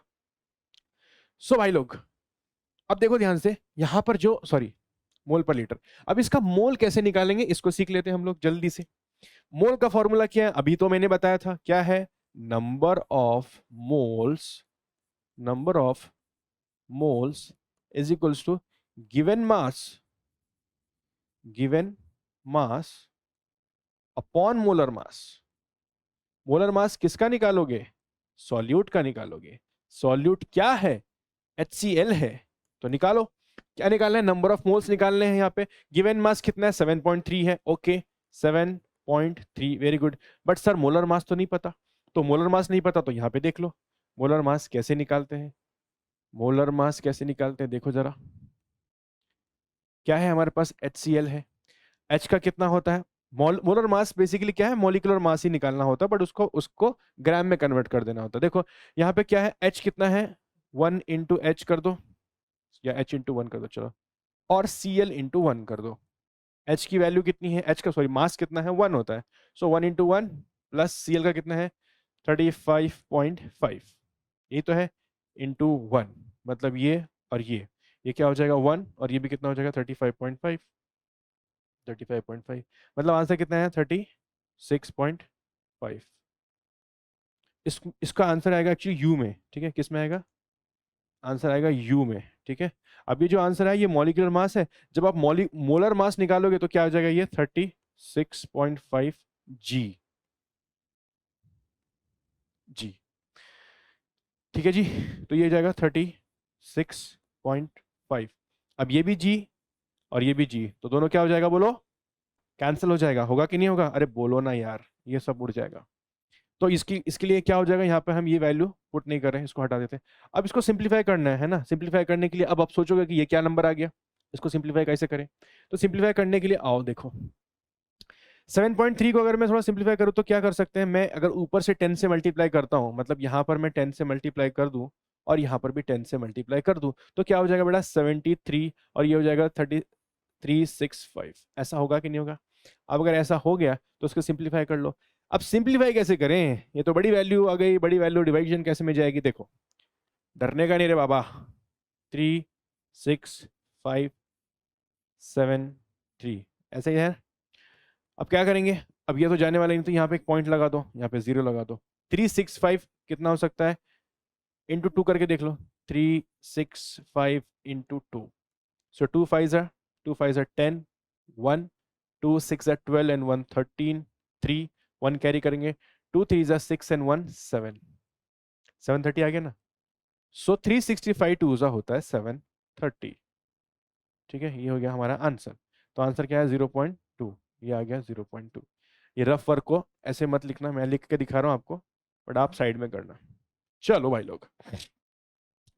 सो भाई लोग अब देखो ध्यान से, यहां पर जो सॉरी मोल पर लीटर, अब इसका मोल कैसे निकालेंगे इसको सीख लेते हैं हम लोग जल्दी से. मोल का फॉर्मूला क्या है, अभी तो मैंने बताया था, क्या है, number of moles, number of moles is equals to given mass upon molar mass. Molar mass किसका निकालोगे, सॉल्यूट का निकालोगे. सॉल्यूट क्या है, HCl है. तो निकालो, क्या निकालना है, नंबर ऑफ मोल्स निकालने हैं. यहाँ पे गिवन मास कितना है, 7.3 है. Okay 7.3, very good. But sir molar mass तो नहीं पता. तो मोलर मास नहीं पता तो यहाँ पे देख लो, मोलर मास कैसे निकालते हैं. मोलर मास कैसे निकालते हैं देखो जरा. क्या है हमारे पास, HCl है. H का कितना होता है, मोलर मास बेसिकली क्या है, मॉलिक्यूलर मास ही निकालना होता है, बट उसको उसको ग्राम में कन्वर्ट कर देना होता है. देखो यहाँ पे क्या है, H कितना है, 1 इंटू एच कर दो, या H इंटू 1 कर दो चलो, और Cl इंटू 1 कर दो. H की वैल्यू कितनी है, H का सॉरी मास कितना है, 1 होता है. सो 1 इंटू 1 प्लस Cl का कितना है, 35.5. ये तो है इंटू 1, मतलब ये और ये क्या हो जाएगा 1, और ये भी कितना हो जाएगा 35.5. 35.5 मतलब आंसर कितना है 36.5. इसका आंसर आएगा एक्चुअली यू में, ठीक है, किस में आएगा, आंसर आएगा यू में. ठीक है, अब ये जो आंसर है ये मॉलिक्यूलर मास है. जब आप मोलर मास निकालोगे तो क्या हो जाएगा, ये 36.5 जी. ठीक है जी, तो ये जाएगा 36.5. अब ये भी जी और ये भी जी, तो दोनों क्या हो जाएगा बोलो, कैंसिल हो जाएगा. होगा कि नहीं होगा, अरे बोलो ना यार, ये सब उड़ जाएगा. तो इसके लिए क्या हो जाएगा, यहाँ पे हम ये वैल्यू पुट नहीं कर रहे हैं, इसको हटा देते हैं. अब इसको सिंप्लीफाई करना है ना. सिंप्लीफाई करने के लिए अब आप सोचोगे कि ये क्या नंबर आ गया, इसको सिंप्लीफाई कैसे करें. तो सिंप्लीफाई करने के लिए आओ देखो, 7.3 को अगर मैं थोड़ा सिंप्लीफाई करूँ तो क्या कर सकते हैं, मैं अगर ऊपर से 10 से मल्टीप्लाई करता हूँ, मतलब यहाँ पर मैं 10 से मल्टीप्लाई कर दूँ और यहाँ पर भी 10 से मल्टीप्लाई कर दूँ, तो क्या हो जाएगा बेटा 73, और ये हो जाएगा 3365. ऐसा होगा कि नहीं होगा. अब अगर ऐसा हो गया तो उसको सिंप्लीफाई कर लो. अब सिंप्लीफाई कैसे करें, ये तो बड़ी वैल्यू आ गई, बड़ी वैल्यू डिवाइजन कैसे में जाएगी, देखो डरने का नहीं रे बाबा. 3657 ऐसे ही है. अब क्या करेंगे, अब ये तो जाने वाला नहीं, तो यहाँ पे एक पॉइंट लगा दो, यहाँ पे 0 लगा दो. 365 कितना हो सकता है, इंटू 2 करके देख लो. 365 into 2, so 2 5 are 10, 1 2 6 are 12 and 1 13, 3 1 carry करेंगे, 2 3 are 6 and 1 7, 730 आ गया ना. सो 365 2 होता है 730. ठीक है, ये हो गया हमारा आंसर. तो आंसर क्या है 0.2, ये आ गया 0.2. ये रफ वर्क को ऐसे मत लिखना, मैं लिख के दिखा रहा हूं आपको, बट आप साइड में करना. चलो भाई लोग,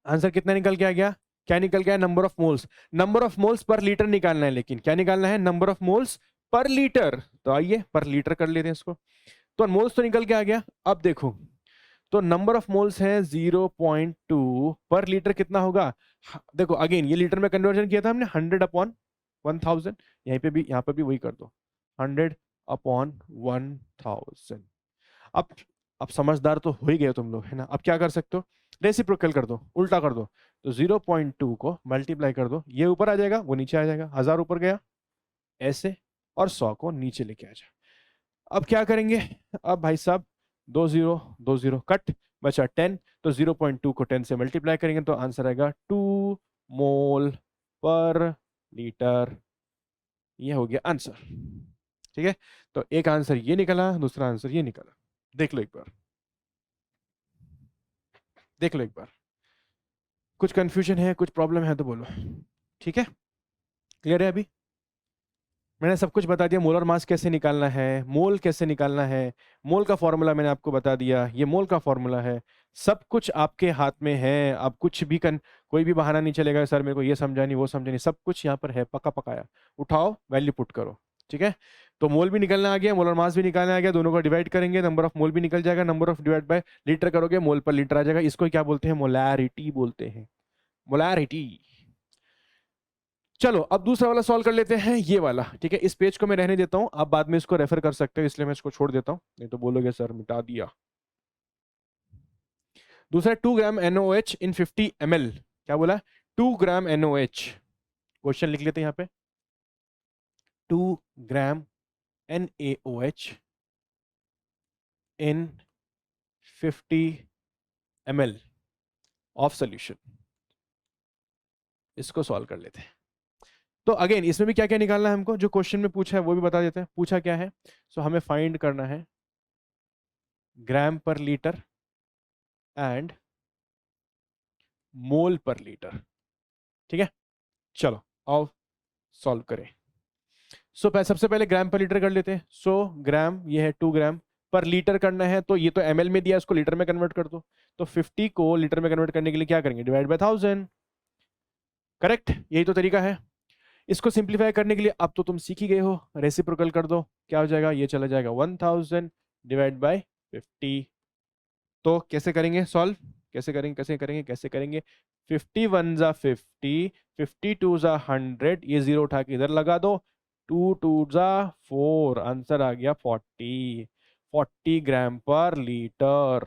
आंसर कितना निकल के आ गया, क्या निकल गया, number of moles. Number of moles per litre निकालना है, लेकिन क्या निकालना है, number of moles per litre. तो आइए पर लीटर कर लेते हैं इसको. तो मोल्स तो निकल के आ गया. अब देखो, तो नंबर ऑफ मोल्स है 0.2, पर लीटर कितना होगा. देखो अगेन ये लीटर में कन्वर्जन किया था हमने, 100/1000. यहीं पे भी, यहाँ पे भी वही कर दो, 100/1000. अब समझदार तो हो ही गए तुम लोग, है ना. अब क्या कर सकते हो, रेसिप्रोकल कर दो, उल्टा कर दो. तो 0.2 को मल्टीप्लाई कर दो, ये ऊपर आ जाएगा वो नीचे आ जाएगा, 1000 ऊपर गया ऐसे, और 100 को नीचे लेके आ जाए. अब क्या करेंगे, अब भाई साहब 2 0 कट, बचा 10. तो 0.2 को 10 से मल्टीप्लाई करेंगे तो आंसर आएगा 2 मोल पर लीटर. ये हो गया आंसर. ठीक है, तो एक आंसर ये निकला, दूसरा आंसर ये निकला. देख लो एक बार, देख लो एक बार. कुछ कंफ्यूजन है, कुछ प्रॉब्लम है तो बोलो. ठीक है, क्लियर है. अभी मैंने सब कुछ बता दिया, मोलर मास कैसे निकालना है, मोल कैसे निकालना है, मोल का फॉर्मूला मैंने आपको बता दिया, ये मोल का फॉर्मूला है. सब कुछ आपके हाथ में है. आप कुछ भी कोई भी बहाना नहीं चलेगा, सर मेरे को ये समझा नहीं वो समझा नहीं, सब कुछ यहाँ पर है पका पकाया. उठाओ वैल्यू पुट करो. ठीक है, तो मोल भी निकलना आ गया, मोलर मास भी निकालना आ गया, दोनों को डिवाइड करेंगे, नंबर ऑफ मोल भी निकल जाएगा, number of divide by litre करोगे, मोल पर लीटर आ जाएगा। इसको क्या बोलते हैं? मोलैरिटी बोलते हैं, मोलैरिटी। चलो अब दूसरा वाला सॉल्व कर लेते हैं, ये वाला। ठीक है, इस पेज को मैं रहने देता हूं, आप बाद में इसको रेफर कर सकते हो, इसलिए मैं इसको छोड़ देता हूं, नहीं तो बोलोगे सर मिटा दिया। दूसरा 2 ग्राम NaOH इन 50 ml। क्या बोला? 2 ग्राम NaOH। क्वेश्चन लिख लेते हैं यहाँ पे, 2 ग्राम NaOH in 50 ml of solution. इसको सॉल्व कर लेते हैं। तो अगेन इसमें भी क्या क्या निकालना है हमको, जो क्वेश्चन में पूछा है वो भी बता देते हैं। पूछा क्या है? सो हमें फाइंड करना है ग्राम पर लीटर एंड मोल पर लीटर। ठीक है, चलो आओ सॉल्व करें। सबसे पहले ग्राम पर लीटर कर लेते हैं। ग्राम, ये है 2 ग्राम पर लीटर करना है, तो ये तो ml में दिया, इसको लीटर में कन्वर्ट कर दो। तो 50 को लीटर में कन्वर्ट करने के लिए क्या करेंगे? Divide by 1000। करेक्ट, यही तो तरीका है। इसको सिंप्लीफाई करने के लिए अब तो तुम सीख ही गए हो, रेसिप्रोकल कर दो, क्या हो जाएगा? ये चला जाएगा 1000 डिवाइड बाय 50। तो कैसे करेंगे सॉल्व? कैसे करेंगे? 50 1 जा 50, 52 जा 100, ये जीरो उठा के इधर लगा दो, 2 2 जा 4, आंसर आ गया 40 ग्राम पर लीटर।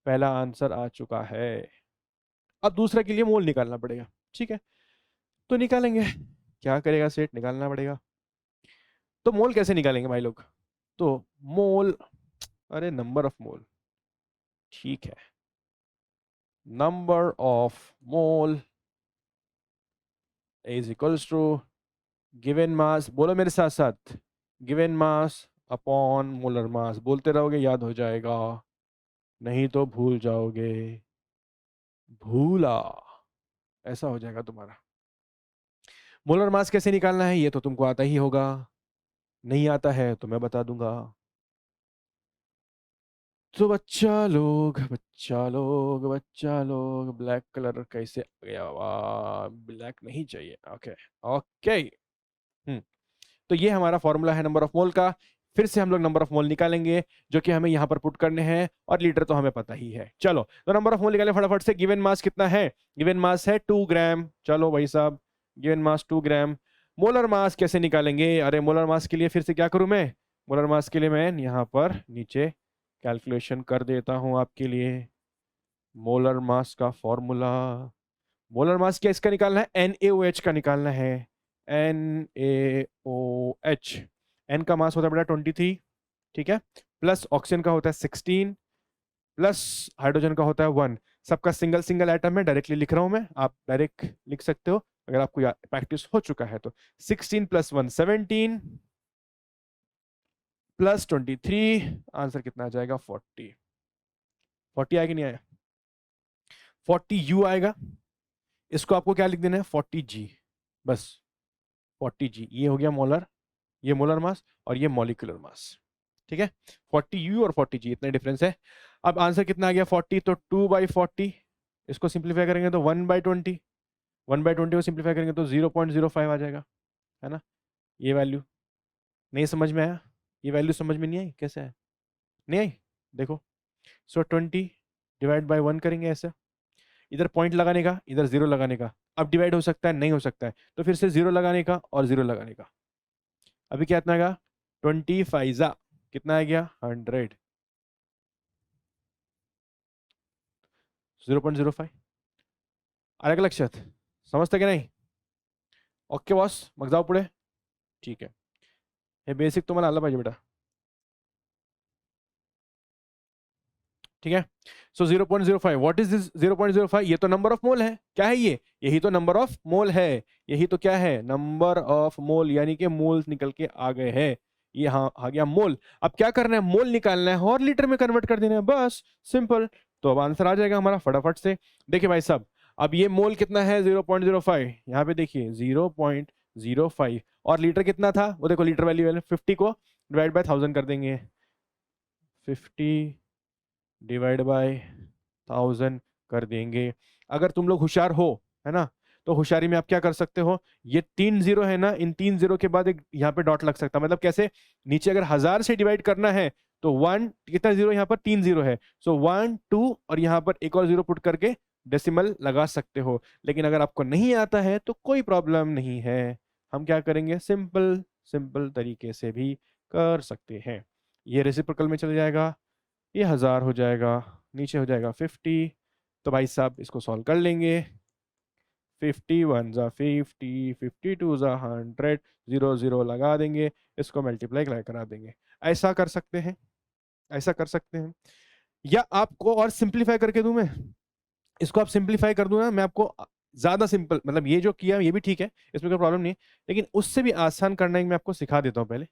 पहला आंसर आ चुका है। अब दूसरे के लिए मोल निकालना पड़ेगा। ठीक है, तो निकालेंगे। क्या करेगा सेठ? निकालना पड़ेगा। तो मोल कैसे निकालेंगे भाई लोग? तो मोल, अरे नंबर ऑफ मोल, ठीक है, number of mole is equals to given mass, बोलो मेरे साथ साथ, given mass upon molar mass. बोलते रहोगे याद हो जाएगा, नहीं तो भूल जाओगे। भूला, ऐसा हो जाएगा तुम्हारा। मोलर मास कैसे निकालना है ये तो तुमको आता ही होगा, नहीं आता है तो मैं बता दूंगा। तो बच्चा लोग ब्लैक कलर कैसे आ गया? वाह, ब्लैक नहीं चाहिए। Okay okay. तो ये हमारा फॉर्मूला है नंबर ऑफ मोल का। फिर से हम लोग नंबर ऑफ मोल निकालेंगे, जो कि हमें यहां पर पुट करने हैं, और लीटर तो हमें पता ही है। चलो तो नंबर ऑफ मोल निकाले फटाफट से। गिवन मास कितना है? गिवन मास है 2 ग्राम। चलो भाई साहब, गिवन मास 2 ग्राम। मोलर मास कैसे निकालेंगे? अरे मोलर मास के लिए फिर से क्या करूं मैं? मोलर मास के लिए मैं यहाँ पर नीचे कैलकुलेशन कर देता हूं आपके लिए। मोलर मास का फॉर्मूला, मोलर मास क्या इसका निकालना है? NaOH का निकालना है। NaOH, N का मास होता है बेटा 23, ठीक है, प्लस ऑक्सीजन का होता है 16, प्लस हाइड्रोजन का होता है 1। सबका सिंगल सिंगल आइटम है, डायरेक्टली लिख रहा हूं मैं, आप डायरेक्ट लिख सकते हो अगर आपको प्रैक्टिस हो चुका है तो। 16 + 1 17 प्लस 23, आंसर कितना आ जाएगा? 40। 40 आया कि नहीं आया? 40U आएगा। इसको आपको क्या लिख देना है? 40G, बस 40G। ये हो गया मोलर, ये मोलर मास और ये मॉलिक्यूलर मास। ठीक है, 40U और 40G, इतना डिफरेंस है। अब आंसर कितना आ गया? 40, तो 2/40। इसको सिंप्लीफाई करेंगे तो 1/20, 1/20 को सिंप्लीफाई करेंगे तो 0.05 आ जाएगा, है ना? ये वैल्यू नहीं समझ में आया? ये वैल्यू समझ में नहीं आई? कैसे है, नहीं आई? देखो, 20 डिवाइड बाय 1 करेंगे ऐसे, इधर पॉइंट लगाने का, इधर जीरो लगाने का। अब डिवाइड हो सकता है, नहीं हो सकता है, तो फिर से जीरो लगाने का और जीरो लगाने का। अभी क्या इतना आएगा? 25 कितना आ गया? 100, 0.05। अलग लक्षात समजता की नाही? ओके बॉस, मग जाऊ पुढे. ठीक आहे, हे बेसिक तुम्हाला आलं पाहिजे बेटा. ठीक है, सो 0.05, व्हाट इज दिस 0.05? ये तो नंबर ऑफ मोल है. क्या है ये? यही तो नंबर ऑफ मोल है. यही तो क्या है? नंबर ऑफ मोल, यानी कि मोल निकल के आ गए हैं. ये हाँ आ गया मोल. अब क्या करना है? मोल निकालना है और लीटर में कन्वर्ट कर देना है, बस सिंपल. तो अब आंसर आ जाएगा हमारा फटाफट से. देखिए भाई साहब, अब ये मोल कितना है? 0.05. यहाँ पे देखिए 0.05, और लीटर कितना था वो देखो, लीटर वैल्यू 50 को डिवाइड बाय 1000 कर देंगे. 50 डिवाइड बाय 1000 कर देंगे. अगर तुम लोग होशियार हो, है ना, तो होशियारी में आप क्या कर सकते हो, ये 3 जीरो है ना, इन 3 जीरो के बाद एक यहाँ पे डॉट लग सकता है। मतलब कैसे, नीचे अगर 1000 से डिवाइड करना है तो 1 कितना जीरो, यहाँ पर 3 जीरो है, सो 1 2 और यहाँ पर एक और जीरो पुट करके डेसिमल लगा सकते हो। लेकिन अगर आपको नहीं आता है तो कोई प्रॉब्लम नहीं है, हम क्या करेंगे, सिंपल सिंपल तरीके से भी कर सकते हैं। ये रेसिप्रोकल में चल जाएगा, ये 1000 हो जाएगा, नीचे हो जाएगा 50, तो भाई साहब इसको सॉल्व कर लेंगे। 51 ज़ा 50, 52 ज़ा 100, 0 0 लगा देंगे, इसको मल्टीप्लाई करा देंगे। ऐसा कर सकते हैं, ऐसा कर सकते हैं। या आपको और सिंप्लीफाई करके दूं मैं, इसको आप सिंप्लीफाई कर दूं ना मैं आपको, ज्यादा सिंपल, मतलब ये जो किया ये भी ठीक है, इसमें कोई प्रॉब्लम नहीं है, लेकिन उससे भी आसान करना है मैं आपको सिखा देता हूं पहले,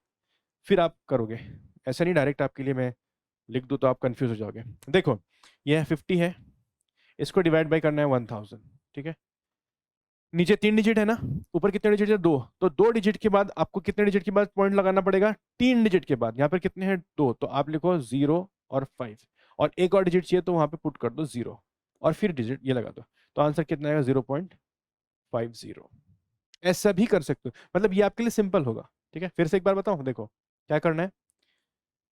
फिर आप करोगे। ऐसा नहीं डायरेक्ट आपके लिए मैं लिख दूं तो आप कंफ्यूज हो जाओगे। देखो ये 50 है, इसको डिवाइड बाय करना है 1000, ठीक है। नीचे 3 डिजिट है ना, ऊपर कितने डिजिट है, 2, तो 2 डिजिट के बाद आपको कितने डिजिट के बाद पॉइंट लगाना पड़ेगा, 3 डिजिट के बाद। यहाँ पर कितने हैं, 2, तो आप लिखो 0 और 5, और एक और डिजिट चाहिए तो वहां पे पुट कर दो 0 और फिर डिजिट ये लगा दो, तो आंसर कितना आएगा, 0.50। ऐसा भी कर सकते हो, मतलब ये आपके लिए सिंपल होगा, ठीक है। फिर से एक बार बताऊं, देखो क्या करना है।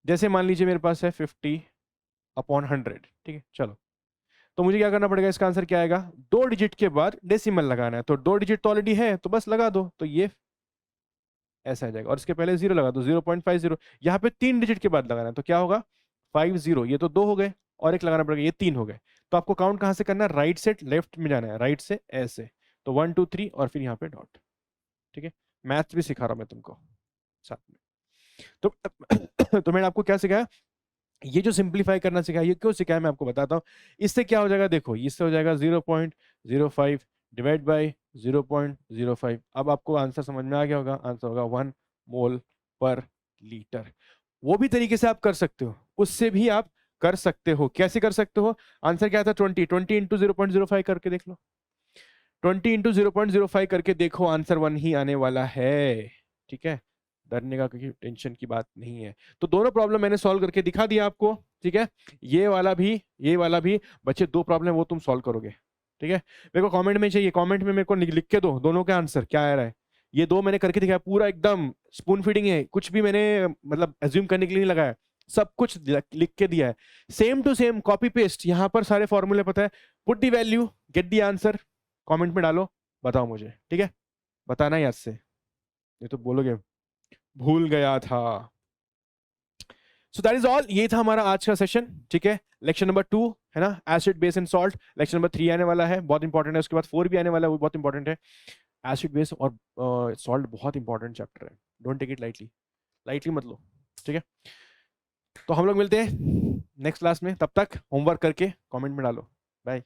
जैसे मान लीजिए मेरे पास है 50/100, ठीक है, चलो, तो मुझे क्या करना पड़ेगा, इसका आंसर क्या आएगा, 2 डिजिट के बाद डेसिमल लगाना है, तो 2 डिजिट तो ऑलरेडी है तो बस लगा दो, तो ये ऐसा आ जाएगा, और इसके पहले 0 लगा दो, 0.50। यहाँ पे 3 डिजिट के बाद लगाना है तो क्या होगा, 50, ये तो 2 हो गए, और एक लगाना पड़ेगा, ये 3 हो गए। तो आपको काउंट कहां से करना है, राइट से लेफ्ट में जाना है, राइट से ऐसे, तो 1 2 3 और फिर यहाँ पे डॉट, ठीक है। मैथ्स भी सिखा रहा हूं मैं तुमको साथ में। तो मैंने आपको क्या सिखाया, ये जो सिंप्लीफाई करना सिखाया, ये क्यों सिखाया मैं आपको बताता हूँ। इससे क्या हो जाएगा, देखो इससे हो जाएगा 0.05 डिवाइड बाई 0.05। अब आपको आंसर समझ में आ गया होगा, आंसर होगा 1 मोल पर लीटर। वो भी तरीके से आप कर सकते हो, उससे भी आप कर सकते हो। कैसे कर सकते हो, आंसर क्या था, 20 इंटू 0.05 करके देख लो, 20 इंटू 0.05 करके देखो, आंसर 1 ही आने वाला है, ठीक है। डरने का कोई टेंशन की बात नहीं है। तो दोनों प्रॉब्लम मैंने सॉल्व करके दिखा दिया आपको, ठीक है। ये वाला भी बच्चे, 2 प्रॉब्लम वो तुम सॉल्व करोगे, ठीक है। मेरे को कमेंट में चाहिए, कमेंट में मेरे को लिख के दो दोनों के आंसर क्या आ रहा है। ये 2 मैंने करके दिखाया, पूरा एकदम स्पून फीडिंग है, कुछ भी मैंने मतलब एज्यूम करने के लिए नहीं लगाया, सब कुछ लिख के दिया है, same to same copy paste. यहाँ पर सारे फॉर्मूले पता है, put the value get the answer, comment में डालो, बताओ मुझे, ठीक है। बताना याद से, ये तो बोलोगे भूल गया था। सो दैट इज ऑल, ये था हमारा आज का सेशन, ठीक है। लेक्चर नंबर 2 है ना, acid base and salt. Lecture number 3 आने वाला है, बहुत इंपॉर्टेंट है। उसके बाद 4 भी आने वाला है, वो बहुत इंपॉर्टेंट है। एसिड बेस और सॉल्ट बहुत इंपॉर्टेंट चैप्टर है, don't take it lightly, lightly मत लो, ठीक है। तो हम लोग मिलते हैं नेक्स्ट क्लास में, तब तक होमवर्क करके कमेंट में डालो।